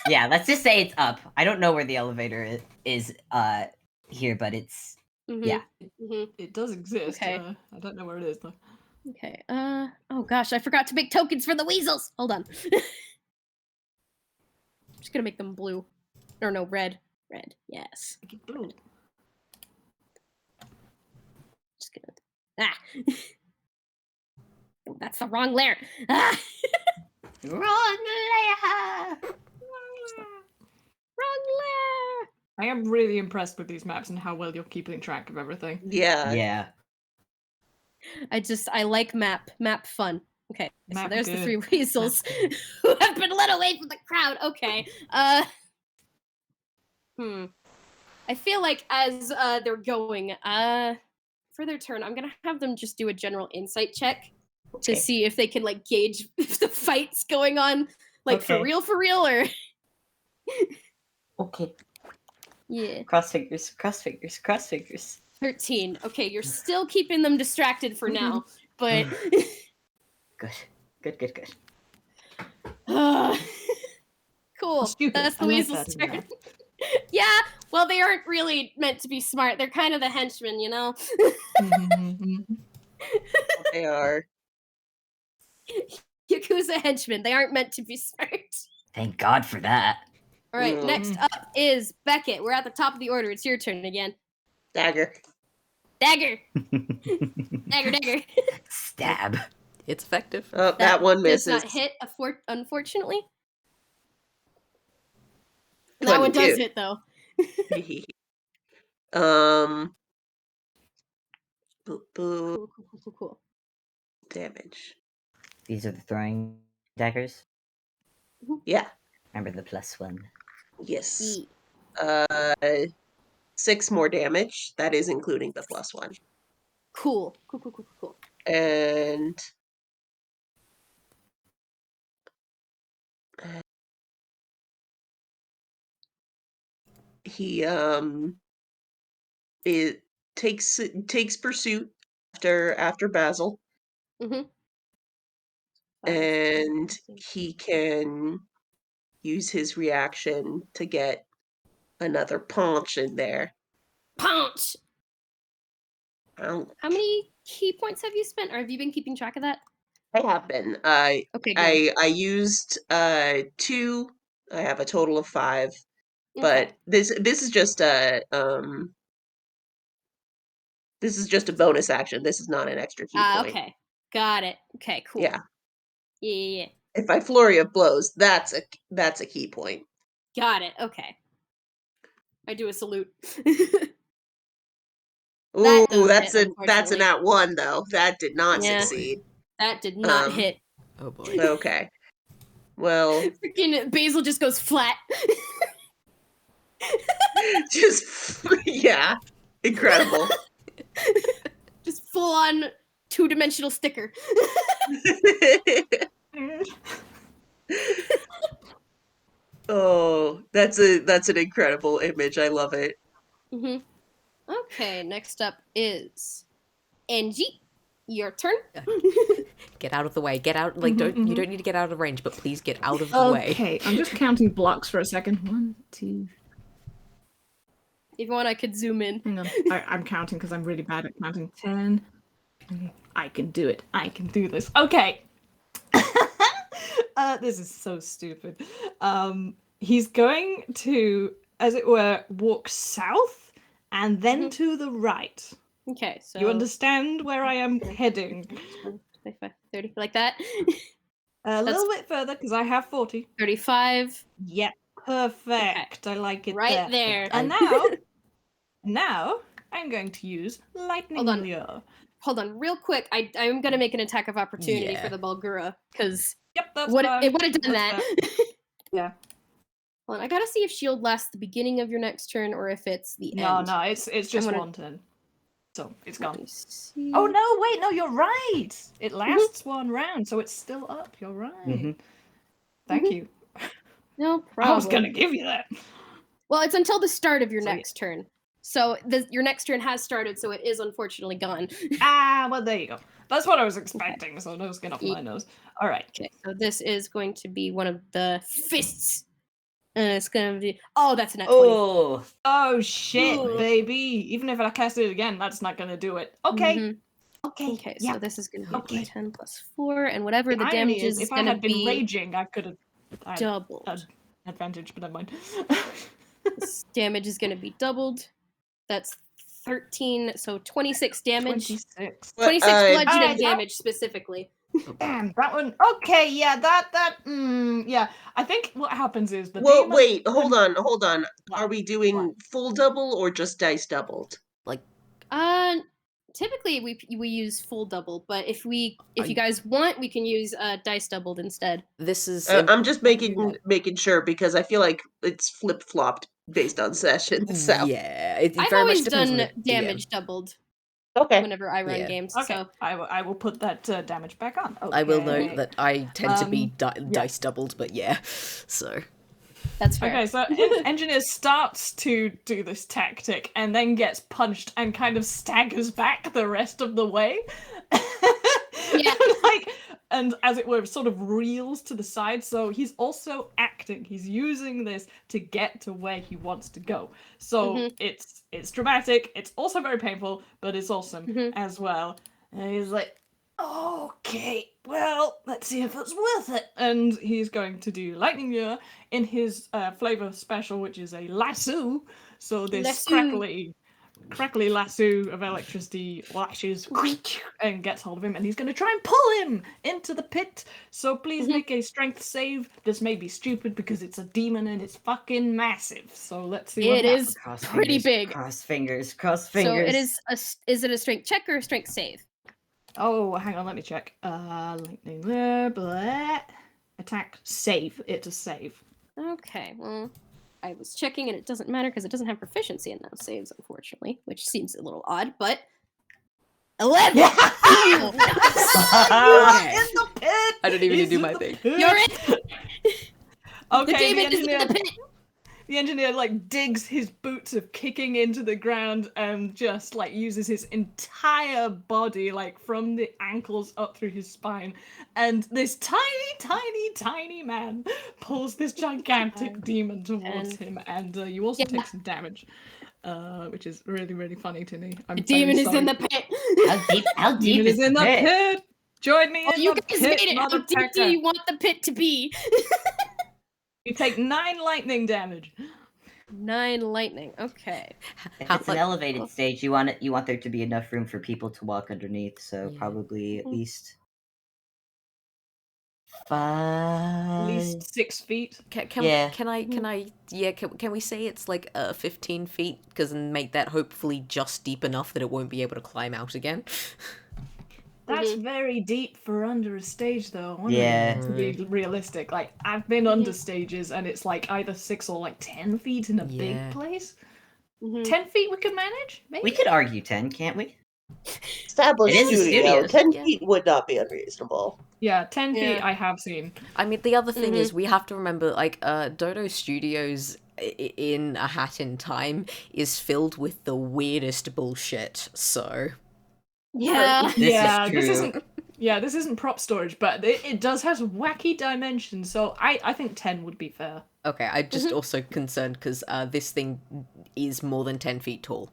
Yeah, let's just say it's up. I don't know where the elevator is here, but it's yeah. Mm-hmm. It does exist. Okay. I don't know where it is though. Okay. Oh gosh, I forgot to make tokens for the weasels. Hold on. Just gonna make them blue. Or no, red. Red. Yes. Make it blue. Just gonna. Ah. Oh, that's the wrong layer. Ah. Wrong layer. Wrong layer. I am really impressed with these maps and how well you're keeping track of everything. Yeah. Yeah. I like map fun. Okay, so Map there's the good. 3 weasels Map good. who have been led away from the crowd. Okay. I feel like as they're going, for their turn, I'm gonna have them just do a general insight check to Okay. see if they can like gauge if the fight's going on like Okay. for real, or Okay. yeah. Cross fingers. Cross fingers. Cross fingers. 13. Okay, you're still keeping them distracted for now, but Good. Good. Good. Good. cool. Stupid. That's the I like weasel's that in turn. there. Yeah, well, they aren't really meant to be smart. They're kind of the henchmen, you know? They are. Yakuza henchmen. They aren't meant to be smart. Thank God for that. All right, Mm. next up is Beckett. We're at the top of the order. It's your turn again. Dagger. Dagger. Dagger. Stab. It's effective. Oh, that one does misses. not hit, unfortunately. That one 22. does hit, though. Boo, Cool. damage. These are the throwing daggers. Yeah. Remember the +1. Yes. E. 6 more damage. That is including the +1. Cool. And he it takes pursuit after Basil, Mm-hmm. and he can use his reaction to get another punch in there. Punch! I How many key points have you spent, or have you been keeping track of that? have been. Okay, good. I used 2. I have a total of 5. But Okay. this is just a bonus action. This is not an extra key point. Okay. Got it. Okay, cool. Yeah. Yeah. If I flurry of blows, that's a key point. Got it. Okay. I do a salute. Ooh, That does that's hit, that's an unfortunately. @1 though. That did not Yeah. succeed. That did not Um, hit. Oh boy. Okay. Well, Freaking Basil just goes flat. just yeah, incredible. Just full on 2-dimensional sticker. Oh, that's an incredible image. I love it. Mm-hmm. Okay, next up is Angie. Your turn. Get out of the way. Get out. Like, Mhm, you mhm. don't need to get out of range, but please get out of the way. Okay, I'm just counting blocks for a second. 1, 2. If you want, I could zoom in. Hang on. I'm counting because I'm really bad at counting. 10. I can do it. I can do this. Okay. This is so stupid. He's going to, as it were, walk south and then to the right. Okay, so You understand where I am heading? 25, 30, like that. A little bit further because I have 40. 35. Yep, perfect. I like it Right there. And now I'm going to use Lightning Hold on. Lure. Hold on, real quick. I'm gonna make an attack of opportunity Yeah. for the Bulgura because Yep, that's it would have done That's that. Yeah. Hold on, I gotta see if shield lasts the beginning of your next turn or if it's the No, end. no, it's just gonna- one turn. So it's Let gone. me see. Oh no, wait, no, you're right. It lasts one round, so it's still up. You're right. Mhm. Thank you. No problem. I was gonna give you that. Well, it's until the start of your So, yeah. next turn. So your next turn has started, so it is unfortunately gone. Well, there you go. That's what I was expecting, so no skin off my nose. All right. Okay, so this is going to be one of the fists. And it's gonna be that's an at 20. Oh, Oh shit, Ooh. baby! Even if I cast it again, that's not gonna do it. Okay. Mhm. Okay. Okay, Yeah. so this is gonna be Okay. 10 plus 4, and whatever the irony damage is, is if I gonna had been be raging, I could have doubled. had advantage, but never mind. This damage is gonna be doubled. That's 13, so 26 damage. 26. 26 But, bludgeoning Alright, damage specifically. Damn, that one. Okay, yeah, yeah. I think what happens is the well, demon. wait, hold on. What? Are we doing full double or just dice doubled? Typically we use full double, but if you I- guys want, we can use dice doubled instead. This is I'm just making sure because I feel like it's flip flopped based on sessions. So yeah. It I've very much always depends on done the DM. damage doubled okay. whenever I run Yeah. games. Okay, So I will put that damage back on. Okay. I will note that I tend to be yeah. dice doubled, but yeah. So that's fair. Okay, so Engineer starts to do this tactic and then gets punched and kind of staggers back the rest of the way. Yeah. And as it were, sort of reels to the side. So he's also acting. He's using this to get to where he wants to go. So it's dramatic. It's also very painful, but it's awesome as well. And he's like, okay, well, let's see if it's worth it. And he's going to do Lightning Lure in his flavor special, which is a lasso. So this Lasso. crackly lasso of electricity lashes and gets hold of him, and he's going to try and pull him into the pit. So please make a strength save. This may be stupid because it's a demon and it's fucking massive. So let's see what It happens. is cross pretty fingers, big. Cross fingers. Cross So fingers. it is it a strength check or a strength save? Oh, hang on, let me check. Lightning Lure, blah. Attack, save. It's a save. Okay, well, I was checking and it doesn't matter because it doesn't have proficiency in those saves, unfortunately, which seems a little odd, but 11! Yeah. Ooh, Okay. In the pit! I don't even need He's to do in my the thing. pit! You're in! Okay, The demon is in the pit! The engineer digs his boots of kicking into the ground and just uses his entire body from the ankles up through his spine, and this tiny man pulls this gigantic demon towards him, and you also take some damage, which is really, really funny to me. The demon is in the pit! How deep Demon is is in the pit. Join me in You the guys pit, made it! How deep do motherfucker. you want the pit to be? You take 9 lightning damage. 9 lightning, okay. If it's an elevated stage, you want there to be enough room for people to walk underneath. So Yeah. probably at least At 5. least 6 feet. Can we say it's 15 feet? Because make that hopefully just deep enough that it won't be able to climb out again. That's very deep for under a stage, though. Yeah. To be realistic, I've been under stages, and it's either 6 or 10 feet in a big place. 10 feet we could manage, maybe. We could argue 10, can't we? Established It is a studio. studio. 10 Yeah. feet would not be unreasonable. Yeah, 10 feet Yeah. I have seen. I mean, the other thing is we have to remember, Dodo Studios in A Hat in Time is filled with the weirdest bullshit, so... Yeah. This isn't prop storage, but it does have wacky dimensions, so I think 10 would be fair. Okay, I'm just also concerned because this thing is more than 10 feet tall.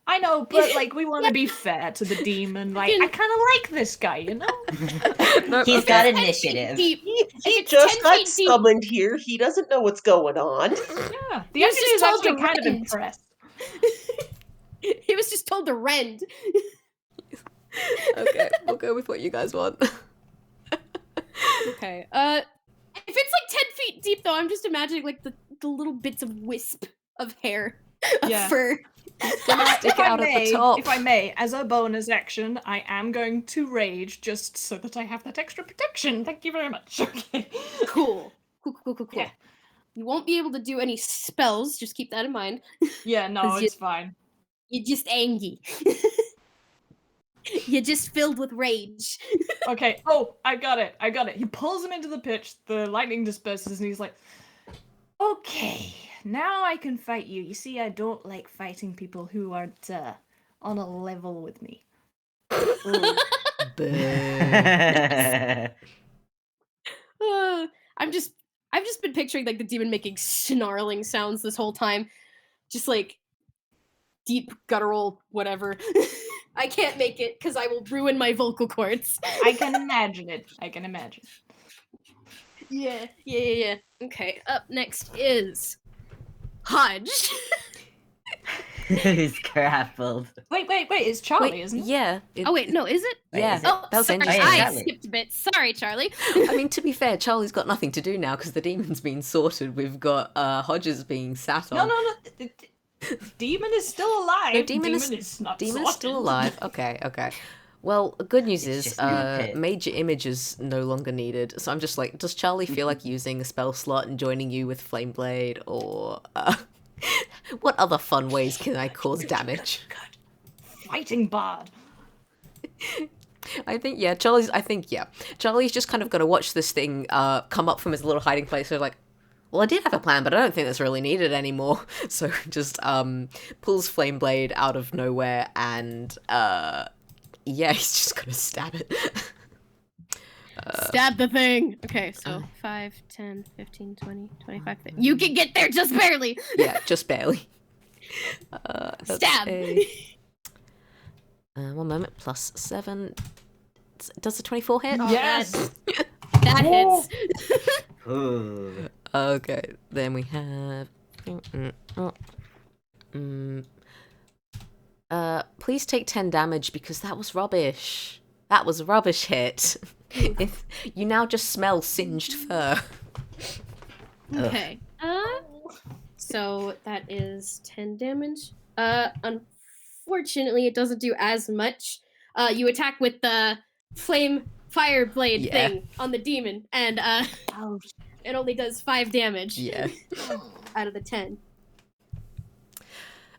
I know, but we want to be fair to the demon. I kind of like this guy, you know? He's got initiative. Deep. He it's just 10 got feet deep- summoned here. He doesn't know what's going on. Yeah, the He was engineer's just told actually to kind of rend. impressed. He was just told to rend. Okay, we'll go with what you guys want. Okay. If it's 10 feet deep, though, I'm just imagining the little bits of wisp of hair a Yeah. fur. Gonna stick it out at the top. If I may, as a bonus action, I am going to rage just so that I have that extra protection. Thank you very much. Okay. Cool. Cool. Yeah. You won't be able to do any spells. Just keep that in mind. Yeah, no, 'Cause it's fine. You're just angry. You're just filled with rage. Okay. Oh, I got it. He pulls him into the pitch. The lightning disperses, and he's like, "Okay, now I can fight you. You see, I don't like fighting people who aren't on a level with me." Boo. I've just been picturing like the demon making snarling sounds this whole time, just like deep guttural whatever. I can't make it because I will ruin my vocal cords. I can imagine it. Yeah. Okay, up next is Hodge. Who's grappled? Wait, it's Charlie, Wait, isn't it? yeah. Oh wait, no, is it? Wait, Yeah. is it? Oh, That was sorry, interesting. Oh, yeah, I Charlie. skipped a bit. Sorry, Charlie. I mean, to be fair, Charlie's got nothing to do now because the demon's been sorted. We've got Hodges being sat on. No. Demon is still alive. No, Demon is not Demon is still sorted. alive. Okay. Well, good news It's is just in the pit. major image is no longer needed. So I'm just like, does Charlie feel like using a spell slot and joining you with Flame Blade, or what other fun ways can I cause damage? Fighting bard. I think Charlie's just kind of got to watch this thing come up from his little hiding place. So like, well, I did have a plan, but I don't think that's really needed anymore. So just pulls Flame Blade out of nowhere and he's just gonna stab it. Stab the thing. Okay, so 5, 10, 15, 20, 25. You can get there just barely. Yeah, just barely. Stab. 1 moment, plus 7. Does the 24 hit? Oh, Yes. That hits. Ooh. Okay, then we have. Please take 10 damage because that was rubbish. That was a rubbish hit. If you now just smell singed fur. Okay. So that is 10 damage. Unfortunately, it doesn't do as much. You attack with the fire blade thing on the demon, and it only does 5 damage. Yeah. Out of the 10.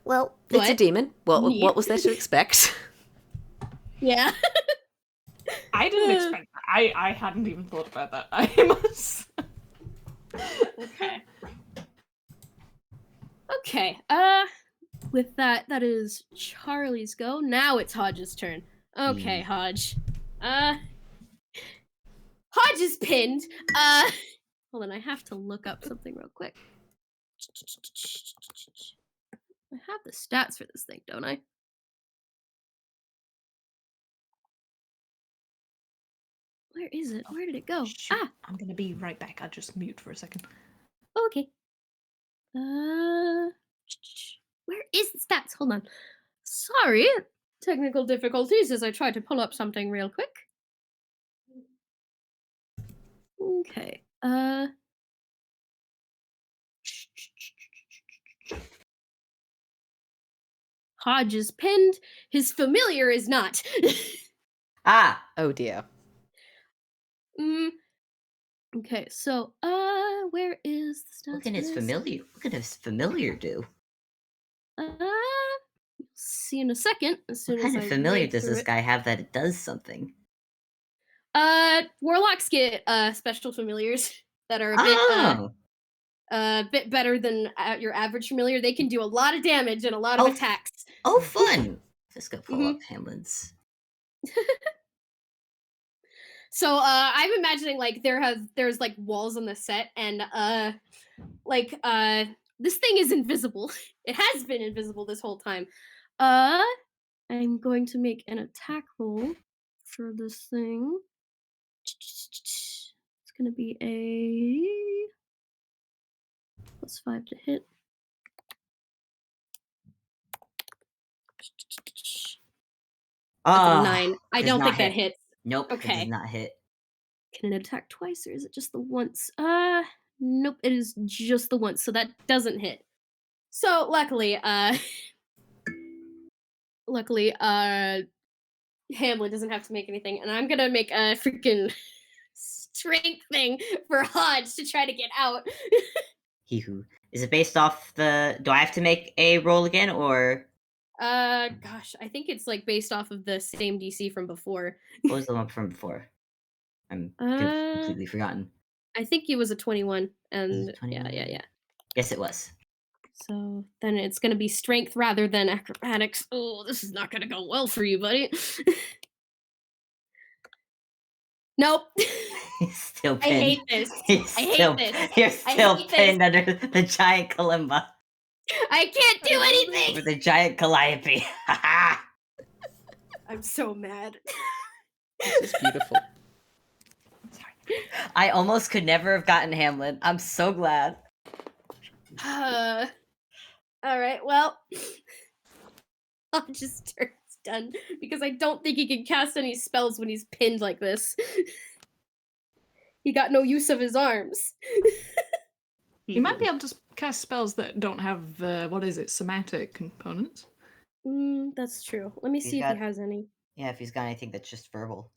Well, it's a What? demon. Neat. What was there to expect? Yeah. I didn't expect that. I hadn't even thought about that. I must. Okay. Okay. With that is Charlie's go. Now it's Hodge's turn. Okay, Hodge. Hodge is pinned. Hold on, I have to look up something real quick. I have the stats for this thing, don't I? Where is it? Where did it go? Shoot, I'm gonna be right back. I'll just mute for a second. Okay. Where is the stats? Hold on. Sorry. Technical difficulties as I try to pull up something real quick. Okay. Hodge is pinned. His familiar is not. Ah, Oh dear. Okay, so where is the stats? what can for his this? familiar? What can his familiar do? See in a second. As soon What kind as of I familiar read does through this it. guy have that it does something? Warlocks get special familiars that are a bit better than your average familiar. They can do a lot of damage and a lot of Oh. attacks. Oh, fun! Just go pull Mhm. up Hamlin's. So I'm imagining like there's like walls on the set, and this thing is invisible. It has been invisible this whole time. I'm going to make an attack roll for this thing. It's gonna be a +5 to hit. That's a 9. I does don't not think that hit. hits. Nope, it Okay. does not hit. Can it attack twice, or is it just the once? Nope, it is just the once, so that doesn't hit. So luckily, Hamlet doesn't have to make anything, and I'm gonna make a freaking strength thing for Hodge to try to get out. Hee-hoo. Is it based off the... Do I have to make a roll again, or... Gosh, I think it's like based off of the same DC from before. What was the one from before? I'm completely forgotten. I think it was a 21, Was and it 21? yeah. Yes, it was. So then it's gonna be strength rather than acrobatics. Oh, this is not gonna go well for you, buddy. Nope. He's still I pinned. hate this. He's I hate still, this. You're I still hate this. pinned under the giant kalimba. I can't do Or anything. the giant calliope. Ha I'm so mad. This is beautiful. I almost could never have gotten Hamlet. I'm so glad. All right. Well, I'll just turn it's done because I don't think he can cast any spells when he's pinned like this. He got no use of his arms. You might be able to cast spells that don't have, somatic components. That's true. Let me He's see if got- he has any. Yeah, if he's got anything that's just verbal.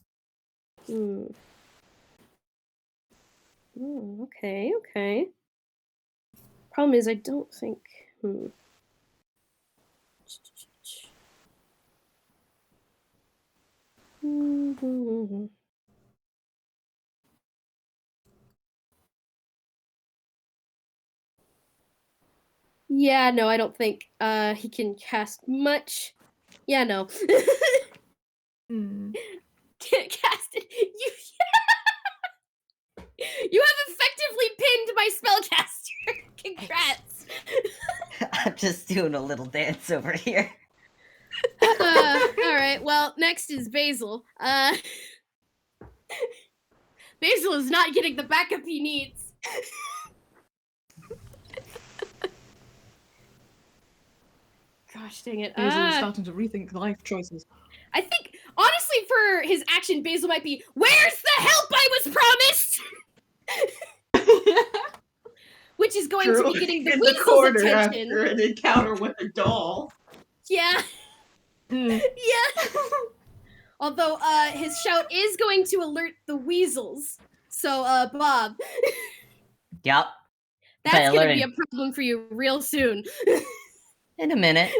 Okay. Problem is, I don't think. Yeah, no, I don't think he can cast much. Yeah, no. Can't cast it. You have effectively pinned my spellcaster. Congrats. I'm just doing a little dance over here. All right. Well, next is Basil. Basil is not getting the backup he needs. Gosh dang it. Basil is starting to rethink life choices. I think, honestly, for his action, Basil might be, where's the help I was promised? Which is going to be getting the in the weasel's corner attention. after an encounter with a doll. Yeah. Yeah. Although, his shout is going to alert the weasels. So, Bob, Yup. that's Okay, gonna alerted. be a problem for you real soon. In a minute.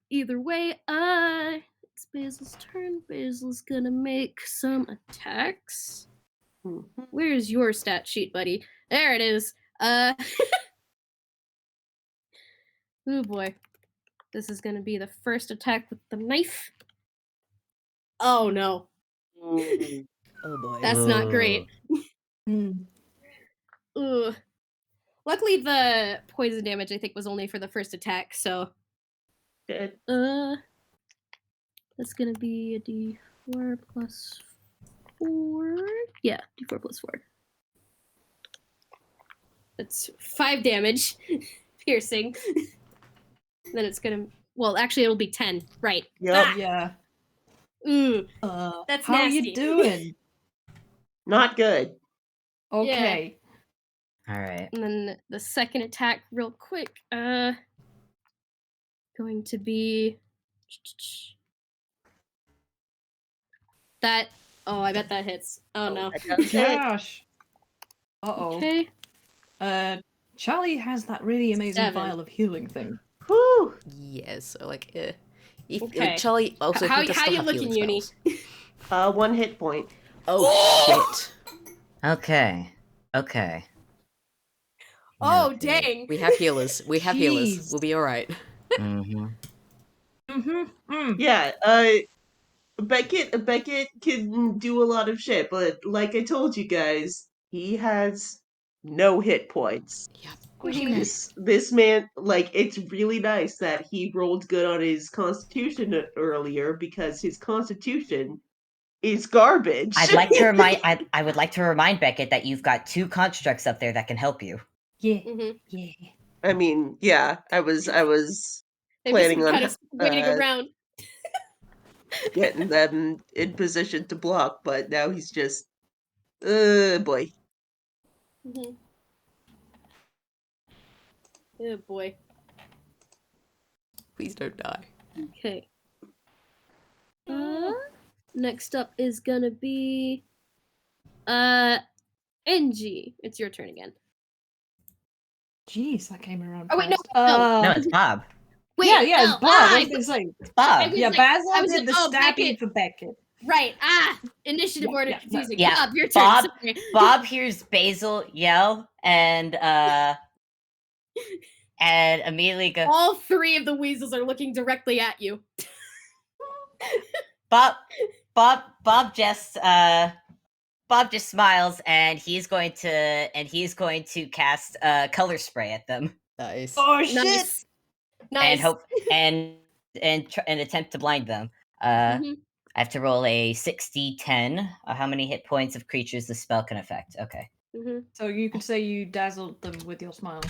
Either way, it's Basil's turn. Basil's gonna make some attacks. Where's your stat sheet, buddy? There it is. Oh boy. This is gonna be the first attack with the knife. Oh no. Oh boy. That's not great. Mm. Ugh. Luckily, the poison damage, I think, was only for the first attack, so... Good. That's gonna be a d4 plus 4... Yeah, d4 plus 4. That's 5 damage. Piercing. Then it's gonna... Well, actually, it'll be 10. Right. Yup. Yeah. Ooh, That's That's how nasty. you doing? Not good. Okay. All right. and then the second attack, real quick, going to be... That... Oh, I bet that hits. Oh, no. That does hit. Gosh. Uh-oh. Okay. Charlie has that really amazing 7. vial of healing thing. Whew. Yes, so like, if Okay. Charlie also How he does you still have looking, healing Yuni? spells. 1 hit point. Oh shit! Okay. Oh, dang. We have healers. Jeez. We'll be all right. Mm-hmm. Yeah, Beckett can do a lot of shit, but like I told you guys, he has no hit points. This man, like, it's really nice that he rolled good on his constitution earlier because his constitution is garbage. I'd like to remind I would like to remind Beckett that you've got 2 constructs up there that can help you. Yeah. Mm-hmm. Yeah. I mean, yeah, I was Maybe planning some on kind of waiting uh, around. getting them in position to block, but now he's just boy. Mm-hmm. Oh boy. Please don't die. Okay. Next up is gonna be NG. It's your turn again. Jeez, that came around. Oh wait, no, fast. No, it's Bob. Wait, yeah, it's no, Bob. I I was gonna say. It's Bob. was Yeah, like- Basil I was did like, the oh, stabbing Beckett. for Beckett. right. Initiative order yeah, no. confusing. Yeah, Bob, your turn. Bob. Sorry. Bob hears Basil yell and immediately goes, All three of the weasels are looking directly at you. Bob just smiles and he's going to cast color spray at them Nice. Oh shit! Nice. and hope and attempt to blind them. Mhm. I have to roll a 60-10. How many hit points of creatures the spell can affect? Okay. Mhm. So you could say you dazzled them with your smile.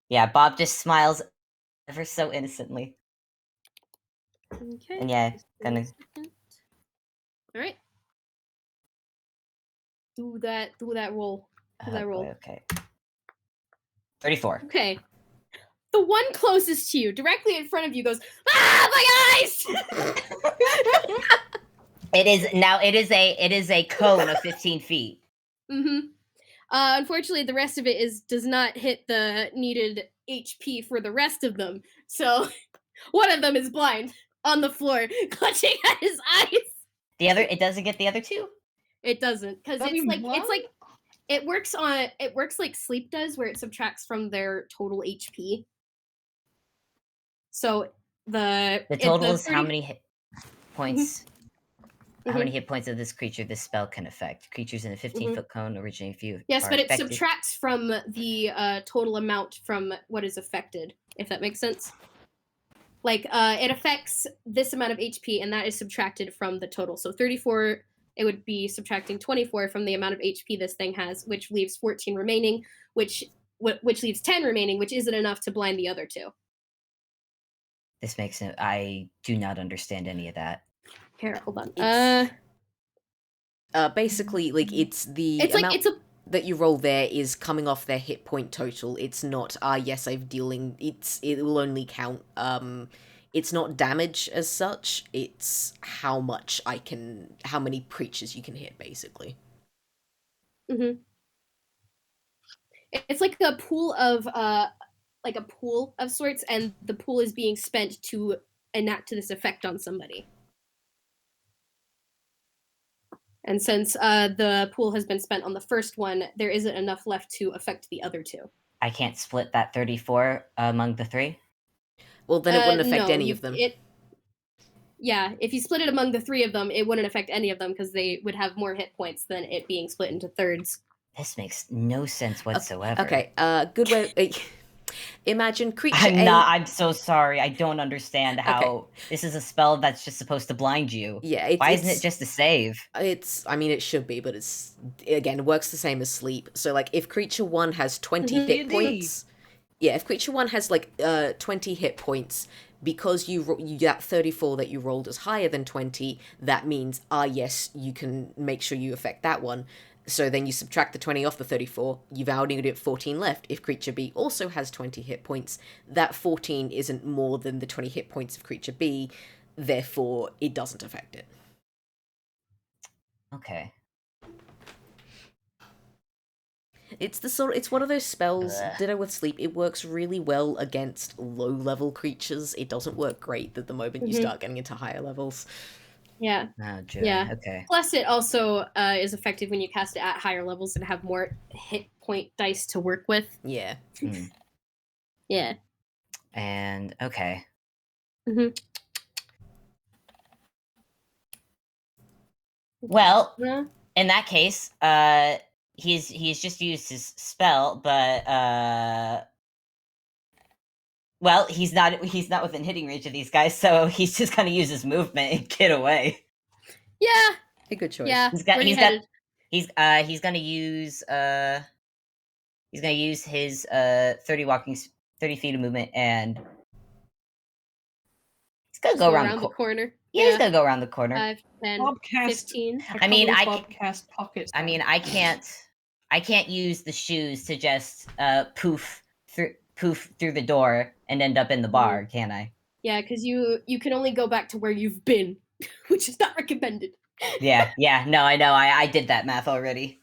Yeah, Bob just smiles ever so innocently. Okay. And yeah, Just give me gonna a second. All right. Do that roll. Do that roll. boy, okay. 34. Okay. The one closest to you, directly in front of you, goes, "Ah, my eyes!" It is a cone of 15 feet. Mm-hmm. Unfortunately, the rest of it does not hit the needed HP for the rest of them. So one of them is blind on the floor, clutching at his eyes. It doesn't get the other two. It doesn't, because That'd be it's like it works like sleep does, where it subtracts from their total HP. So The total is 30 how many hit points. How Mhm. many hit points of this creature this spell can affect? Creatures in a 15-foot cone originating if you Yes, are but it affected. subtracts from the total amount from what is affected, if that makes sense. Like, it affects this amount of HP, and that is subtracted from the total. So 34, it would be subtracting 24 from the amount of HP this thing has, which leaves 14 remaining, which leaves 10 remaining, which isn't enough to blind the other two. This makes it. I do not understand any of that. Here, hold on. It's- basically, like, it's the It's amount like, it's a... that you roll there is coming off their hit point total. It's not, yes, I've dealing, it will only count, it's not damage as such, it's how many creatures you can hit, basically. Mm-hmm. It's like a pool of sorts, and the pool is being spent to enact this effect on somebody. And since the pool has been spent on the first one, there isn't enough left to affect the other two. I can't split that 34 among the three. Well, then it wouldn't affect no, any of them. Yeah, if you split it among the three of them, it wouldn't affect any of them because they would have more hit points than it being split into thirds. This makes no sense whatsoever. Okay, good way... Imagine creature I'm so sorry. I don't understand how this is a spell that's just supposed to blind you. Yeah, Why isn't it just a save? I mean, it should be, but it works the same as sleep. So, like, if creature 1 has 20 hit points... Yeah, if creature 1 has, 20 hit points, because you that 34 that you rolled is higher than 20, that means, yes, you can make sure you affect that one. So then you subtract the 20 off the 34, you've only got 14 left. If creature B also has 20 hit points, that 14 isn't more than the 20 hit points of creature B, therefore it doesn't affect it. Okay. It's one of those spells, ditto with sleep, it works really well against low-level creatures. It doesn't work great the moment you start getting into higher levels. Yeah. Oh, joy. Yeah. Okay. Plus, it also is effective when you cast it at higher levels and have more hit point dice to work with. Yeah. Yeah. And okay. Mm-hmm. Well, Yeah. in that case, he's just used his spell, but well, he's not within hitting range of these guys, so he's just gonna use his movement and get away. Yeah. A good choice. Yeah. He's Where are you headed? gonna use his 30 feet of movement, and he's gonna go around the corner. Yeah, he's gonna go around the corner. 5, 10, Bobcast. 15. I mean, Bobcast pockets. I mean, I can't use the shoes to just poof poof through the door and end up in the bar, can I? Yeah, because you can only go back to where you've been, which is not recommended. Yeah, no, I know. I did that math already.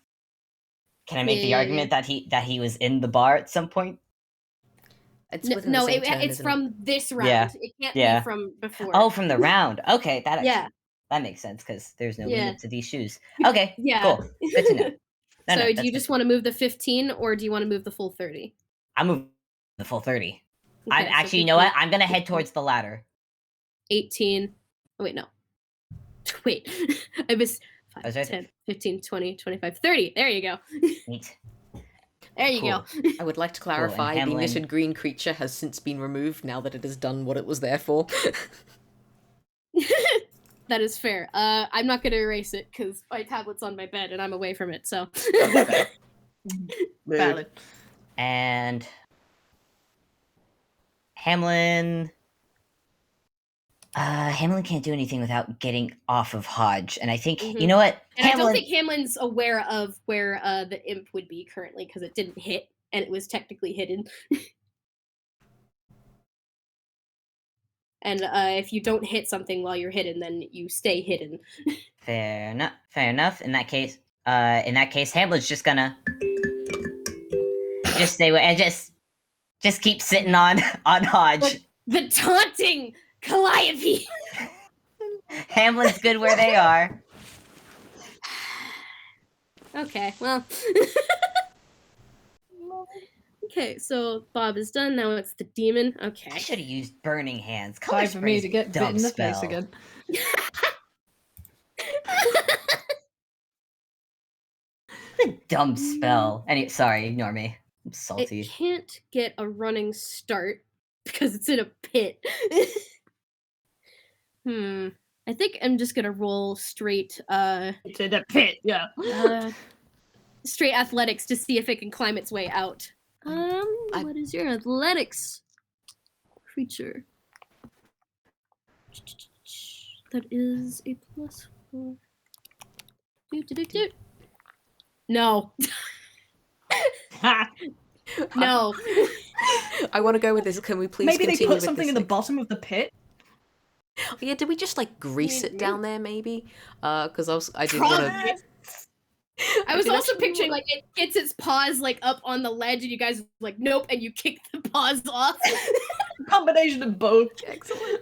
Can I make the Yeah. argument that he was in the bar at some point? It's within the No, same turn, it's isn't from this round. Yeah, It can't yeah. be from before. Oh, from the round. Okay, that actually, Yeah. that makes sense because there's no Yeah. limit to these shoes. Okay, Yeah. cool. Good to know. No, So no, do that's you good just to know. want to move the 15 or do you want to move the full 30? I move the full 30. I Okay, so actually, you know what? 15, I'm gonna head 15, towards the ladder. 18. Oh, wait, no. Wait. I missed I 5, was right 10, 15, 20, 25, 30. There you go. Neat. There you Cool. go. I would like to and clarify the Hamlin- knitted green creature has since been removed now that it has done what it was there for. That is fair. I'm not gonna erase it because my tablet's on my bed and I'm away from it. So. Valid. And Hamlin. Hamlin can't do anything without getting off of Hodge, and I think you know what. And I don't think Hamlin's aware of where the imp would be currently because it didn't hit and it was technically hidden. And if you don't hit something while you're hidden, then you stay hidden. Fair enough. Fair enough. In that case, Hamlin's just gonna just stay and just keep sitting on Hodge. The taunting Calliope. Hamlin's good where they are. Okay, well. Okay, so Bob is done. Now it's the demon. I Okay. should have used Burning Hands. Time Color for me Spray's to a get bit dumb in the spell. face again. It's a dumb spell. Sorry, ignore me. I'm salty. It can't get a running start because it's in a pit. I think I'm just gonna roll straight It's in the pit, yeah. straight athletics to see if it can climb its way out. What is your athletics, creature? That is a +4. Do. No. No. I want to go with this. Can we please Maybe they continue put with something this in the thing? bottom of the pit. Yeah, did we just like grease it Maybe. down there? Maybe. Because I did want to. I was did also actually picturing wanna- like it gets its paws like up on the ledge and you guys are like nope and you kick the paws off. Combination of both. Excellent.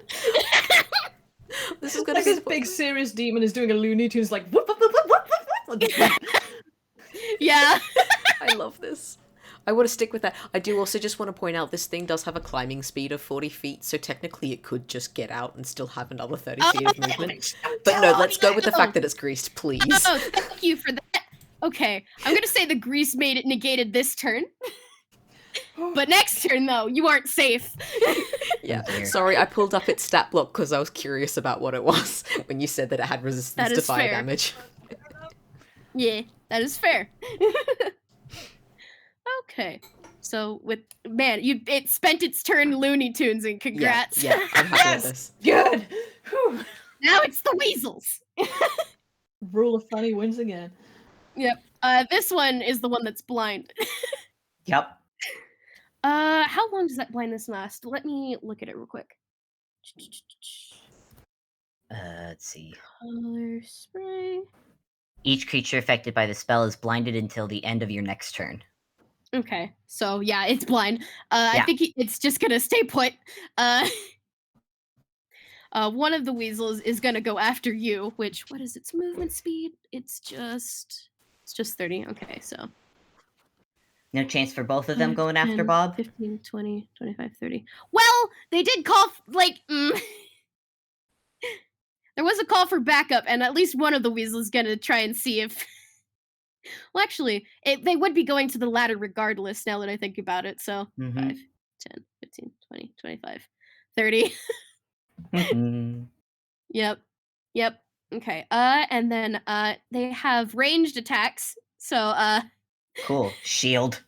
This is gonna Like this big serious demon is doing a Looney Tunes like whoop, whoop, whoop, whoop, whoop, whoop, whoop. Yeah. I love this. I want to stick with that. I do also just want to point out this thing does have a climbing speed of 40 feet, so technically it could just get out and still have another 30 feet of movement. But no, let's go with the fact that it's greased, please. Oh, thank you for that. Okay, I'm gonna say the grease made it negated this turn. But next turn, though, you aren't safe. Yeah, dear. sorry, I pulled up its stat block because I was curious about what it was when you said that it had resistance That to is fire fair. damage. Yeah, that is fair. Okay, so it spent its turn Looney Tunes and congrats. Yeah, I'm happy Yes! with this. Good. Whew. Now it's the weasels. Rule of funny wins again. Yep. This one is the one that's blind. Yep. How long does that blindness last? Let me look at it real quick. Let's see. Color spray. Each creature affected by the spell is blinded until the end of your next turn. Okay, so yeah, it's blind. Yeah. I think it's just gonna stay put. One of the weasels is gonna go after you. Which what is its movement speed? It's just 30. Okay, so No chance for both of them 5, going after 10, Bob? 15, 20, 25, 30. Well, they did call there was a call for backup, and at least one of the weasels is gonna try and see if. Well, actually, they would be going to the ladder regardless. Now that I think about it, so Mhm. 5, 10, 15, 20, 25, 30. Mhm. Yep. Okay. And then they have ranged attacks. So Cool. Shield.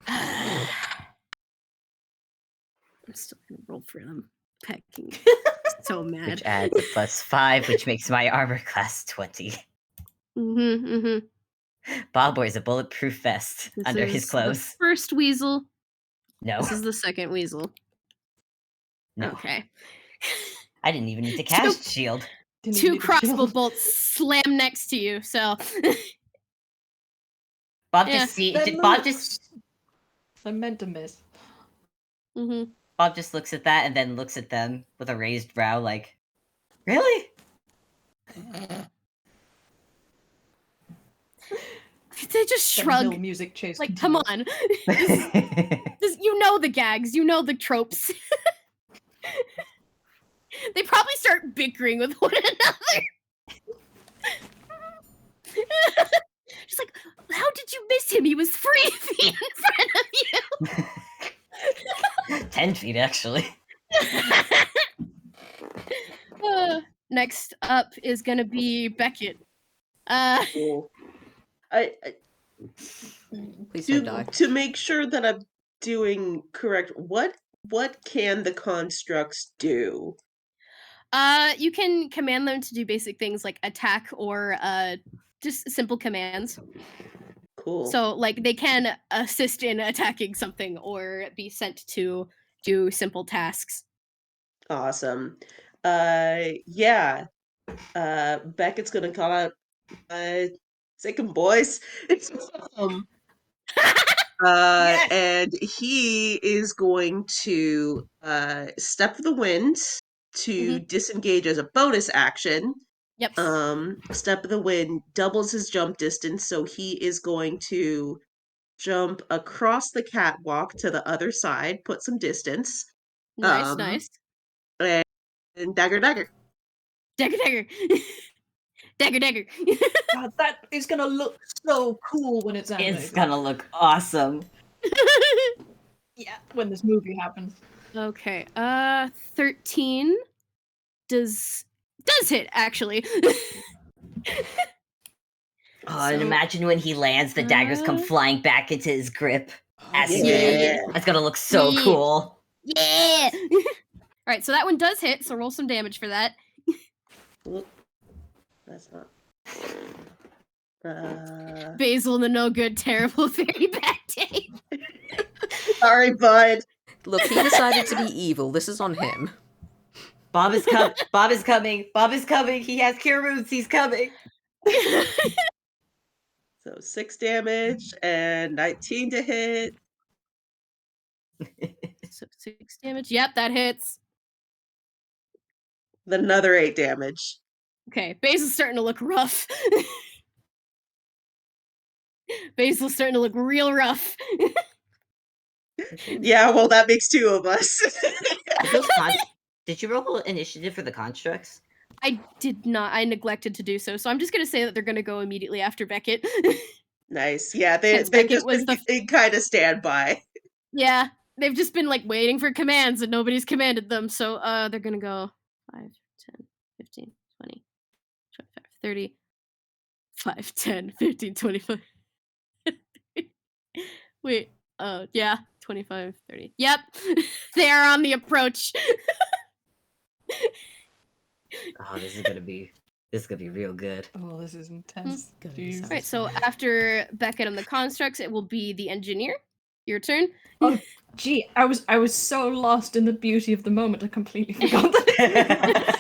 I'm still gonna roll for them. Pecking. So mad. Which adds a +5, which makes my armor class 20. Mm-hmm. Bob wears a bulletproof vest This under is his the clothes. first weasel. No. This is the second weasel. No. Okay. I didn't even need to cast shield. Didn't even Two need a crossbow shield. bolts slam next to you, so Bob Yeah. I meant to miss. Bob just looks at that and then looks at them with a raised brow, like, really? They just Downhill shrug. music chase. Like, come continues. on. You know the gags, you know the tropes. They probably start bickering with one another. She's like, how did you miss him? He was 3 feet in front of you. 10 feet, actually. Next up is gonna be Beckett. Cool. I Please don't die. to make sure that I'm doing correct, what can the constructs do? You can command them to do basic things like attack or just simple commands. Cool. So like they can assist in attacking something or be sent to do simple tasks. Awesome. Yeah. Beckett's gonna call out second boys. um, Yes! and he is going to step the wind to disengage as a bonus action. Yep. Step of the wind doubles his jump distance, so he is going to jump across the catwalk to the other side, put some distance. Nice, nice. And dagger. Dagger, dagger. Dagger, dagger. God, that is gonna look so cool when it's animated. It's gonna look awesome. Yeah, when this movie happens. Okay. 13 does hit actually. Oh, and So, imagine when he lands, the daggers come flying back into his grip as he yeah. lands. That's gonna look so Yeah. cool. Yeah. All right, so that one does hit. So roll some damage for that. Whoop. That's not. Basil, the no good, terrible, very bad day. Sorry, bud. Look, he decided to be evil. This is on him. Bob is coming. Bob is coming. He has cure wounds. He's coming. So 6 damage and 19 to hit. So 6 damage. Yep, that hits. Then another 8 damage. Okay, Basil's starting to look rough. Basil's starting to look real rough. Yeah, well, that makes 2 of us. Did you roll initiative for the constructs? I did not. I neglected to do so. So I'm just gonna say that they're gonna go immediately after Beckett. Nice. Yeah, they've Beckett just was been in kind of standby. Yeah, they've just been like waiting for commands and nobody's commanded them. So they're gonna go 5, 10, 15, 20, 25, 30. 5, 10, 15, 25. Wait, yeah, 25, 30. Yep, they are on the approach. Oh, this is gonna be real good. Oh, this is intense. Jeez. Alright, so after Beckett and the constructs, it will be the engineer. Your turn. Oh, gee, I was so lost in the beauty of the moment, I completely forgot that.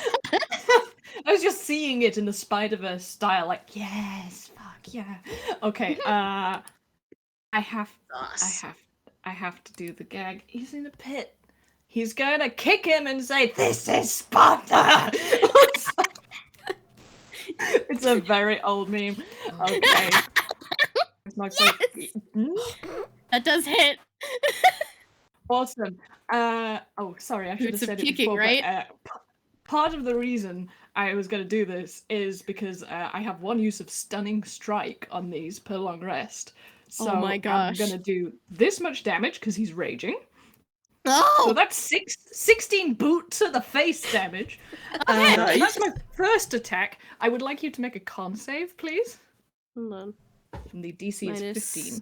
I was just seeing it in the Spider-Verse style, like, yes, fuck yeah. Okay, I have to do the gag. He's in a pit. He's gonna kick him and say, "This is Sparta." It's a very old meme. Okay. It's not quite... That does hit. Awesome. Oh, sorry, I should have It's a said kicking, it before. right? But, part of the reason I was going to do this is because I have one use of Stunning Strike on these per long rest. So Oh my gosh. I'm going to do this much damage because he's raging. Oh! So that's 16 boot to the face damage. Nice. That's my first attack. I would like you to make a con save, please. Hold on. And the DC is Minus- 15.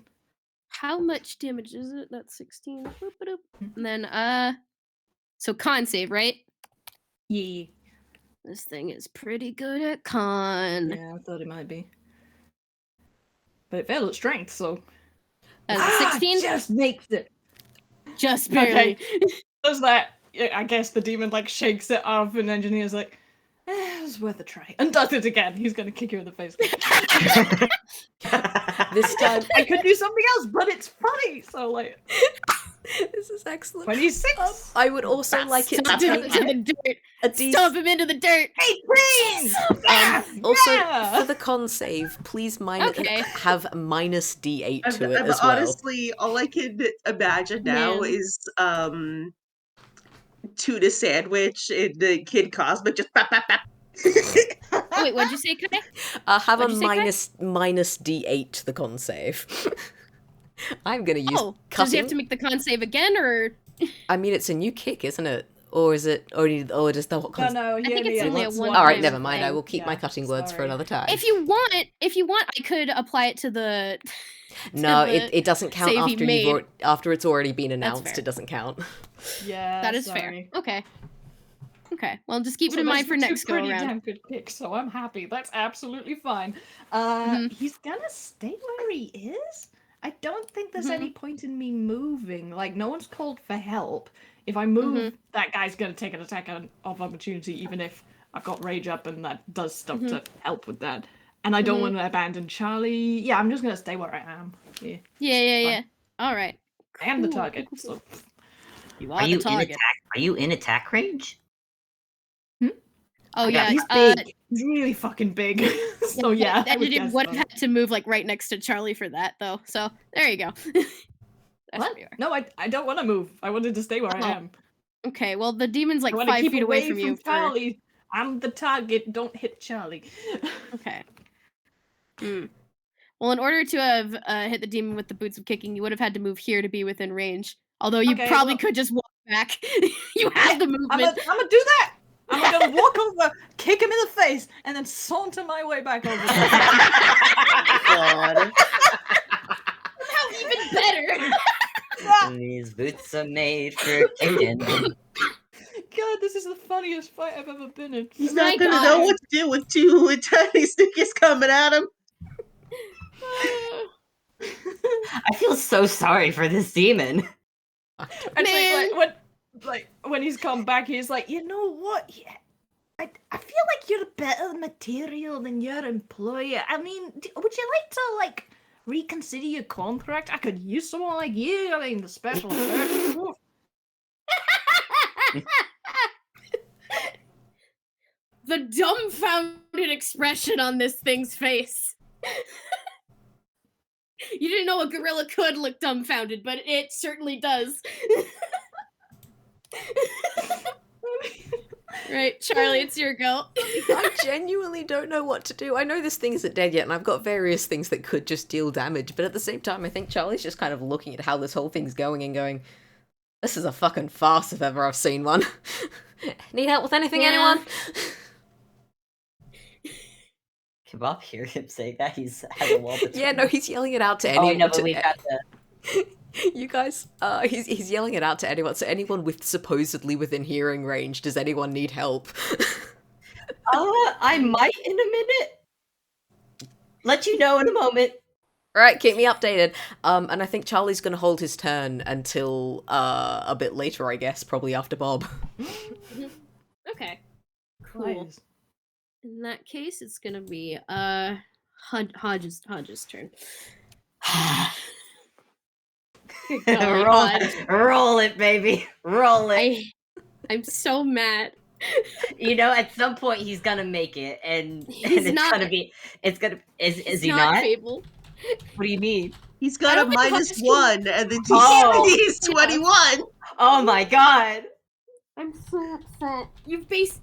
How much damage is it? That's 16. Boop-a-doop. And then, so con save, right? Yeah. This thing is pretty good at con. Yeah, I thought it might be. But it failed at strength, so... That's 16? Just makes it. Just barely. Does that? I guess the demon like shakes it off, and Engineer's like, it was worth a try, and does it again. He's gonna kick you in the face. This time, I could do something else, but it's funny. So like, this is excellent. 26. I would also like it to Stomp him take into the dirt. a decent. Stomp him into the dirt. 18. Also, Yeah! for the con save, please Okay. have minus D8 to it I'm as well. honestly, all I can imagine now Man. is tuna sandwich in the Kid Cosmic just bap, bap, bap. Oh, wait, what'd you say, Kai? Have a What'd you say, Kai? minus D8 to the con save. I'm gonna use Oh, cutting. does he have to make the con save again, or? I mean, it's a new kick, isn't it? Or is it? Or does the what? No, he think only it's has only a once. one All right, time never mind. I thing. will keep my Yeah, cutting words for sorry. another time. If you want, I could apply it to the. No, the it doesn't count save he after made. after it's already been announced. fair. It doesn't count. Yeah, That is sorry. fair. Okay. Okay. Well, just keep it So in those mind for were two next go pretty around. damn good kicks, so I'm happy. That's absolutely fine. He's gonna stay where he is. I don't think there's any point in me moving. Like, no one's called for help. If I move, that guy's gonna take an attack of opportunity, even if I've got rage up and that does stuff to help with that. And I don't want to abandon Charlie. Yeah, I'm just gonna stay where I am. Yeah, Yeah. All right. I am the Cool, target. cool, cool. So You Are are you the in target. attack? Are you in attack range? Oh yeah. he's big. He's really fucking big. So yeah, I would Engineer guess would so. have had to move like right next to Charlie for that though. So there you go. That What? should be all right. No, I don't want to move. I wanted to stay where Oh, I am. Okay. Well, the demon's like I want to 5 keep feet away from you. Charlie. I'm the target. Don't hit Charlie. Okay. Well, in order to have hit the demon with the boots of kicking, you would have had to move here to be within range. Although you Okay, probably well- could just walk back. You have the movement. I'm gonna do that. I'm gonna walk over, kick him in the face, and then saunter my way back over. God. Even better. These boots are made for kicking. God, this is the funniest fight I've ever been in. He's My not gonna God. know what to do with two tiny stickers coming at him. I feel so sorry for this demon. Actually, like when he's come back, he's like, you know what? Yeah, I feel like you're better material than your employer. I mean, would you like to like reconsider your contract? I could use someone like you. I mean, the special effects. The dumbfounded expression on this thing's face. You didn't know a gorilla could look dumbfounded, but it certainly does. Right, Charlie, it's your go. I genuinely don't know what to do. I know this thing isn't dead yet, and I've got various things that could just deal damage, but at the same time, I think Charlie's just kind of looking at how this whole thing's going and going, this is a fucking farce if ever I've seen one. Need help with anything, Yeah. anyone? Can Bob hear him say that? He's has a wall between Yeah, no, he's yelling it out to Oh, anyone. no, but we've got the... You guys, he's yelling it out to anyone. So anyone with supposedly within hearing range, does anyone need help? I might in a minute. Let you know in a moment. Right, keep me updated. And I think Charlie's gonna hold his turn until a bit later, I guess, probably after Bob. Okay. Cool. Nice. In that case, it's gonna be Hodge's turn. Good golly, Hodge. Roll it, baby. Roll it. I'm so mad. You know, at some point he's gonna make it, and He's it's not. gonna be. It's gonna. Is It's he not? Fable. What do you mean? He's I got a don't think minus Hodge can- 1, and then Oh. he's 21. Oh my god! I'm so upset. You've based.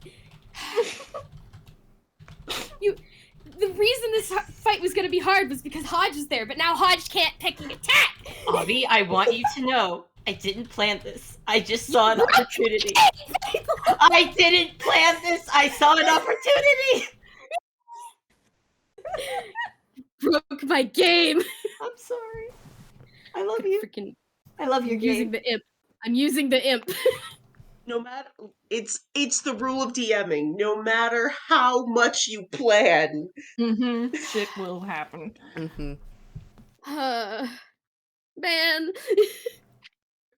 The reason this fight was gonna be hard was because Hodge is there, but now Hodge can't pick an attack. Obby, I want you to know, I didn't plan this. I just saw an opportunity. I didn't plan this. I saw an opportunity. Broke my game. I'm sorry. I love you. Freaking I love your using game. the imp. I'm using the imp. No matter, it's the rule of DMing. No matter how much you plan, Shit will happen. Mm-hmm. Man.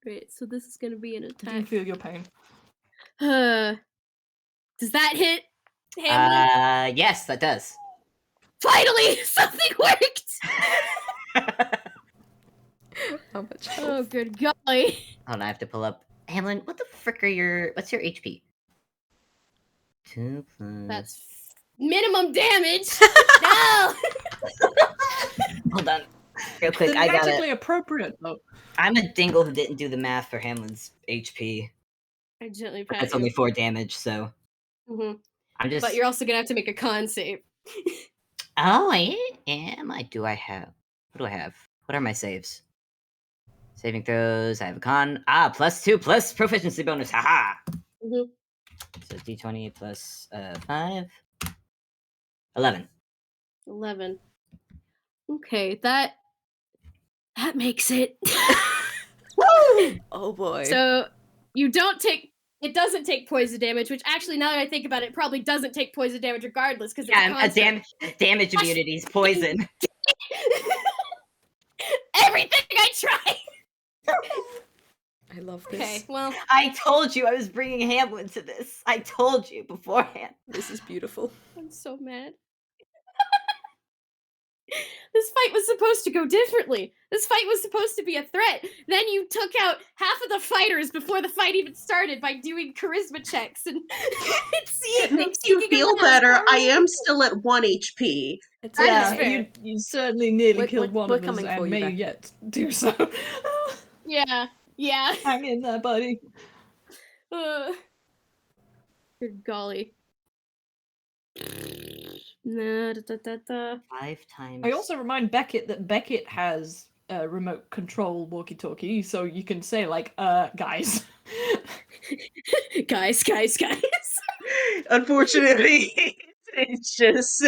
Great. So this is gonna be an I can attack. feel your pain. Does that hit Hamlin? Yes, that does. Finally, something worked. How much Oh, health? good golly. Hold on, I have to pull up. Hamlin, what the frick are what's your HP? 2 plus... That's minimum damage. No. Hold on. Real quick, I Thematically gotta... appropriate, though. I'm a dingle who didn't do the math for Hamlin's HP. I gently But pat that's you. only 4 damage, so... Mhm. I'm just... But you're also gonna have to make a con save. Oh, I am? What do I have? What are my saves? Saving throws, I have a con. +2 plus proficiency bonus, haha! Mhm. So d20 plus 5. 11. 11. Okay, that makes it. Oh boy. So you don't take. It doesn't take poison damage, which actually, now that I think about it, probably doesn't take poison damage regardless, because it's a Yeah, construct. damage immunity is poison. Everything I try. I love this. Okay, well, I told you I was bringing Hamlin to this. I told you beforehand. This is beautiful. I'm so mad. This fight was supposed to go differently. This fight was supposed to be a threat. Then you took out half of the fighters before the fight even started by doing charisma checks and It makes you feel better. I am still at 1 HP. It's That is Yeah, fair. you certainly nearly We're- killed we're- one we're of us coming for and you, may Becky. yet do so. Yeah. Hang in there, buddy. Good golly. Nah, 5 times. I also remind Beckett that Beckett has a remote control walkie-talkie, so you can say like, guys. guys. Unfortunately, it's just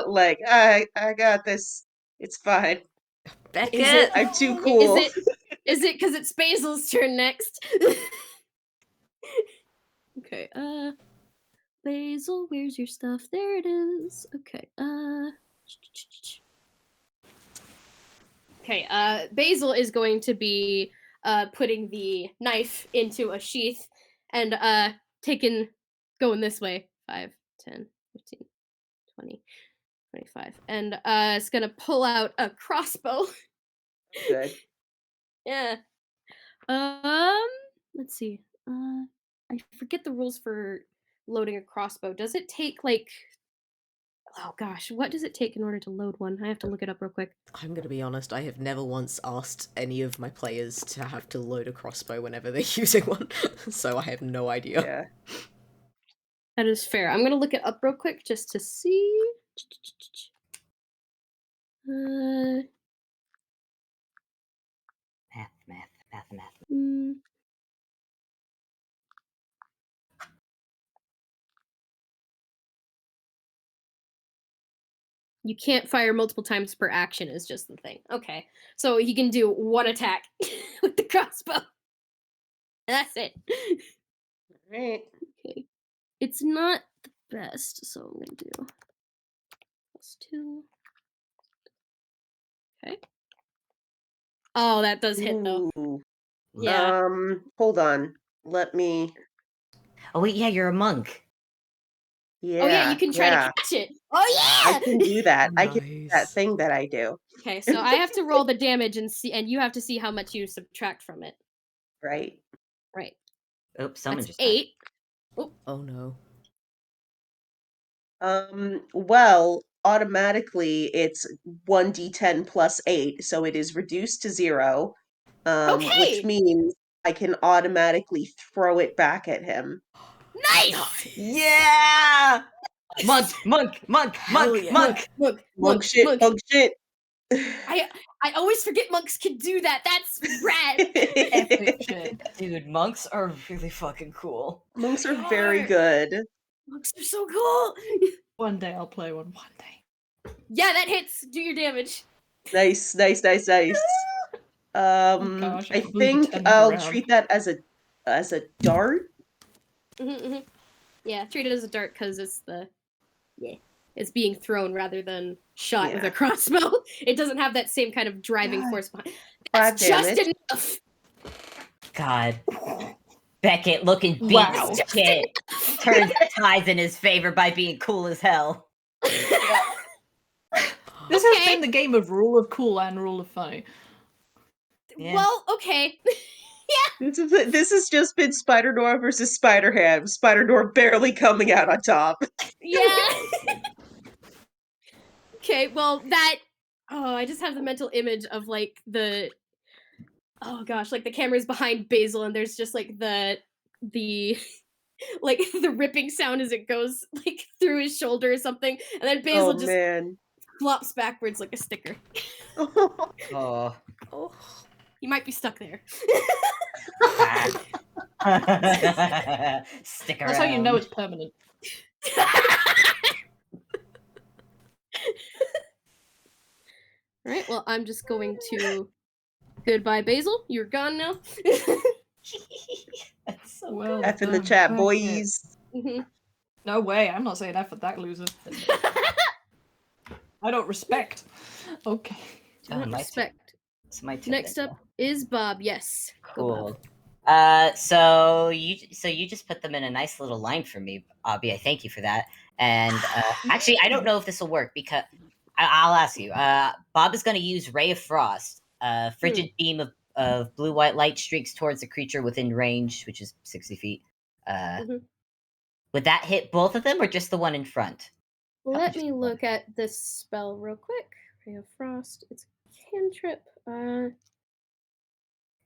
like I got this. It's fine. Beckett. I'm too cool. Is it because it's Basil's turn next? Okay, Basil, where's your stuff? There it is. Okay, okay, Basil is going to be putting the knife into a sheath and going this way. 5, 10, 15, 20, 25. And it's gonna pull out a crossbow. Good. Yeah. Let's see. I forget the rules for loading a crossbow. Does it take like? Oh gosh, what does it take in order to load one? I have to look it up real quick. I'm gonna be honest, I have never once asked any of my players to have to load a crossbow whenever they're using one, so I have no idea. Yeah. That is fair. I'm gonna look it up real quick just to see. Math. Hmm. You can't fire multiple times per action is just the thing. Okay. So he can do one attack with the crossbow. That's it. Right. Okay. It's not the best, so I'm gonna do +2. Okay. Oh, that does hit though. Ooh. Yeah. Hold on. Let me. Oh wait, yeah, you're a monk. Yeah. Oh yeah, you can try to catch it. Oh yeah. I can do that. I can do that Nice. thing that I do. Okay, so I have to roll the damage and you have to see how much you subtract from it. Right. Right. Oops, someone That's just died. 8. Oh no. Well, automatically it's 1d10 plus 8, so it is reduced to 0. Okay. Which means I can automatically throw it back at him. Nice. Yeah! Monk! Hell yeah. Monk. Shit. I always forget monks can do that. That's rad. Epic shit. Dude, monks are really fucking cool. Monks are They very are. good. Monks are so cool. One day I'll play one day. Yeah, that hits. Do your damage. Nice. Oh gosh, I I can't believe you think turned that I'll around. treat that as a dart. Yeah, treat it as a dart because it's being thrown rather than shot with Yeah. a crossbow. It doesn't have that same kind of driving God. force behind. 5 That's just damage. enough. God. Beckett looking beat Wow. as shit. Turns the tides in his favor by being cool as hell. This has been the game of rule of cool and rule of funny. Yeah. Well, okay. This has just been Spider Noir versus Spider Ham. Spider Noir barely coming out on top. Yeah. Okay, well that I just have the mental image of like oh gosh, like the camera's behind Basil and there's just like the like the ripping sound as it goes like through his shoulder or something, and then Basil Oh just man. flops backwards like a sticker. Oh. Oh. You might be stuck there. Stick around. That's how you know it's permanent. Alright, well I'm just going to goodbye Basil, you're gone now. That's so Well F in the done, chat, Beckett. boys. Mhm. No way, I'm not saying that for that loser. I don't respect. Okay. I don't my respect. It's my turn. Next up is Bob. Yes. Go, Bob. Cool. So you just put them in a nice little line for me, Obby. I thank you for that. And actually, I don't know if this will work because I'll ask you. Bob is going to use Ray of Frost. Frigid beam of blue-white light streaks towards the creature within range, which is 60 feet. Would that hit both of them or just the one in front? Let me look at this spell real quick. Ray of Frost. It's a cantrip. I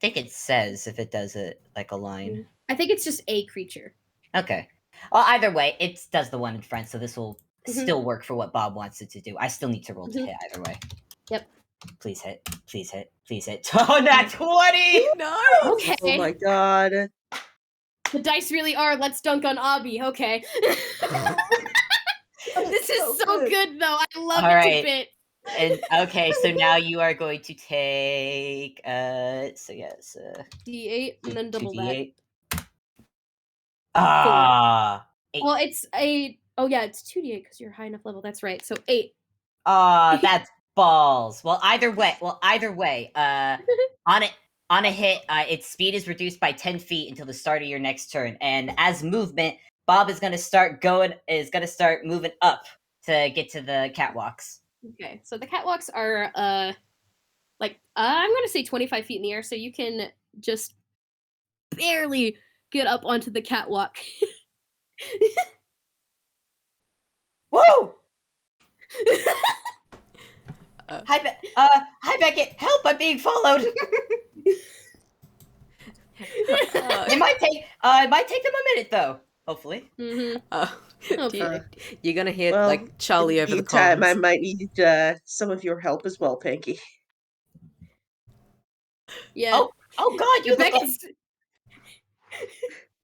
think it says if it does it like a line. I think it's just a creature. Okay. Well, either way, it does the one in front, so this will still work for what Bob wants it to do. I still need to roll to hit either way. Yep. Please hit. Please hit. Please hit. Oh, not 20! No! Okay. Oh my god. The dice really are let's dunk on Obby. Okay. This is so good though. I love it Alright. to bit. And okay, so now you are going to take D8 and then double that. 2d8. Ah, 8. Well, it's a it's 2d8 because you're high enough level. That's right. So 8. That's balls. Well, either way, on a hit, its speed is reduced by 10 feet until the start of your next turn. And as movement, Bob is gonna start moving up to get to the catwalks. Okay, so the catwalks are I'm gonna say 25 feet in the air, so you can just barely get up onto the catwalk. Woo! Hi Beckett, help! I'm being followed. It might take them a minute though. Hopefully. You're gonna hear Well, like Charlie in over the meantime, I comms. might need some of your help as well, Pinky. Yeah. Oh God, you look like, Beckett's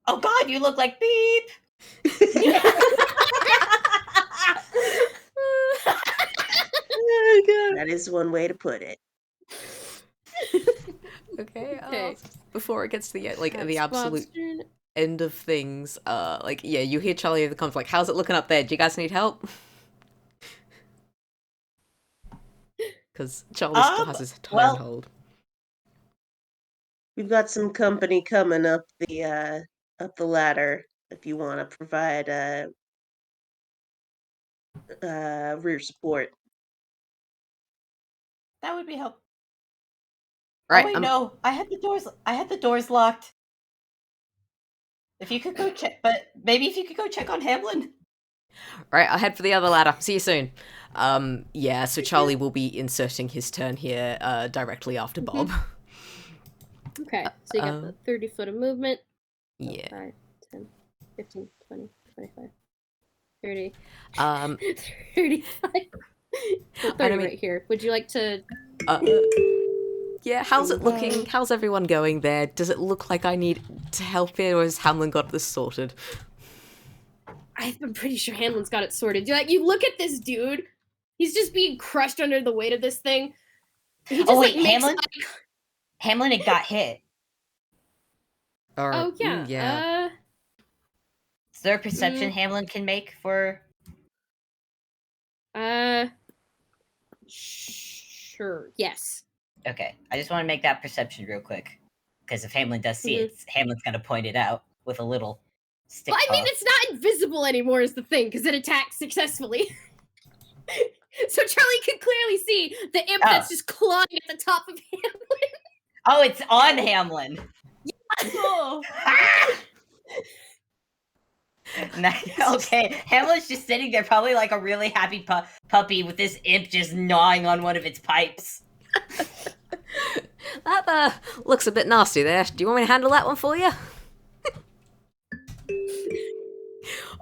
oh God, you look like beep. That is one way to put it. Okay. Okay. Before it gets to the the That's absolute Bob's turn. end of things, you hear Charlie over the comms like, "How's it looking up there? Do you guys need help?" Because Charlie still has his tie on hold. We've got some company coming up the ladder. If you want to provide rear support. That would be helpful. Right. Oh wait, no, I had the doors locked. If you could go check, but maybe if you could go check on Hamlin. Right, I'll head for the other ladder. See you soon. So Charlie will be inserting his turn here directly after Bob. Okay, so you got the 30 foot of movement. Yeah. 5, 10, 15, 20, 25, 30. 35. So 30 right here. Would you like to... Yeah, how's it looking? How's everyone going there? Does it look like I need to help here, or has Hamlin got this sorted? I'm pretty sure Hamlin's got it sorted. You look at this dude. He's just being crushed under the weight of this thing. He just, Hamlin had got hit. Oh, yeah. Yeah. Is there a perception Hamlin can make for... Sure. Yes. Okay, I just want to make that perception real quick. Because if Hamlin does see it, Hamlin's gonna point it out with a little stick. Well, I mean, it's not invisible anymore is the thing, because it attacked successfully. So Charlie can clearly see the imp that's just clawing at the top of Hamlin. Oh, it's on Hamlin. Oh. Okay, Hamlin's just sitting there, probably like a really happy puppy with this imp just gnawing on one of its pipes. That looks a bit nasty there. Do you want me to handle that one for you?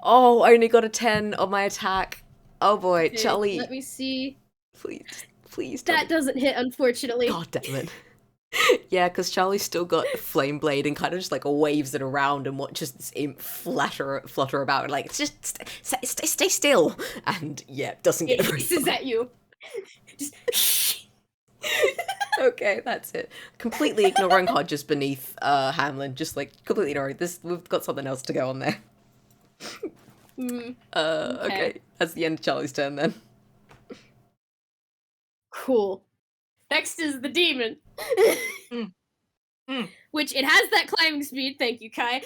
Oh, I only got a 10 on my attack. Oh boy, Okay, Charlie. let me see. Please. That doesn't hit, unfortunately. God damn it. Yeah, because Charlie's still got a flame blade and kind of just like waves it around and watches this imp flutter about and like it's just stay still, and yeah, doesn't get It very hisses far. at you. Just Okay, that's it. Completely ignoring Hodges beneath Hamlin, just like completely ignoring this. We've got something else to go on there. Okay, that's the end of Charlie's turn then. cool. Next is the demon. Which it has that climbing speed, thank you, Kai.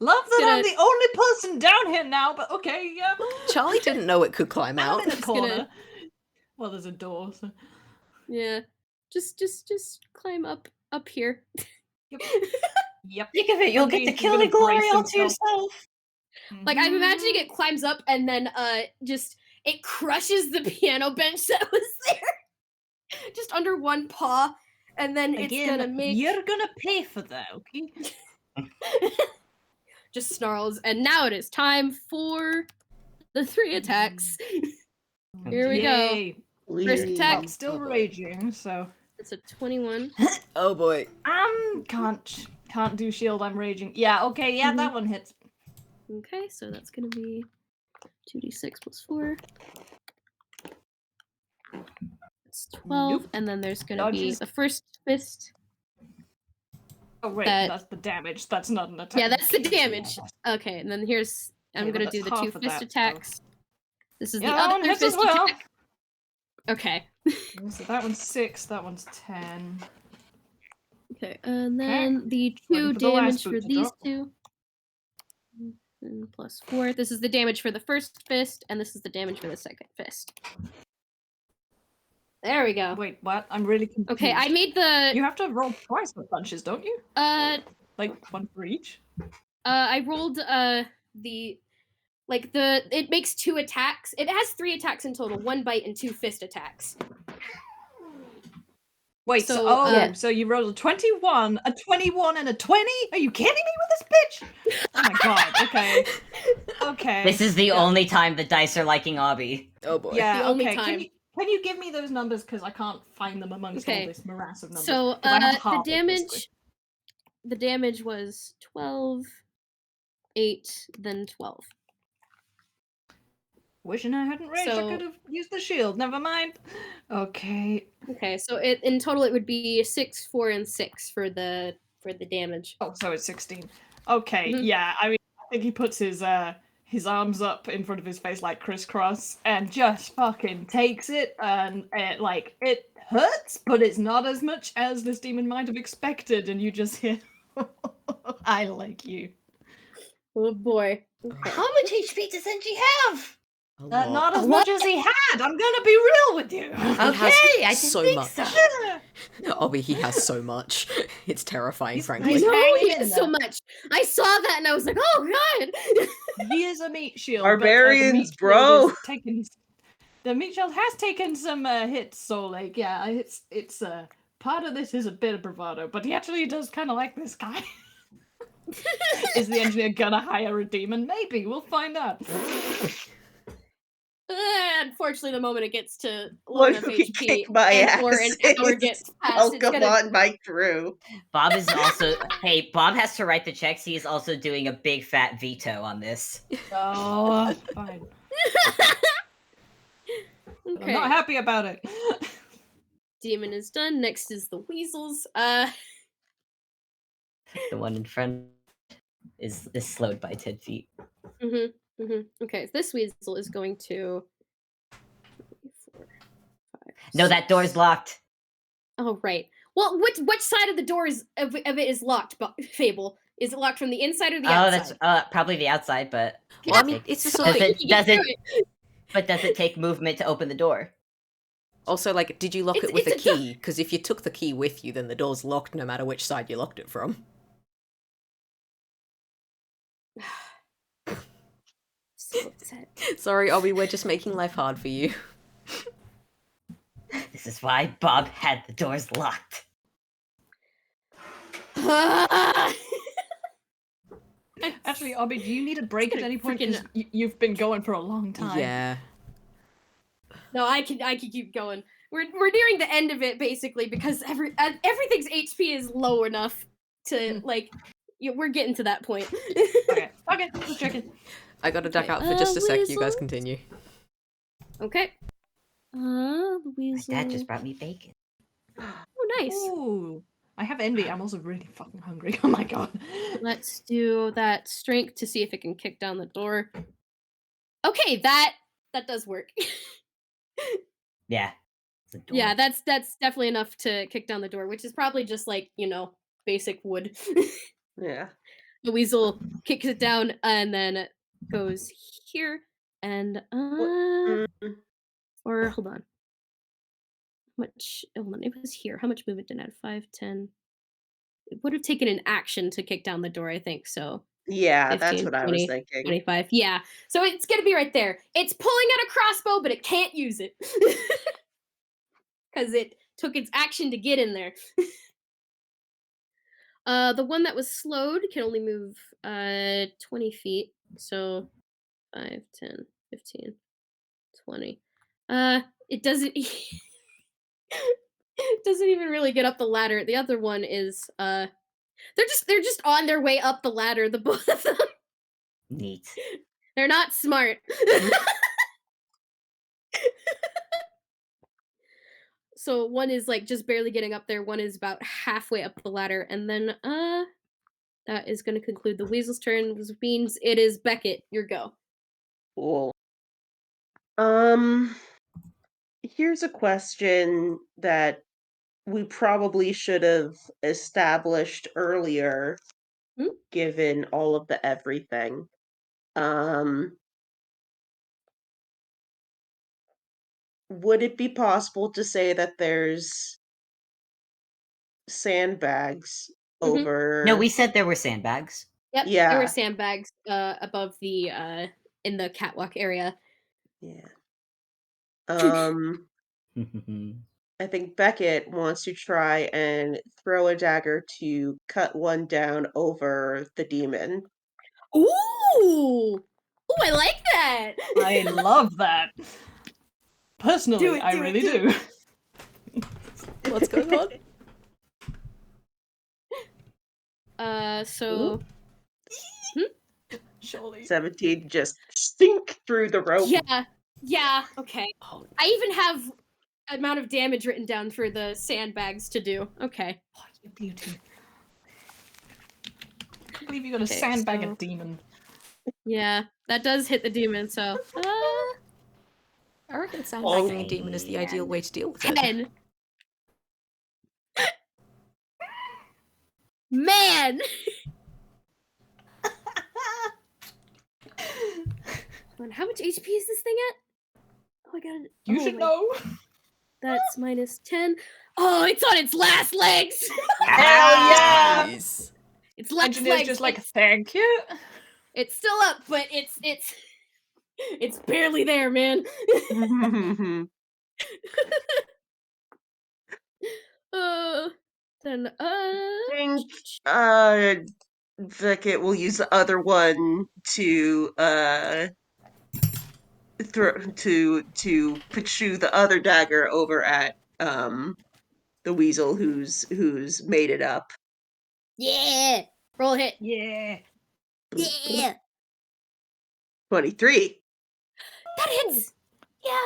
Love that I'm the only person down here now, but okay, yeah. Charlie didn't know it could climb out. I'm in a corner. Well, there's a door, so... Yeah. Just climb up here. Yep. Think of it, you'll get to kill the glory all to yourself. Like, I'm imagining it climbs up and then just it crushes the piano bench that was there. Just under one paw, and then it's gonna make... You're gonna pay for that, okay? Just snarls, and now it is time for the 3 attacks. Here we go. First attack. I'm still raging, so... It's a 21. Oh boy. Can't do shield, I'm raging. Yeah, okay, yeah, that one hits. Okay, so that's gonna be 2d6 plus 4. It's 12, Nope. and then there's gonna be Dodges. the first fist. Oh, wait, that's the damage. That's not an attack. Yeah, that's the damage. Okay, and then here's... I'm Yeah, but gonna do that's the 2 half of fist that, attacks. This is Yeah, the that one other hits as fist well. attack. Okay. So that one's 6, that one's 10. Okay, and then the 2 Waiting for the last damage boot for to these drop. 2. And plus 4. This is the damage for the first fist, and this is the damage for the second fist. There we go. Wait, what? I'm really confused. Okay, I made the... You have to roll twice for punches, don't you? Like, one for each? I rolled, it makes 2 attacks. It has 3 attacks in total, 1 bite and 2 fist attacks. Wait, so you rolled a 21, a 21, and a 20? Are you kidding me with this bitch? Oh my god, okay. Okay. This is the only time the dice are liking Obby. Oh boy. Yeah, the only okay. time. Can you give me those numbers? Because I can't find them amongst all this morass of numbers. So, 'Cause I have the half it, basically. damage was 12, 8, then 12. Wishing I hadn't raged, I So- could have used the shield. Never mind. Okay. Okay, so in total it would be 6, 4, and 6 for the damage. Oh, so it's 16. Okay, Mhm. yeah. I mean, I think he puts his arms up in front of his face like crisscross and just fucking takes it, and it hurts, but it's not as much as this demon might have expected, and you just hear, I like you. Oh boy. Okay. How much HP does Engie have? Not as much as he had. I'm gonna be real with you. Okay, I didn't so think much. so. Obby, he has so much. It's terrifying, He's- I frankly. he's- know he hanging in has so there. much. I saw that and I was like, oh god. He is a meat shield. Barbarians, but, the meat shield bro. is taking- the meat shield has taken some hits, so like, yeah, it's part of this is a bit of bravado, but he actually does kind of like this guy. Is the engineer gonna hire a demon? Maybe we'll find out. Unfortunately, the moment it gets to low One enough who can HP kick my and or ass an hour is gets past, it's Welcome gonna... on my crew. Bob is also Bob has to write the checks. He is also doing a big fat veto on this. Oh, fine. I'm Okay, not happy about it. demon is done. Next is the weasels. The one in front is slowed by 10 feet. Okay, this weasel is going to... 3, 4, 5, No, that door's 6. blocked. Oh, right. Well, which side of the door of it is locked? Fable, is it locked from the inside or the Oh, outside? that's probably the outside, but Well, I does it mean, take- it's the So sort of thing. you get through it. but does it take movement to open the door? Also, like, did you lock It's- it with a it's a key? Because if you took the key with you, then the door's locked no matter which side you locked it from. So upset. Sorry, Obby, we're just making life hard for you. This is why Bob had the doors locked. Actually, Obby, do you need a break at gonna any point? freaking- 'Cause you've been going for a long time. Yeah. No, I can keep going. We're nearing the end of it basically because everything's HP is low enough to like. We're getting to that point. Okay, just checking. I gotta duck Okay, out for just a sec. You guys weasels. continue. Okay. The My weasel. dad just brought me bacon. Oh, nice. Ooh, I have envy. I'm also really fucking hungry. Oh my god. Let's do that strength to see if it can kick down the door. Okay, that does work. Yeah. It's a door. Yeah, that's definitely enough to kick down the door, which is probably just like, basic wood. Yeah. The weasel kicks it down and then it goes here and Mm, or hold on. Hold on, it was here. How much movement did it have? 5, 10. It would have taken an action to kick down the door, I think. So yeah, that's 15, what I was thinking. 25. Yeah. So it's gonna be right there. It's pulling out a crossbow, but it can't use it. Because it took its action to get in there. The one that was slowed can only move 20 feet. So 5, 10, 15, 20. It doesn't it doesn't even really get up the ladder. The other one is they're just on their way up the ladder, the both of them. Neat. They're not smart. So one is like just barely getting up there, one is about halfway up the ladder, and then that is gonna conclude the weasel's turn, which means it is Beckett, your go. Cool. Here's a question that we probably should have established earlier, Hmm? given all of the everything. Would it be possible to say that there's sandbags Mhm. over? No, we said there were sandbags. Yep, there Yeah. were sandbags above the in the catwalk area. Yeah. I think Beckett wants to try and throw a dagger to cut one down over the demon. Ooh! Ooh, I like that! I love that. Personally, I do it, really do do. What's going on? So Surely. 17 just sink through the rope. yeah, okay. Oh, I even have amount of damage written down for the sandbags to do. Okay. Oh, you beauty. I can't believe you got a Okay, sandbag so- a demon. Yeah, that does hit the demon, so I reckon sandbagging a Oh, demon is the man. ideal way to deal with it. 10. Man! And how much HP is this thing at? Oh, I got it. You should know. That's minus 10. Oh, it's on its last legs! Hell yeah! Nice. Its last Engineer's legs. just like, thank you. It's still up, but it's barely there, man. Then think Beckett will use the other one to pursue the other dagger over at the weasel who's made it up. yeah, roll a hit. Yeah. Yeah, 23. that hits. Yeah.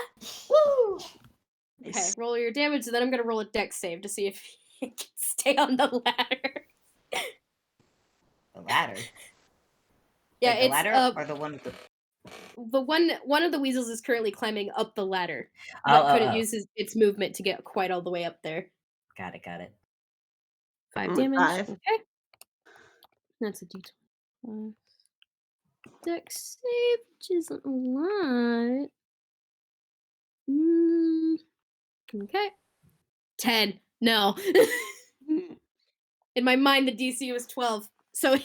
Woo! Okay, Nice. roll your damage, and then I'm gonna roll a dex save to see if you can stay on the ladder. The ladder. Yeah, Like the it's ladder or the one with the. the one of the weasels is currently climbing up the ladder, Oh, but couldn't use its movement to get quite all the way up there. Got it. 5 Only damage. 5. Okay. That's a d20. Dex save, which isn't a lot. Okay. 10. No. In my mind, the DC was 12. So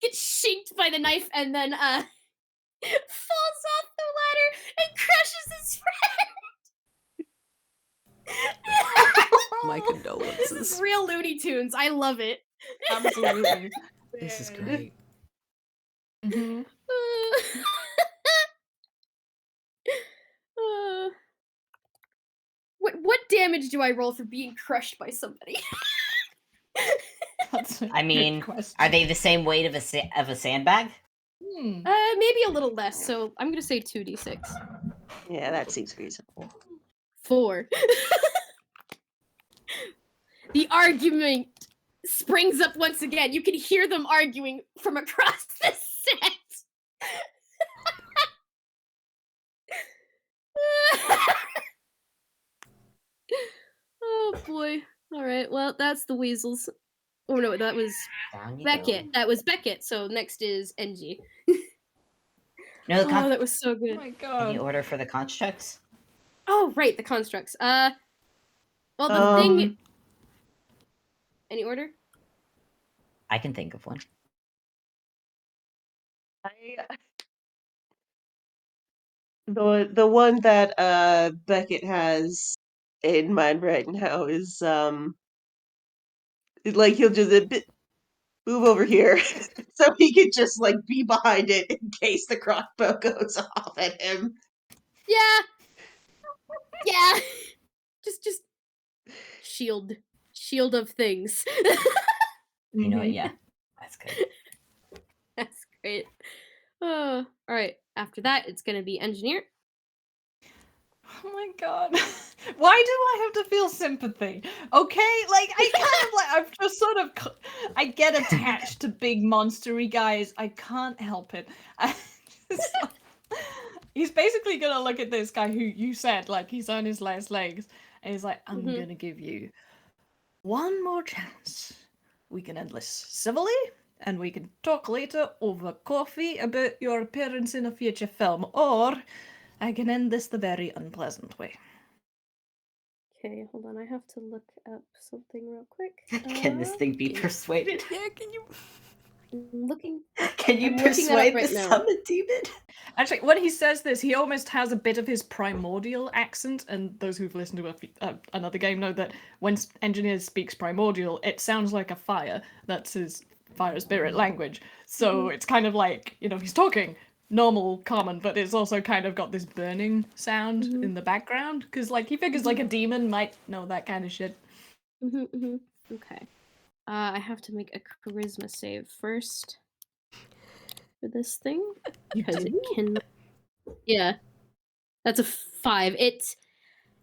gets shinked by the knife and then falls off the ladder and crushes his friend. My This condolences. is real Looney Tunes. I love it. Absolutely. This is great. Mm-hmm. What damage do I roll for being crushed by somebody? That's a I mean, good question. are they the same weight of a sandbag? Maybe a little less. So I'm gonna say 2d6. Yeah, that seems reasonable. 4. The argument springs up once again. You can hear them arguing from across the set. Oh boy. Alright, well, that's the weasels. Oh no, that was Down you Beckett. go. That was Beckett. So next is NG. No, Oh, that was so Oh good. my any god. order for the constructs? Oh, right, the constructs. Well, the thing. Any order? I can think of one. The one that Beckett has in mind right now is like he'll just move over here so he could just like be behind it in case the crossbow goes off at him. Yeah. Yeah. Just shield of things. You know what? Mhm. Yeah, that's good. That's great. All right. After that, it's gonna be engineer. Oh my god. Why do I have to feel sympathy? Okay, like I kind of like I'm just sort of I get attached to big monstery guys. I can't help it. He's basically gonna look at this guy who you said like he's on his last legs, and he's like, I'm gonna give you one more chance. We can end this civilly, and we can talk later over coffee about your appearance in a future film, or I can end this the very unpleasant way. Okay, hold on. I have to look up something real quick. Can this thing be persuaded? Yeah, can you? I'm looking. Can you I'm looking that up persuade right the now. summon demon? Actually, when he says this, he almost has a bit of his primordial accent, and those who've listened to another game know that when Engineer speaks primordial, it sounds like a fire. That's his fire spirit language. So it's kind of like, you know, he's talking normal, common, but it's also kind of got this burning sound in the background, because like he figures like a demon might know that kind of shit. Okay. I have to make a charisma save first for this thing because it can. Yeah, that's a 5. It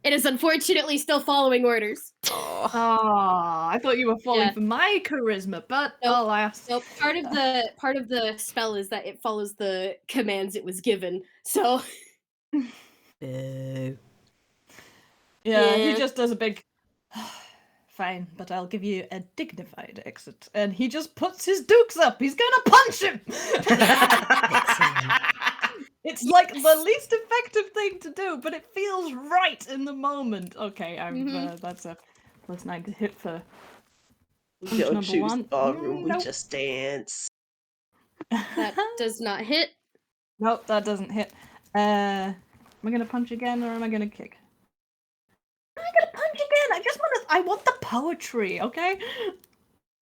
is unfortunately still following orders. Oh, Ah, I thought you were falling Yeah. for my charisma, but Nope. alas. So part of the spell is that it follows the commands it was given. So boo. Yeah, he Yeah. just does a big. Fine, but I'll give you a dignified exit. And he just puts his dukes up. He's gonna punch him! It's like the least effective thing to do, but it feels right in the moment. Okay, that's a +9 to hit for We punch don't number choose 1. ballroom, we Nope. just dance. That does not hit. Nope, that doesn't hit. Am I gonna punch again or am I gonna kick? I'm gonna punch again. I want the poetry, okay?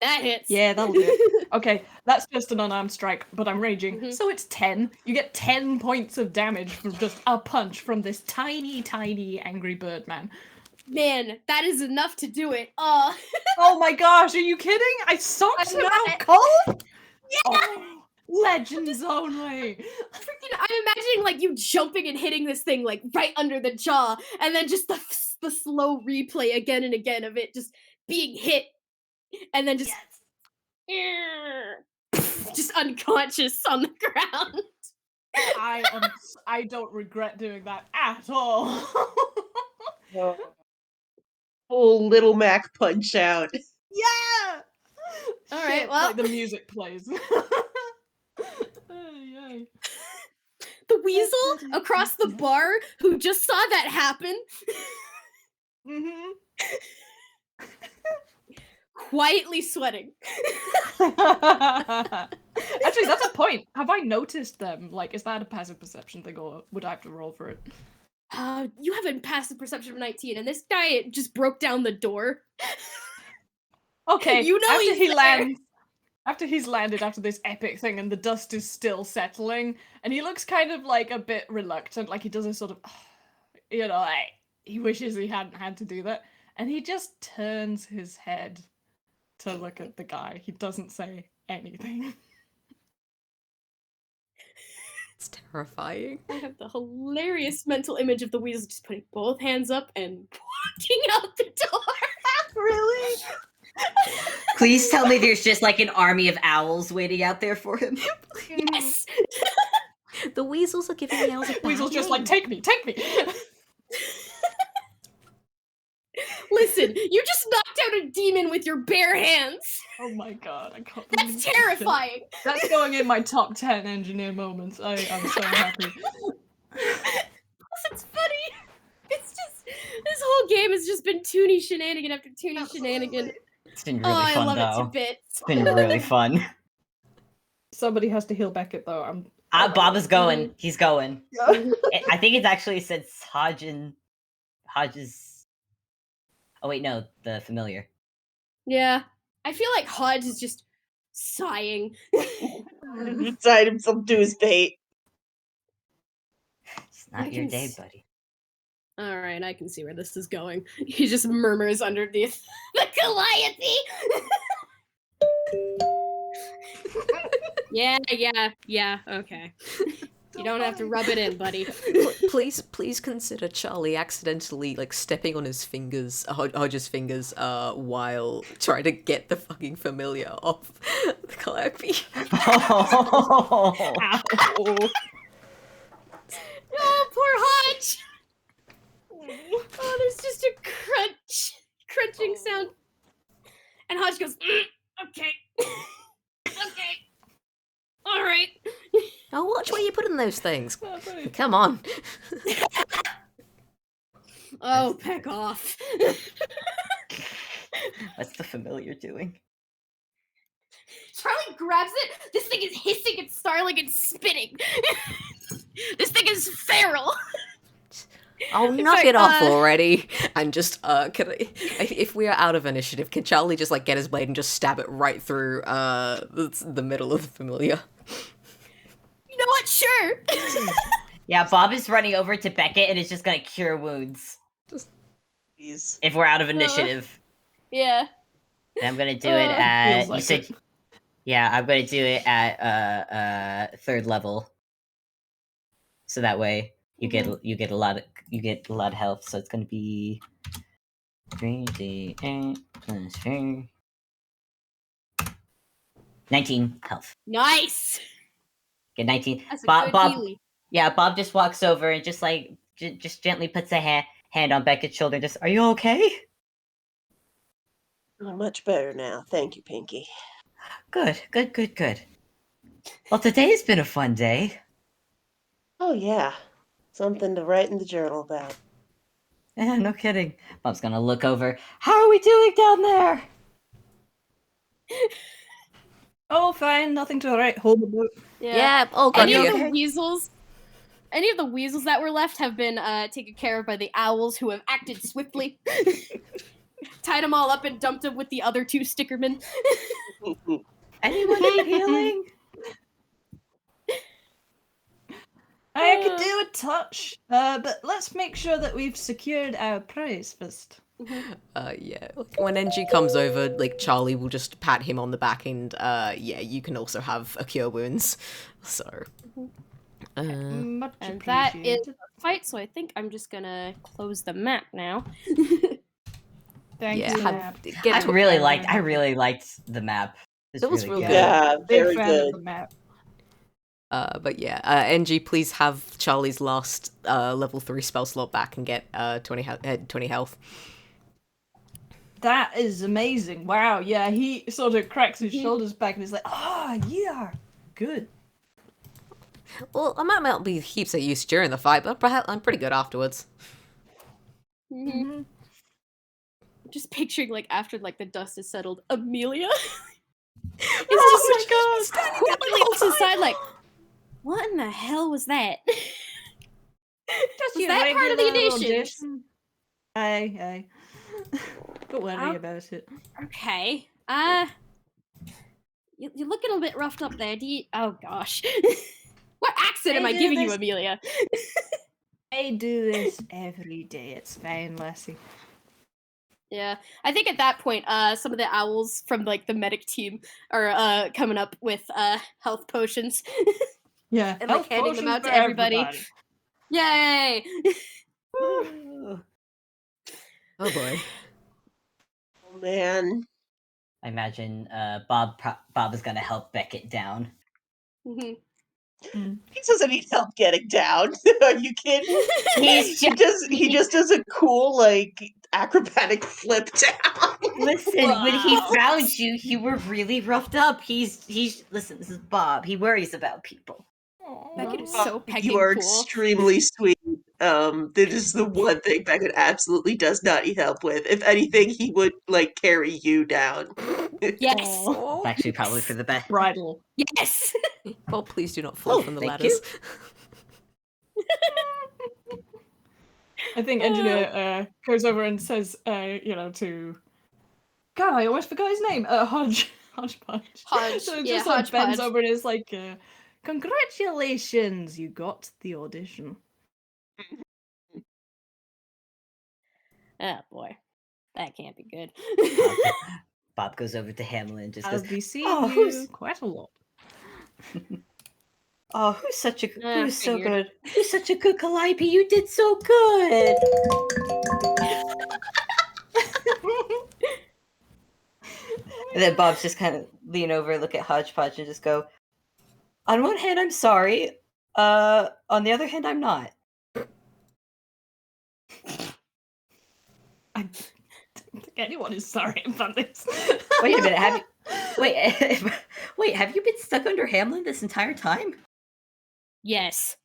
That hits. Yeah, that'll do it. Okay, that's just an unarmed strike, but I'm raging. So it's 10. You get 10 points of damage from just a punch from this tiny, tiny angry bird man. Man, that is enough to do it. Oh my gosh, are you kidding? I socked I'm him not- out cold? Yeah! Oh, legends only! Freaking, I'm imagining like you jumping and hitting this thing like right under the jaw, and then just the slow replay again and again of it just being hit, and then just just unconscious on the ground. I don't regret doing that at all. Full Little Mac punch out. Yeah. All right, Shit, well- like the music plays. Ay, ay. The weasel across the bar who just saw that happen, Mhm. quietly sweating. Actually, that's a point. Have I noticed them? Like, is that a passive perception thing, or would I have to roll for it? You have a passive perception of 19, and this guy just broke down the door. Okay, You know after he's he there. lands, after he's landed after this epic thing, and the dust is still settling, and he looks kind of like a bit reluctant, like he does a sort of, you know, like he wishes he hadn't had to do that, and he just turns his head to look at the guy. He doesn't say anything. It's terrifying. I have the hilarious mental image of the weasel just putting both hands up and walking out the door. Really? Please tell me there's just like an army of owls waiting out there for him. Yes. The weasels are giving the owls a bad Weasel's just like, name. take me. Listen, you just knocked out a demon with your bare hands. Oh my god, I can't believe That's this terrifying. shit. That's going in my top 10 engineer moments. I'm so happy. It's funny. It's just this whole game has just been toony shenanigan after toony shenanigan. It's been Oh, really I fun love it though. to bits. It's been really fun. Somebody has to heal Beckett though. Bob is going. He's going. Yeah. I think it's actually said Hodges. Oh wait, no, the familiar. Yeah. I feel like Hodge is just sighing. Tied himself to his bait. It's not I your can day, s- buddy. All right, I can see where this is going. He just murmurs underneath the Calliope. Yeah, okay. You don't have to rub it in, buddy. Please consider Charlie accidentally like stepping on his fingers, Hodge's fingers, while trying to get the fucking familiar off the Calliope. Oh. Ow. Oh, poor Hodge! Oh, there's just a crunching sound. And Hodge goes, okay. Okay. All right. Oh, watch where you put in those things. Oh, buddy. Come on. Oh, peck off. What's the familiar doing? Charlie grabs it. This thing is hissing and snarling and spitting. This thing is feral. Oh, In knock fact, it off already! And just, if we are out of initiative, can Charlie just, like, get his blade and just stab it right through, the middle of the familiar? You know what? Sure. Yeah, Bob is running over to Beckett and is just gonna cure wounds. Jeez. If we're out of initiative. Yeah. And I'm gonna do it at Feels like you said it. yeah, I'm gonna do it at 3rd level. So that way you get a lot of health. So it's gonna be 3d8 plus 3. 19 health. Nice. Get 19. That's a Bob, good healy. yeah, Bob just walks over and just like just gently puts a hand on Beckett's shoulder. Just, are you okay? I'm much better now. Thank you, Pinky. Good. Well, today's been a fun day. Oh, yeah. Something to write in the journal about. Yeah, no kidding. Bob's gonna look over. How are we doing down there? Oh, fine. Nothing to write home about. Yeah, oh god, Any of yeah. the weasels that were left have been taken care of by the owls who have acted swiftly. Tied them all up and dumped them with the other 2 stickermen. Anyone need healing? I could do a touch, but let's make sure that we've secured our prize first. Yeah. When NG comes over, like, Charlie will just pat him on the back and, yeah, you can also have a cure wounds. So. Much And that is appreciated. the fight, so I think I'm just gonna close the map now. Thank yeah, you. have- Map. get I to- really liked the map. It was real good. Yeah, Big very fan good. of the map. But yeah, NG, please have Charlie's last level 3 spell slot back and get 20 health. That is amazing. Wow, yeah, he sort of cracks his shoulders back and is like, you are good. Well, I might not be heaps of use during the fight, but perhaps I'm pretty good afterwards. Mhm. Just picturing like after like the dust has settled, Amelia. It's Oh just my like standing there quickly looks aside like, what in the hell was that? Just Was your that part of the regular auditions? audition. Aye. Don't worry about it. Okay. You're looking a bit roughed up there. Do you? Oh gosh. What accent am I I do giving you, this- Amelia? I do this every day. It's fine, Lassie. Yeah, I think at that point, some of the owls from like the medic team are coming up with health potions Yeah, and like health handing them potions out for to everybody. everybody. Yay! Ooh. Oh boy. Oh, man. I imagine Bob is gonna help Beckett down. Mhm. He doesn't need help getting down. Are you kidding? He's He just does a cool like acrobatic flip down. Listen, when he Wow. found you, you were really roughed up. He's listen, this is Bob. He worries about people. Beckett is Aw. so pecking You are cool. extremely sweet. That is the one thing Beckett absolutely does not need help with. If anything, he would like carry you down. Yes. Aw. It's actually probably for the best. Bridal. Yes. Oh, please do not fall Oh, from the thank ladders. I think Engineer goes over and says, to... God, I almost forgot his name. Hodgepodge. Hodge. So Yeah, just like bends Hodgepodge. over and is like, congratulations, you got the audition. Oh boy, that can't be good. Bob goes over to Hamlin and just I'll goes, be seeing "Oh, you quite a lot. oh, who's so Figured. good? Who's such a good Calliope? You did so good." And then Bob's just kind of lean over, look at Hodgepodge, and just go, "On one hand, I'm sorry. On the other hand, I'm not." I don't think anyone is sorry about this. Wait a minute. Wait. Have you been stuck under Hamlin this entire time? Yes.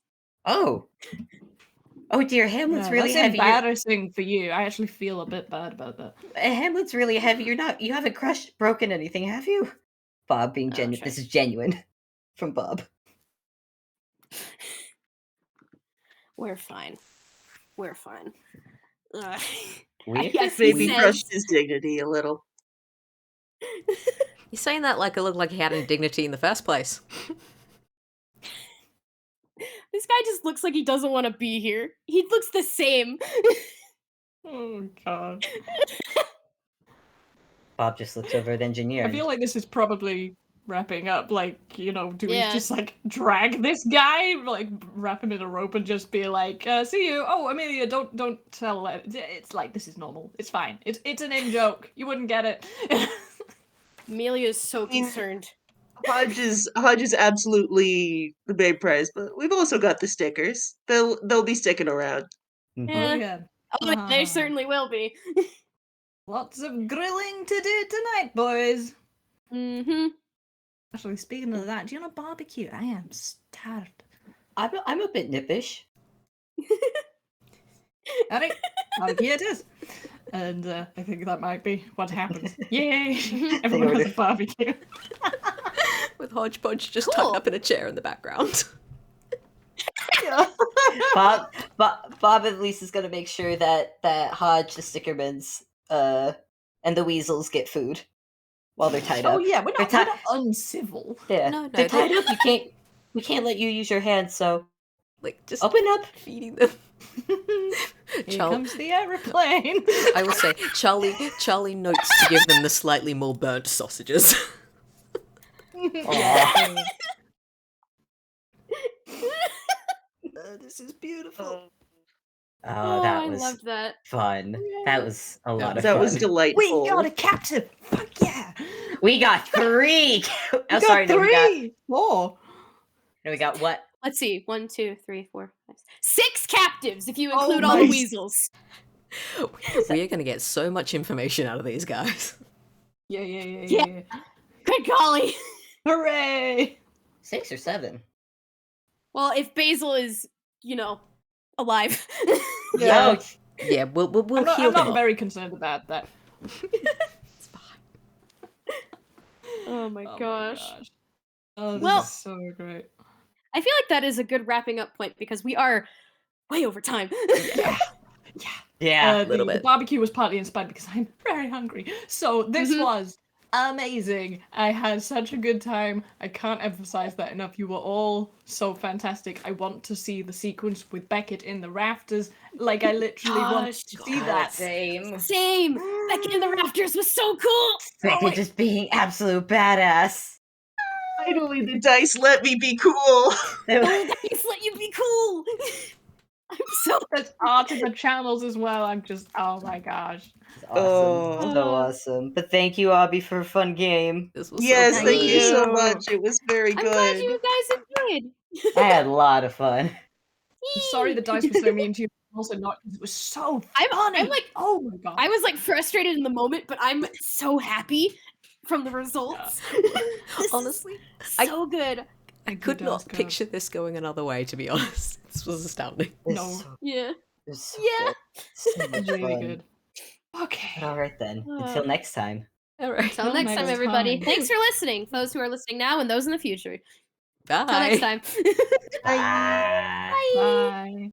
Oh dear. Hamlin's Yeah, really that's heavy. embarrassing for you. I actually feel a bit bad about that. Hamlin's really heavy. You haven't broken anything, have you? Bob being Oh, genuine. shit. This is genuine from Bob. We're fine. We're fine. Ugh. Weird. Yes, he Maybe says. crushed his dignity a little. You're saying that like it looked like he had any dignity in the first place. This guy just looks like he doesn't want to be here. He looks the same. Oh, God. Bob just looks over at Engineer. I feel like this is probably wrapping up. Like, do we Yeah. just like drag this guy, like wrap him in a rope and just be like, "See you." Oh, Amelia, don't tell. It's like this is normal. It's fine. It's an in joke. You wouldn't get it. Amelia is so I mean- concerned. Hodge is absolutely the main prize, but we've also got the stickers. They'll be sticking around. Mhm. Oh Yeah. yeah. Oh, there certainly will be. Lots of grilling to do tonight, boys. Mm-hmm. Actually, speaking of that, do you want a barbecue? I am starved. I'm a bit nippish. Alright, barbecue it is. And I think that might be what happens. Yay! Everyone has a barbecue. With Hodgepodge just Cool. tucked up in a chair in the background. Yeah. Bob at least is gonna make sure that Hodge, the Stickermans, and the Weasels get food while they're tied Oh up. yeah, we're They're not uncivil. Yeah, No, they're tied they- up. We can't let you use your hands. So Like just open up. feeding them. Here comes the aeroplane. I will say, Charlie notes to give them the slightly more burnt sausages. Aw. This is beautiful. Oh, that I was loved that. fun. That was a lot of That fun. was delightful. We got a captive. Fuck yeah. We got 3. We Oh, got sorry, no, 3. 4. we got what? Let's see. 1, 2, 3, 4, 5, 6 captives if you Oh include all the my- weasels. We are going to get so much information out of these guys. Yeah. Good golly. Hooray! 6 or 7. Well, if Basil is, alive. Yeah. Yo, Yeah, we'll heal I'm not him up. very concerned about that. It's fine. Oh my gosh. Oh, this Well- is so great. I feel like that is a good wrapping up point because we are way over time. yeah. little The bit. barbecue was partly inspired because I'm very hungry. So this Mhm. was amazing. I had such a good time. I can't emphasize that enough. You were all so fantastic. I want to see the sequence with Beckett in the rafters. Like, I literally want Gosh. to see that. Same. Same. Beckett in the rafters was so cool. Beckett just being absolute badass. Finally, the dice let me be cool. Just let you be cool. I'm so There's art in the channels as well. I'm just, oh my gosh. It's awesome. Oh. So awesome. But thank you, Obby, for a fun game. This was Yes, so thank good. you so you. much. It was very I'm good. glad you guys enjoyed. I had a lot of fun. I'm sorry the dice were so mean to you. Also not because it was so funny. I'm like, oh my god. I was like frustrated in the moment, but I'm so happy from the results. This Honestly, is so good. I could not picture this going another way, to be honest. This was astounding. It was No. so, Yeah. it was so Yeah. good. So much It's really fun. good. Okay. All right then. Until next time. All right. Until Till next time, next everybody. time. Thanks for listening. Those who are listening now and those in the future. Bye. Till next time. Bye. Bye.